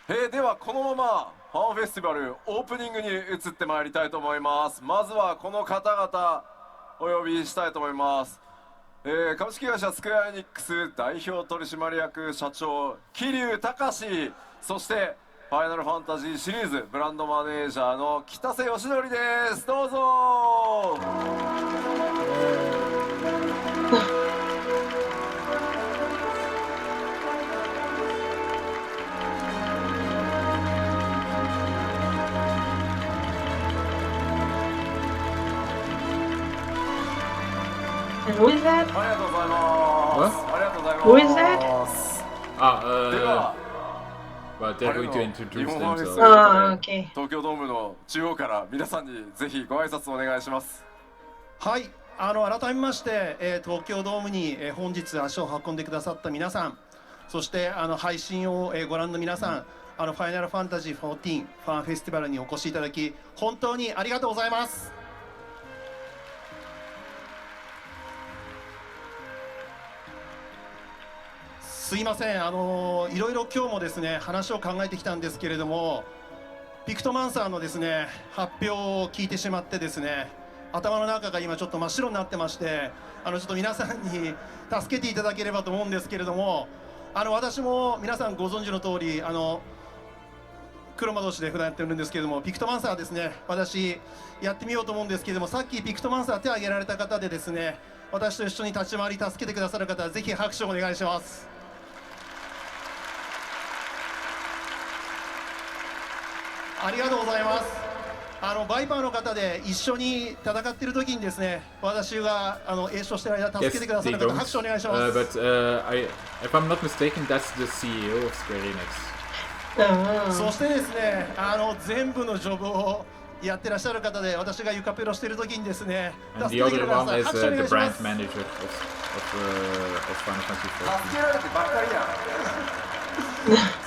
Kate. ではこのままファンフェスティバルオープニングに移ってまいりたいと思います。まずはこの方々お呼びしたいと思います。株式会社スクエアエニックス代表取締役社長桐生隆、そしてファイナルファンタジーシリーズブランドマネージャーの北瀬義則です。どうぞ。And who is that? ありがとうございます。ありがとうございます。 Who is that? Ah, では well, they're 彼 going の to 日 introduce 本ファンフェス themselves. ということで okay. 東京ドームの中央から皆さんにぜひご挨拶お願いします。はい、改めまして、東京ドームに、本日足を運んでくださった皆さん、そして配信を、ご覧の皆さん、ファイナルファンタジー14ファンフェスティバルにお越しいただき本当にありがとうございます。すいません、いろいろ今日もですね話を考えてきたんですけれども、ピクトマンサーのですね発表を聞いてしまってですね、頭の中が今ちょっと真っ白になってまして、ちょっと皆さんに助けていただければと思うんですけれども、私も皆さんご存知の通り黒魔同士で普段やってるんですけれども、ピクトマンサーですね、私やってみようと思うんですけれども、さっきピクトマンサー手を挙げられた方でですね、私と一緒に立ち回り助けてくださる方はぜひ拍手をお願いします。ありがとうございます。バイパーの方で一緒に戦っている時にですね、私が栄唱している間助 Yes, けてくださ they る方、 don't. 拍手お願いします。 But if I'm not mistaken, that's the CEO of Square Enix. そしてですね、全部のジョブをやってらっしゃる方で、私がユカペロしている時にですね、 And 助 the けてく other だ one さい。 is 拍手お願い the しま brand す。 manager of Final Fantasy 助けられてばっかりやん。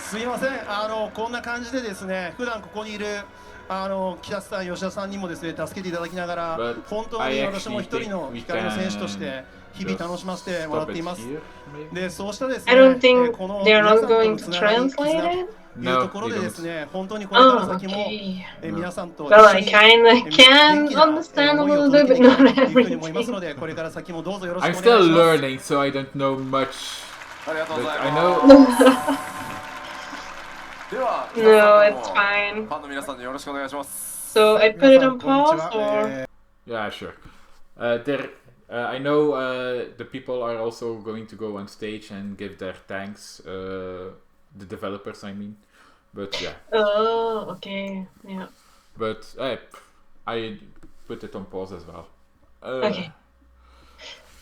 すいません、こんな感じでですね、普段ここにいる北さん、吉田さんにもですね助けていただきながら、 But 本当に私も一人の光の選手として日々楽しませてもらっています。で、そうしたですね、 I don't think この they're 皆 not さんと going の to つながり translate it. というところでですね、本当にこれから先も Okay. 皆さんと Well, I 一緒に kinda can 元気な understand a 思いを little 届 bit, けていきた but い not というふうに思いますの everything. で、これから先もどうぞよろしく I'm お願いし still ます。 learning, so I don't know much. ありがとうご But ざい I ま know. では、 No, 皆 it's さん fine. もファンの皆さんによろしくお願いします。 So I put it on pause or? Yeah, sure. I know the people are also going to go on stage and give their thanks. The developers, I mean. But yeah. Oh, okay. Yeah. But I put it on pause as well. Okay.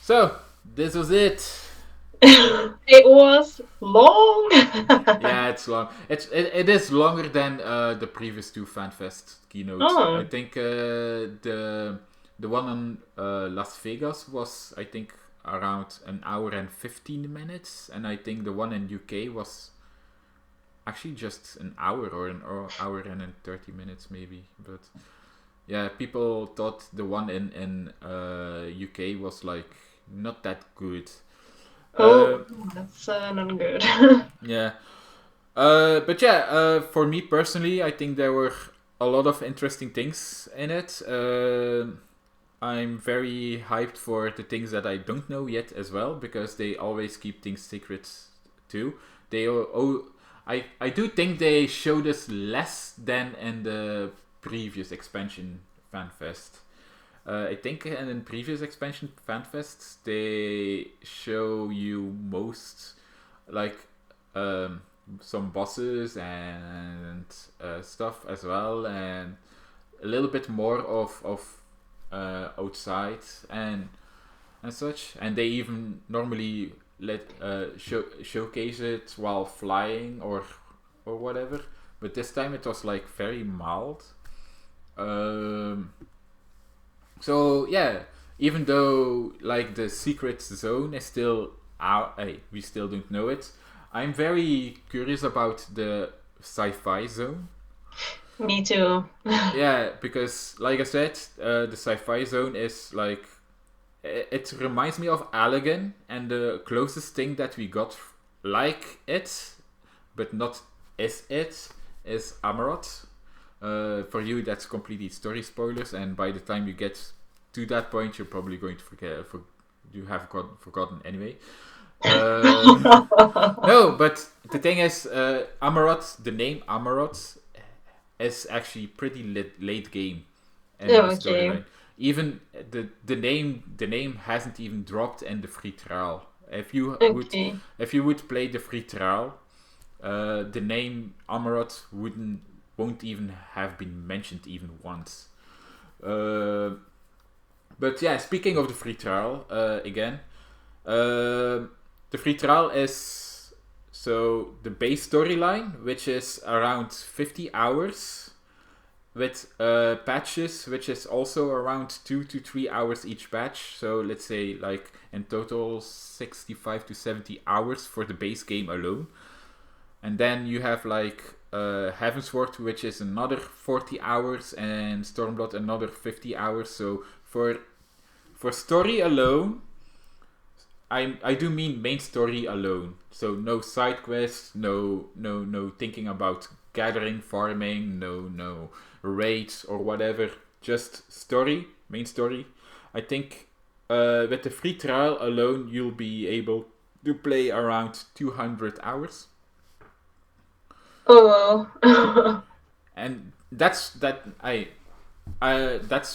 So this was it. It was long. Yeah, it's long. It is longer than the previous two FanFest keynotes. Oh. I think the one in Las Vegas was, I think, around an hour and 15 minutes, and I think the one in UK was actually just an hour or an hour and 30 minutes maybe. But yeah, people thought the one in UK was like not that good. Oh, that's not good. Yeah. But yeah, for me personally, I think there were a lot of interesting things in it. I'm very hyped for the things that I don't know yet as well, because they always keep things secret too. I do think they showed us less than in the previous expansion FanFest. I think in previous expansion FanFests they show you most like some bosses and stuff as well, and a little bit more of outside and such, and they even normally showcase it while flying or whatever, but this time it was like very mild. So yeah, even though like the secret zone is still out, we still don't know it. I'm very curious about the sci-fi zone. Me too. Yeah, because like I said, the sci-fi zone is like, it reminds me of Allegan, and the closest thing that we got like it, but not is Amarot. For you, that's completely story spoilers, and by the time you get to that point, you're probably going to you have forgotten anyway. No, but the thing is, Amarot, the name Amarot, is actually pretty late game in the storyline. Even the name hasn't even dropped in the free trial. If you would play the free trial, the name Amarot won't even have been mentioned even once. But yeah, speaking of the free trial, again, the free trial is so the base storyline, which is around 50 hours, with patches, which is also around 2 to 3 hours each patch. So let's say like in total 65 to 70 hours for the base game alone. And then you have like Heavensward, which is another 40 hours, and Stormblood another 50 hours. So for story alone, I do mean main story alone. So no side quests, no thinking about gathering, farming, no raids or whatever. Just story, main story. I think with the free trial alone, you'll be able to play around 200 hours. Oh wow. And that's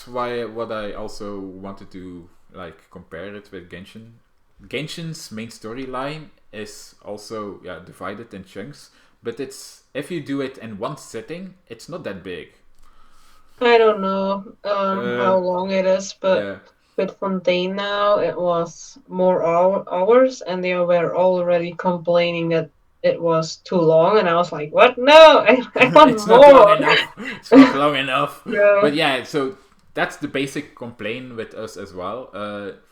why what I also wanted to like compare it with Genshin. Genshin's main storyline is also divided in chunks, but it's, if you do it in one sitting, it's not that big. I don't know how long it is, but with Fontaine now it was more hours, and they were already complaining that it was too long, and I was like, what? No, I want it's more. Not long enough. It's not long enough. Yeah. But yeah, so that's the basic complaint with us as well.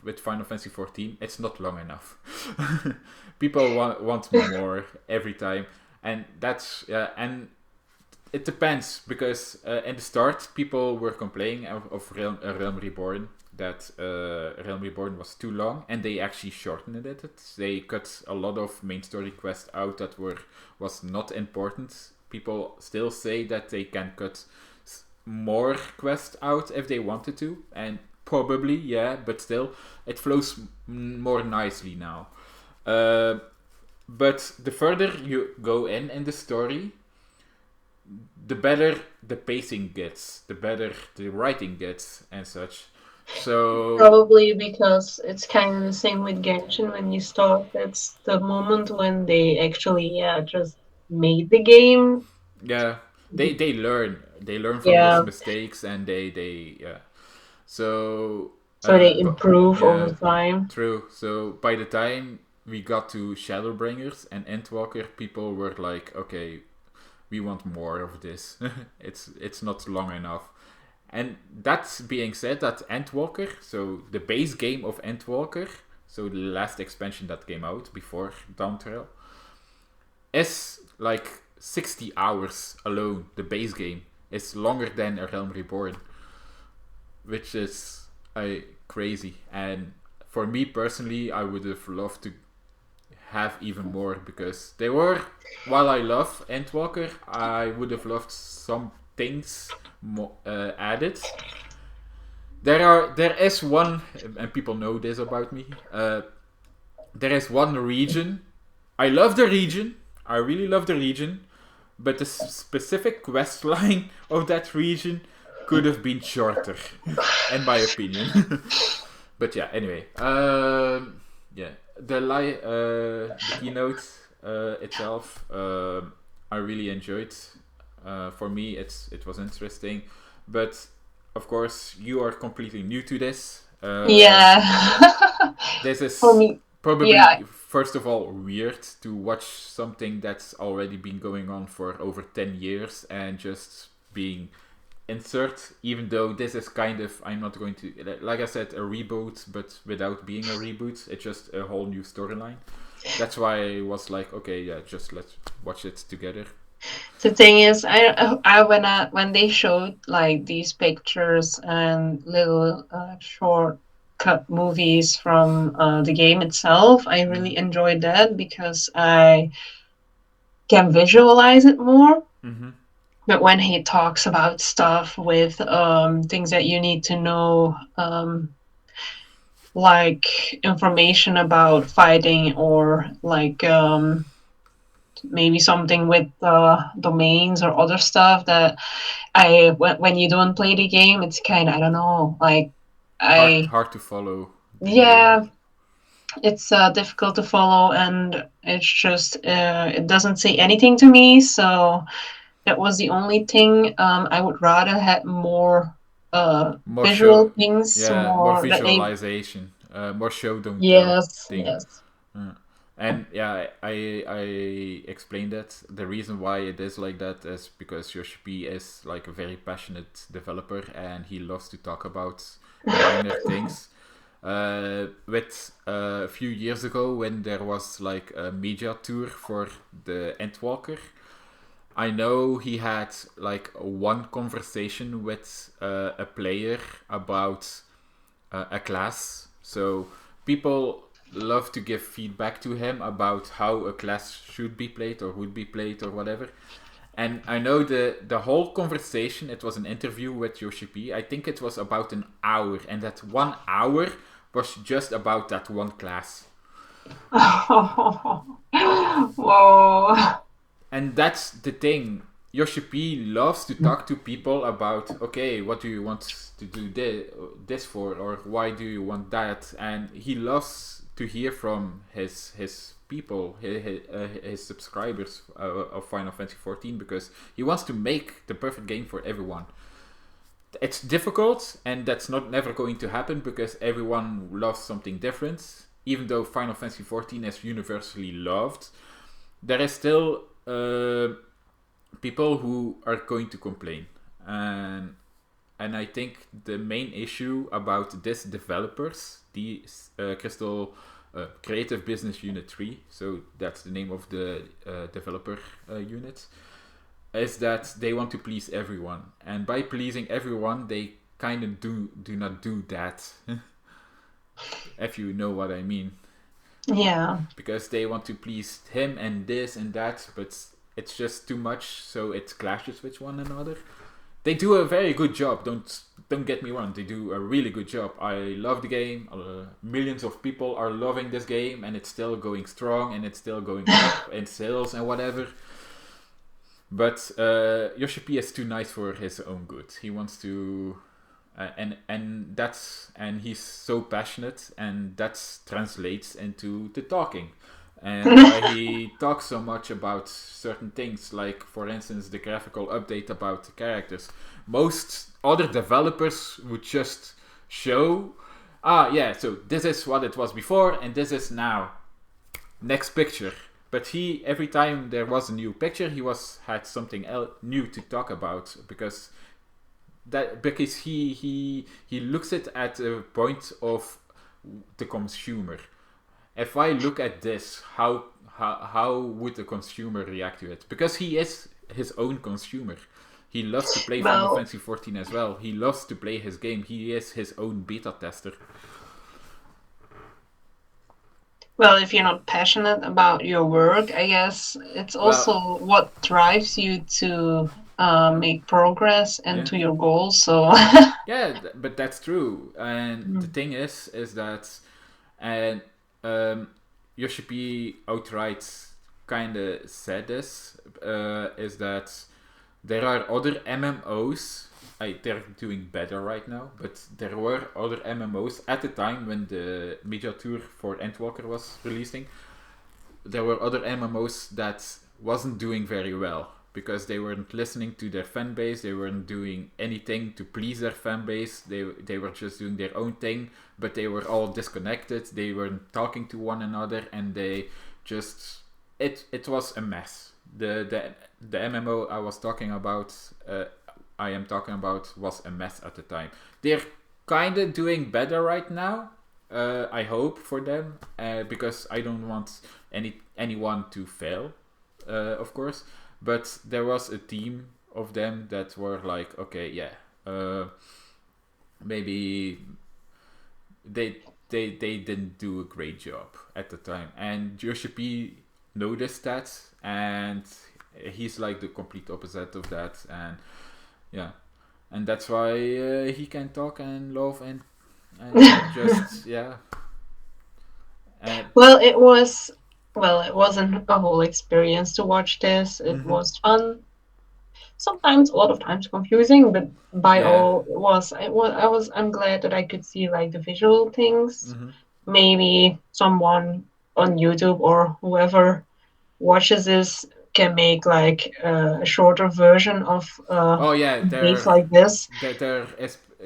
With Final Fantasy 14, it's not long enough. People want more every time, and that's and it depends, because in the start people were complaining of Realm Reborn, that Realm Reborn was too long, and they actually shortened it. They cut a lot of main story quests out that was not important. People still say that they can cut more quests out if they wanted to, and probably but still it flows more nicely now. But the further you go in the story, the better the pacing gets, the better the writing gets, and such. So Probably because it's kind of the same with Genshin when you start. That's the moment when they actually, just made the game. yeah, they learn from Yeah, these mistakes, and they yeah. So so they but improve over yeah, time. true. So by the time we got to Shadowbringers and Endwalker, people were like, okay, we want more of this. It's not long enough. And that being said, that Endwalker, so the base game of Endwalker, so the last expansion that came out before Downtrail, is like 60 hours alone. The base game is longer than A Realm Reborn, which is crazy. And for me personally, I would have loved to have even more, because they were, while I love Endwalker, I would have loved some things added. There is one, and people know this about me. There is one region. I love the region. I really love the region, but the specific quest line of that region could have been shorter, in my opinion. But yeah, anyway, yeah, the keynote itself, I really enjoyed. For me, it was interesting, but of course, you are completely new to this. Yeah. This For is me, yeah, probably, first of all, weird to watch something that's already been going on for over 10 years and just being insert, even though this is kind of, I'm not going to, like I said, a reboot, but without being a reboot. It's just a whole new storyline. That's why I was like, okay, yeah, just let's watch it together. the thing is, when they showed like these pictures and little short cut movies from the game itself, I really enjoyed that because I can visualize it more. Mm-hmm. But when he talks about stuff with things that you need to know, like information about fighting or like maybe something with domains or other stuff that when you don't play the game, it's kind of, I don't know, like I Hard to follow the. yeah, it's difficult to follow, and it's just it doesn't say anything to me. So that was the only thing. I would rather have more More show, visual things, yeah, more more that they. visualization, more show don't tell Yes, thing. yes. And yeah, I explained that the reason why it is like that is because Yoshi P is like a very passionate developer, and he loves to talk about minor things. With a few years ago, when there was like a media tour for the Endwalker, I know he had like one conversation with a player about a class. So people love to give feedback to him about how a class should be played or would be played or whatever. And I know the whole conversation, it was an interview with Yoshi P. I think it was about an hour, and that 1 hour was just about that one class. Whoa. And that's the thing. Yoshi P loves to talk to people about, okay, what do you want to do this for, or why do you want that? And he loves to hear from his people, his subscribers of Final Fantasy 14, because he wants to make the perfect game for everyone. It's difficult, and that's not never going to happen because everyone loves something different. Even though Final Fantasy 14 is universally loved, there is still people who are going to complain, and I think the main issue about this developers, the Crystal Creative Business Unit 3, so that's the name of the developer unit, is that they want to please everyone, and by pleasing everyone, they kind of do not do that. If you know what I mean. Yeah. Because they want to please him and this and that, but it's just too much, so it clashes with one another. They do a very good job. Don't get me wrong. They do a really good job. I love the game. Millions of people are loving this game, and it's still going strong, and it's still going up in sales and whatever. But Yoshi P is too nice for his own good. He wants to, and he's so passionate, and that translates into the talking, and why he talks so much about certain things, like for instance the graphical update about the characters. Most other developers would just show, so this is what it was before, and this is now. Next picture. But he, every time there was a new picture, he had something new to talk about, because he looks it at a point of the consumer. If I look at this, how would the consumer react to it? Because he is his own consumer. He loves to play Final Fantasy 14 as well. He loves to play his game. He is his own beta tester. Well, if you're not passionate about your work, I guess it's also what drives you to make progress and to your goals. So yeah, but that's true. And the thing is that, and Yoshi P outright kind of said this, is that there are other MMOs. They're doing better right now, but there were other MMOs at the time when the media tour for Endwalker was releasing. There were other MMOs that wasn't doing very well, because they weren't listening to their fan base. They weren't doing anything to please their fan base. They were just doing their own thing, but they were all disconnected. They weren't talking to one another, and they just it was a mess. The MMO I am talking about was a mess at the time. They're kind of doing better right now. I hope for them, because I don't want anyone to fail, of course. But there was a team of them that were like, okay, maybe they didn't do a great job at the time, and Yoshi P noticed that, and he's like the complete opposite of that, and and that's why he can talk and love and just it wasn't a whole experience to watch this. It was fun. Sometimes, a lot of times, confusing, but I'm glad that I could see like the visual things. Maybe someone on YouTube or whoever watches this can make like a shorter version of things like this.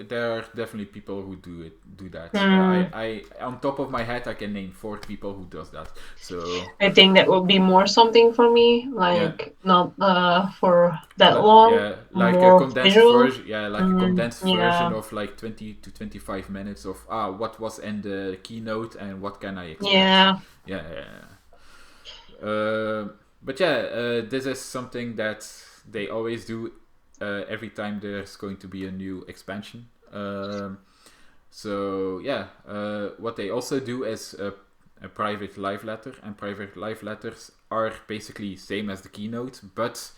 There are definitely people who do that. I on top of my head I can name 4 people who does that. So I think that would be more something for me, not for that long. Like more a condensed visual. version. A condensed version of like 20 to 25 minutes of what was in the keynote and what can I expect. But this is something that they always do every time there's going to be a new expansion. What they also do is a private live letter, and private live letters are basically same as the keynote, but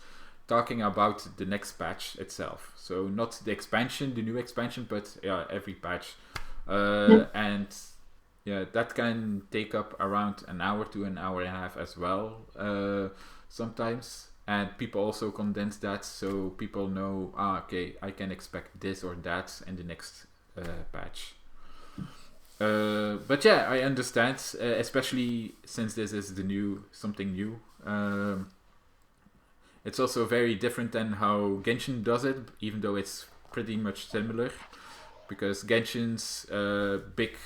talking about the next patch itself. So not the expansion, the new expansion, but every patch. And that can take up around an hour to an hour and a half as well, sometimes. And people also condense that, so people know, I can expect this or that in the next patch. But I understand, especially since this is something new. It's also very different than how Genshin does it, even though it's pretty much similar. Because Genshin's big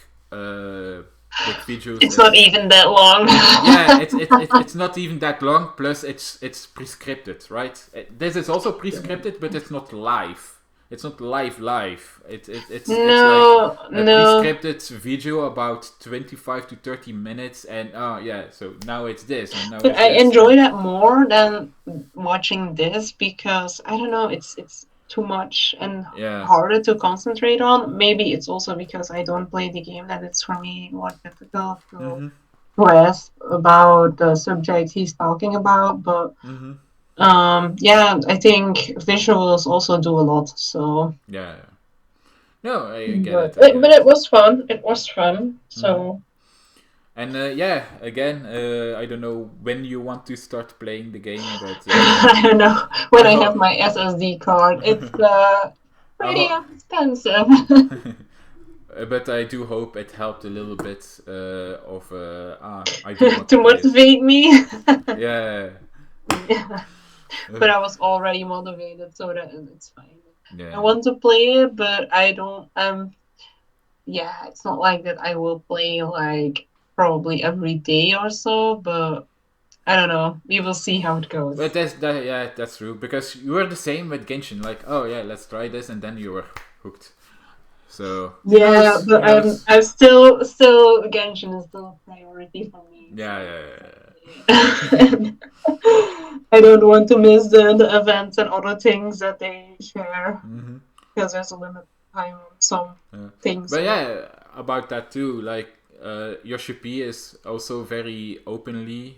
videos. It's not even that long. It's not even that long. Plus, it's prescripted, right? This is also prescripted, but it's not live. It's not live. It's like a prescripted video about 25 to 30 minutes, and so now it's this. And now but I enjoy that more than watching this, because I don't know, it's too much and harder to concentrate on. Maybe it's also because I don't play the game that it's for me more difficult to grasp about the subject he's talking about. But I think visuals also do a lot. So no, I get it. But it was fun. So And yeah, again, I don't know when you want to start playing the game, but I don't know when I ho- have my SSD card. It's I pretty ho- expensive. but I do hope it helped a little bit of I do want to To play it. motivate me. Yeah, Yeah. But I was already motivated, so that it's fine. I yeah. want to play it, but I don't. Yeah, it's not like that. I will play like probably every day or so, but I don't know. We will see how it goes. But yeah, that's true because you were the same with Genshin. Like, oh yeah, let's try this, and then you were hooked. So who Yeah, knows? but Who knows? I'm still Genshin is still a priority for me. Yeah, So. yeah, I don't want to miss the events and other things that they share Mm-hmm. because there's a limit time on some Yeah. things. But yeah, about that too. Like Yoshi P is also very openly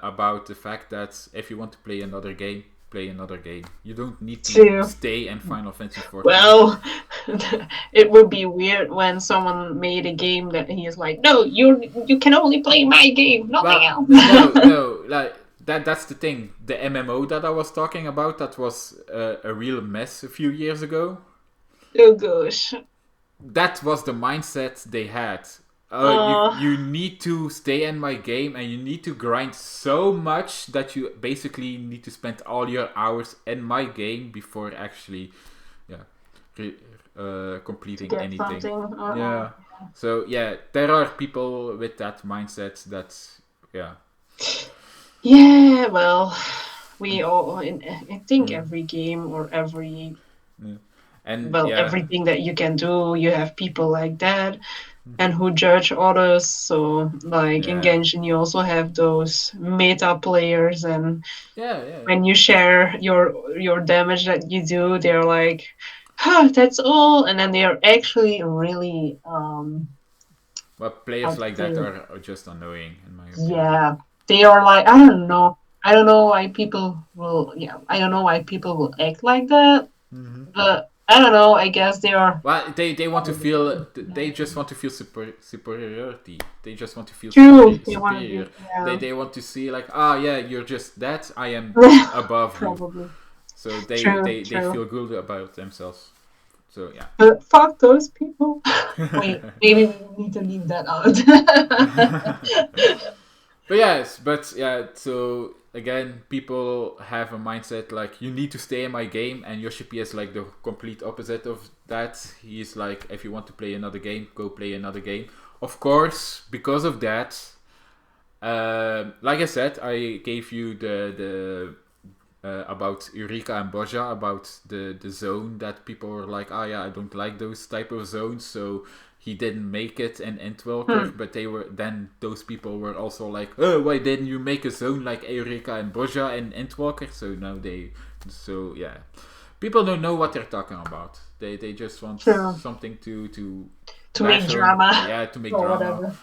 about the fact that if you want to play another game, play another game. You don't need to True. stay in Final Fantasy 14. Well, it would be weird when someone made a game that he is like, no, you can only play my game, nothing else. no, like that's the thing. The MMO that I was talking about, that was a real mess a few years ago. Oh gosh. That was the mindset they had. You need to stay in my game and you need to grind so much that you basically need to spend all your hours in my game before actually completing Get anything. something. Yeah. So yeah, there are people with that mindset that Yeah, well, we all, I think every game or every, and everything that you can do, you have people like that and who judge others. So, like in Yeah. Genshin, you also have those meta players, and yeah. when you share your damage that you do, they're like, huh, that's all. And then they are actually really, But players like that are just annoying in my opinion. yeah, they are like, I don't know. I don't know why people will, I don't know why people will act like that. But I don't know. I guess they are. Well, they want to feel. They just want to feel superiority. They just want to feel True. They want to superior. be, They want to see like, yeah, you're just that. I am above you. probably. So True. they feel good about themselves. So yeah. But fuck those people. Wait, maybe we need to leave that out. But yes, but yeah, so again, people have a mindset like you need to stay in my game, and Yoshi P is like the complete opposite of that. He's like, if you want to play another game, go play another game. Of course, because of that, like I said, I gave you the about Eureka and Boja, about the zone that people were like, oh yeah, I don't like those type of zones, so he didn't make it in Endwalker, but those people were also like, oh, why didn't you make a zone like Eureka and Boja in Endwalker? So yeah, people don't know what they're talking about. They just want something to make drama. Yeah, to make or drama. Whatever.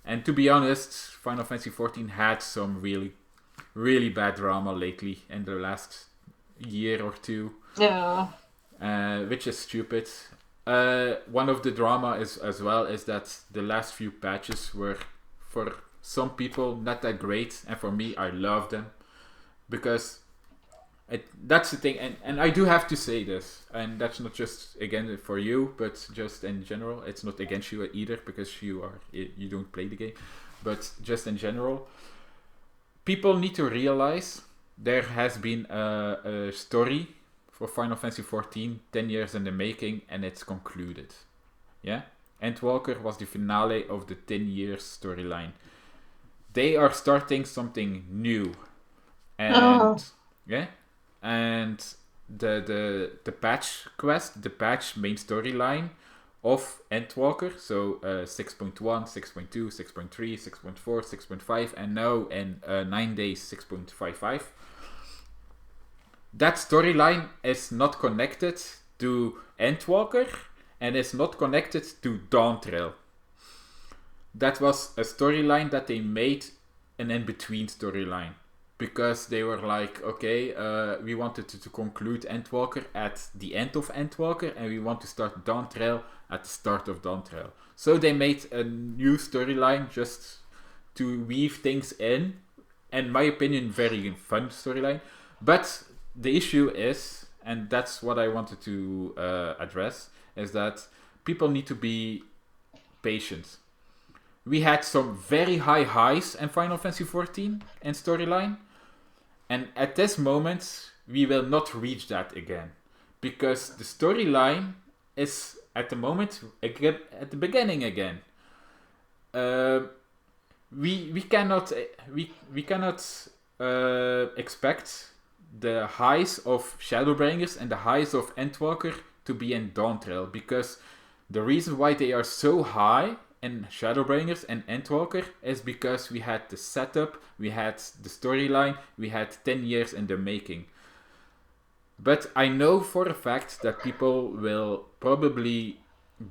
And to be honest, Final Fantasy XIV had some really bad drama lately in the last year or two. Yeah. Which is stupid. One of the drama is as well is that the last few patches were for some people not that great, and for me I love them because that's the thing, and I do have to say this, and that's not just again for you, but just in general. It's not against you either because you don't play the game, but just in general, people need to realize there has been a story for Final Fantasy XIV 10 years in the making, and it's concluded. Yeah? Endwalker was the finale of the 10 years storyline. They are starting something new. And yeah? And the patch quest, the patch main storyline of Endwalker, so 6.1, 6.2, 6.3, 6.4, 6.5, and now in 9 days 6.55. That storyline is not connected to Endwalker and is not connected to Dawn Trail. That was a storyline that they made an in-between storyline. Because they were like, okay, we wanted to conclude Endwalker at the end of Endwalker, and we want to start Dawn Trail at the start of Dawn Trail. So they made a new storyline just to weave things in my opinion, very fun storyline. But the issue is, and that's what I wanted to address, is that people need to be patient. We had some very high highs in Final Fantasy XIV in storyline, and at this moment, we will not reach that again. Because the storyline is, at the moment, again, at the beginning again. We cannot expect the highs of Shadowbringers and the highs of Endwalker to be in Dawntrail, because the reason why they are so high in Shadowbringers and Endwalker is because we had the setup, we had the storyline, we had 10 years in the making. But I know for a fact that people will probably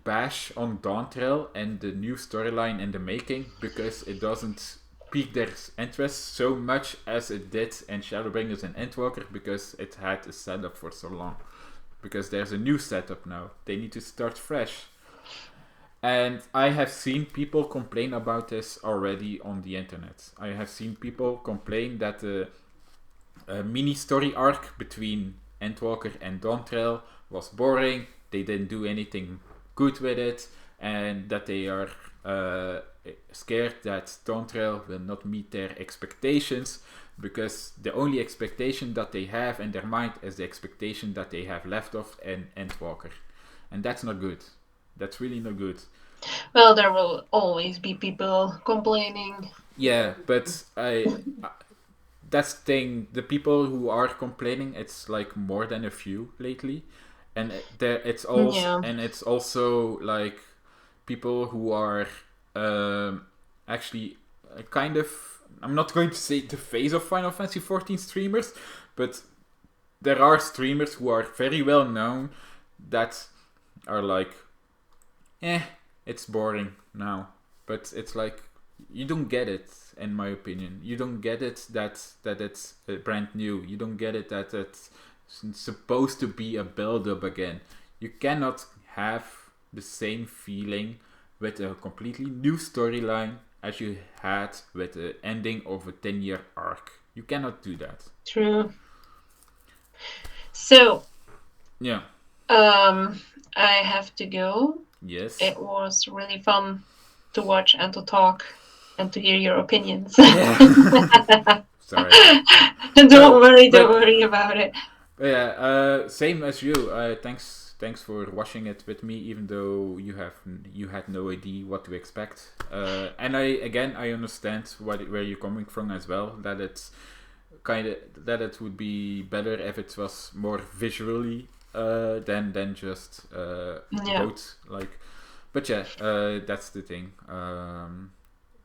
bash on Dawntrail and the new storyline in the making because it doesn't pique their interest so much as it did in Shadowbringers and Endwalker, because it had a setup for so long. Because there's a new setup now. They need to start fresh. And I have seen people complain about this already on the internet. I have seen people complain that the mini story arc between Endwalker and Dawntrail was boring. They didn't do anything good with it, and that they are scared that Dawntrail will not meet their expectations, because the only expectation that they have in their mind is the expectation that they have left off in Endwalker. And that's not good. That's really not good. Well, there will always be people complaining. Yeah, but that's the thing. The people who are complaining, it's like more than a few lately, and it's also like people who are actually kind of, I'm not going to say the face of Final Fantasy XIV streamers, but there are streamers who are very well known that are like, it's boring now. But it's like, you don't get it, in my opinion. You don't get it that it's brand new. You don't get it that it's supposed to be a build-up again. You cannot have the same feeling with a completely new storyline as you had with the ending of a 10-year arc. You cannot do that. True. So, yeah. I have to go. Yes. It was really fun to watch and to talk and to hear your opinions. Yeah. Sorry. Don't worry about it. Yeah, same as you. Thanks for watching it with me, even though you had no idea what to expect. And I understand where you're coming from as well. That it's it would be better if it was more visually than just both like. But yeah, that's the thing.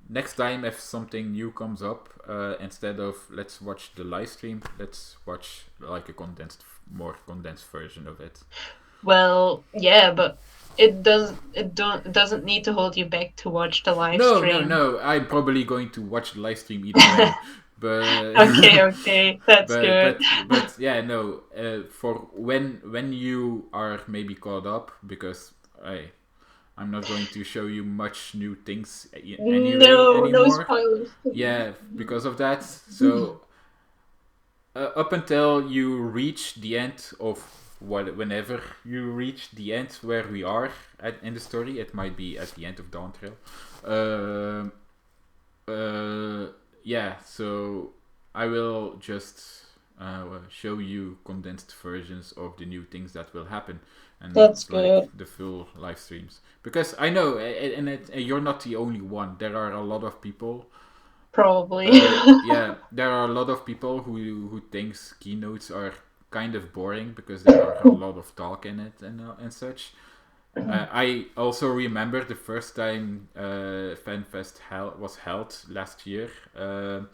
Next time, if something new comes up, instead of let's watch the live stream, let's watch like a more condensed version of it. Well, yeah, but it doesn't need to hold you back to watch the live stream. No. I'm probably going to watch the live stream either way. But okay, that's good. But yeah, no. For when you are maybe caught up, because I'm not going to show you much new things anymore. No spoilers. Yeah, because of that. So up until you reach the end of whenever you reach the end where we are in the story, it might be at the end of Dawntrail. Yeah, so I will just show you condensed versions of the new things that will happen, and that's not good. like the full live streams. Because I know, and you're not the only one. There are a lot of people. Probably. Yeah, there are a lot of people who thinks keynotes are kind of boring because there are a lot of talk in it and such. I also remember the first time FanFest was held last year in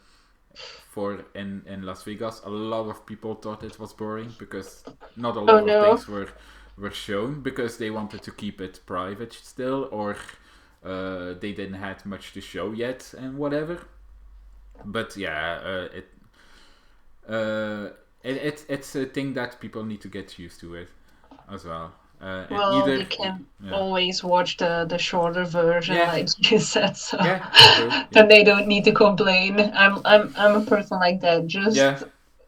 Las Vegas. A lot of people thought it was boring because not a lot of things were shown, because they wanted to keep it private still, or they didn't have much to show yet and whatever. But yeah, it's a thing that people need to get used to it as well. And Well, either you can yeah. always watch the shorter version, Yeah. like you said. So Yeah, true. then they don't need to complain. I'm a person like that. Just Yeah.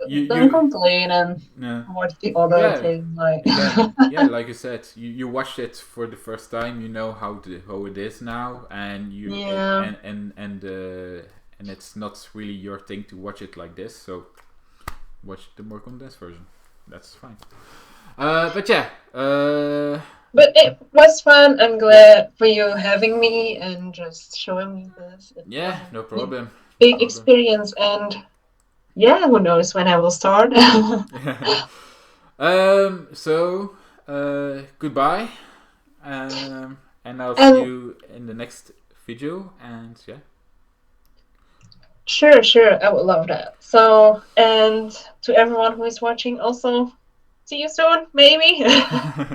You don't complain and yeah. watch the other Yeah. thing. Like Again, yeah, like you said, you watched it for the first time. You know how it is now, and Yeah. and it's not really your thing to watch it like this. So watch the more condensed version. That's fine. But yeah. But it was fun. I'm glad for you having me and just showing me this. It Yeah, was a no problem. big experience, and yeah, who knows when I will start. So goodbye. And I'll see And you in the next video. And yeah. sure, I would love that. So, and to everyone who is watching, also, see you soon, maybe.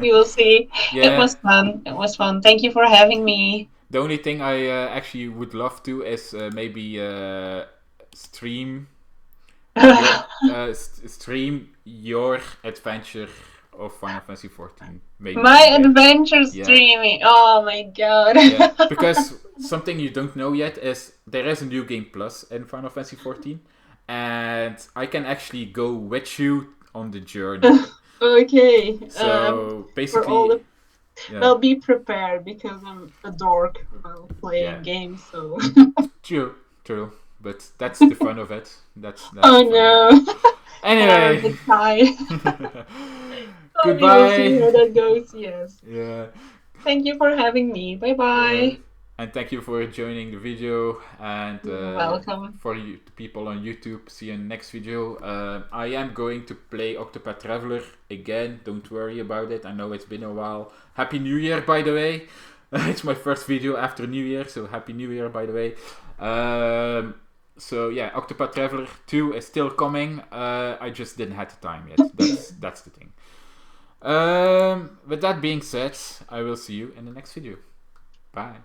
We will see. Yeah. It was fun. It was fun. Thank you for having me. The only thing I actually would love to is maybe stream stream your adventure of Final Fantasy 14. Maybe My one day. adventure Yeah. streaming. Oh my god. Yeah, because something you don't know yet is there is a new game plus in Final Fantasy 14, and I can actually go with you on the journey. Okay. So basically, for all the yeah. Well, be prepared because I'm a dork while playing Yeah. games. So. True, but that's the fun of it. That's Oh the fun no. of it. Anyway. We will see Goodbye. how that goes. Yes. Yeah. Thank you for having me. Bye bye. And thank you for joining the video. And You're welcome. for you people on YouTube, see you in the next video. I am going to play Octopath Traveler again. Don't worry about it. I know it's been a while. Happy New Year, by the way. It's my first video after New Year, so Happy New Year, by the way. So yeah, Octopath Traveler 2 is still coming. I just didn't have the time yet. That's the thing. With that being said, I will see you in the next video. Bye.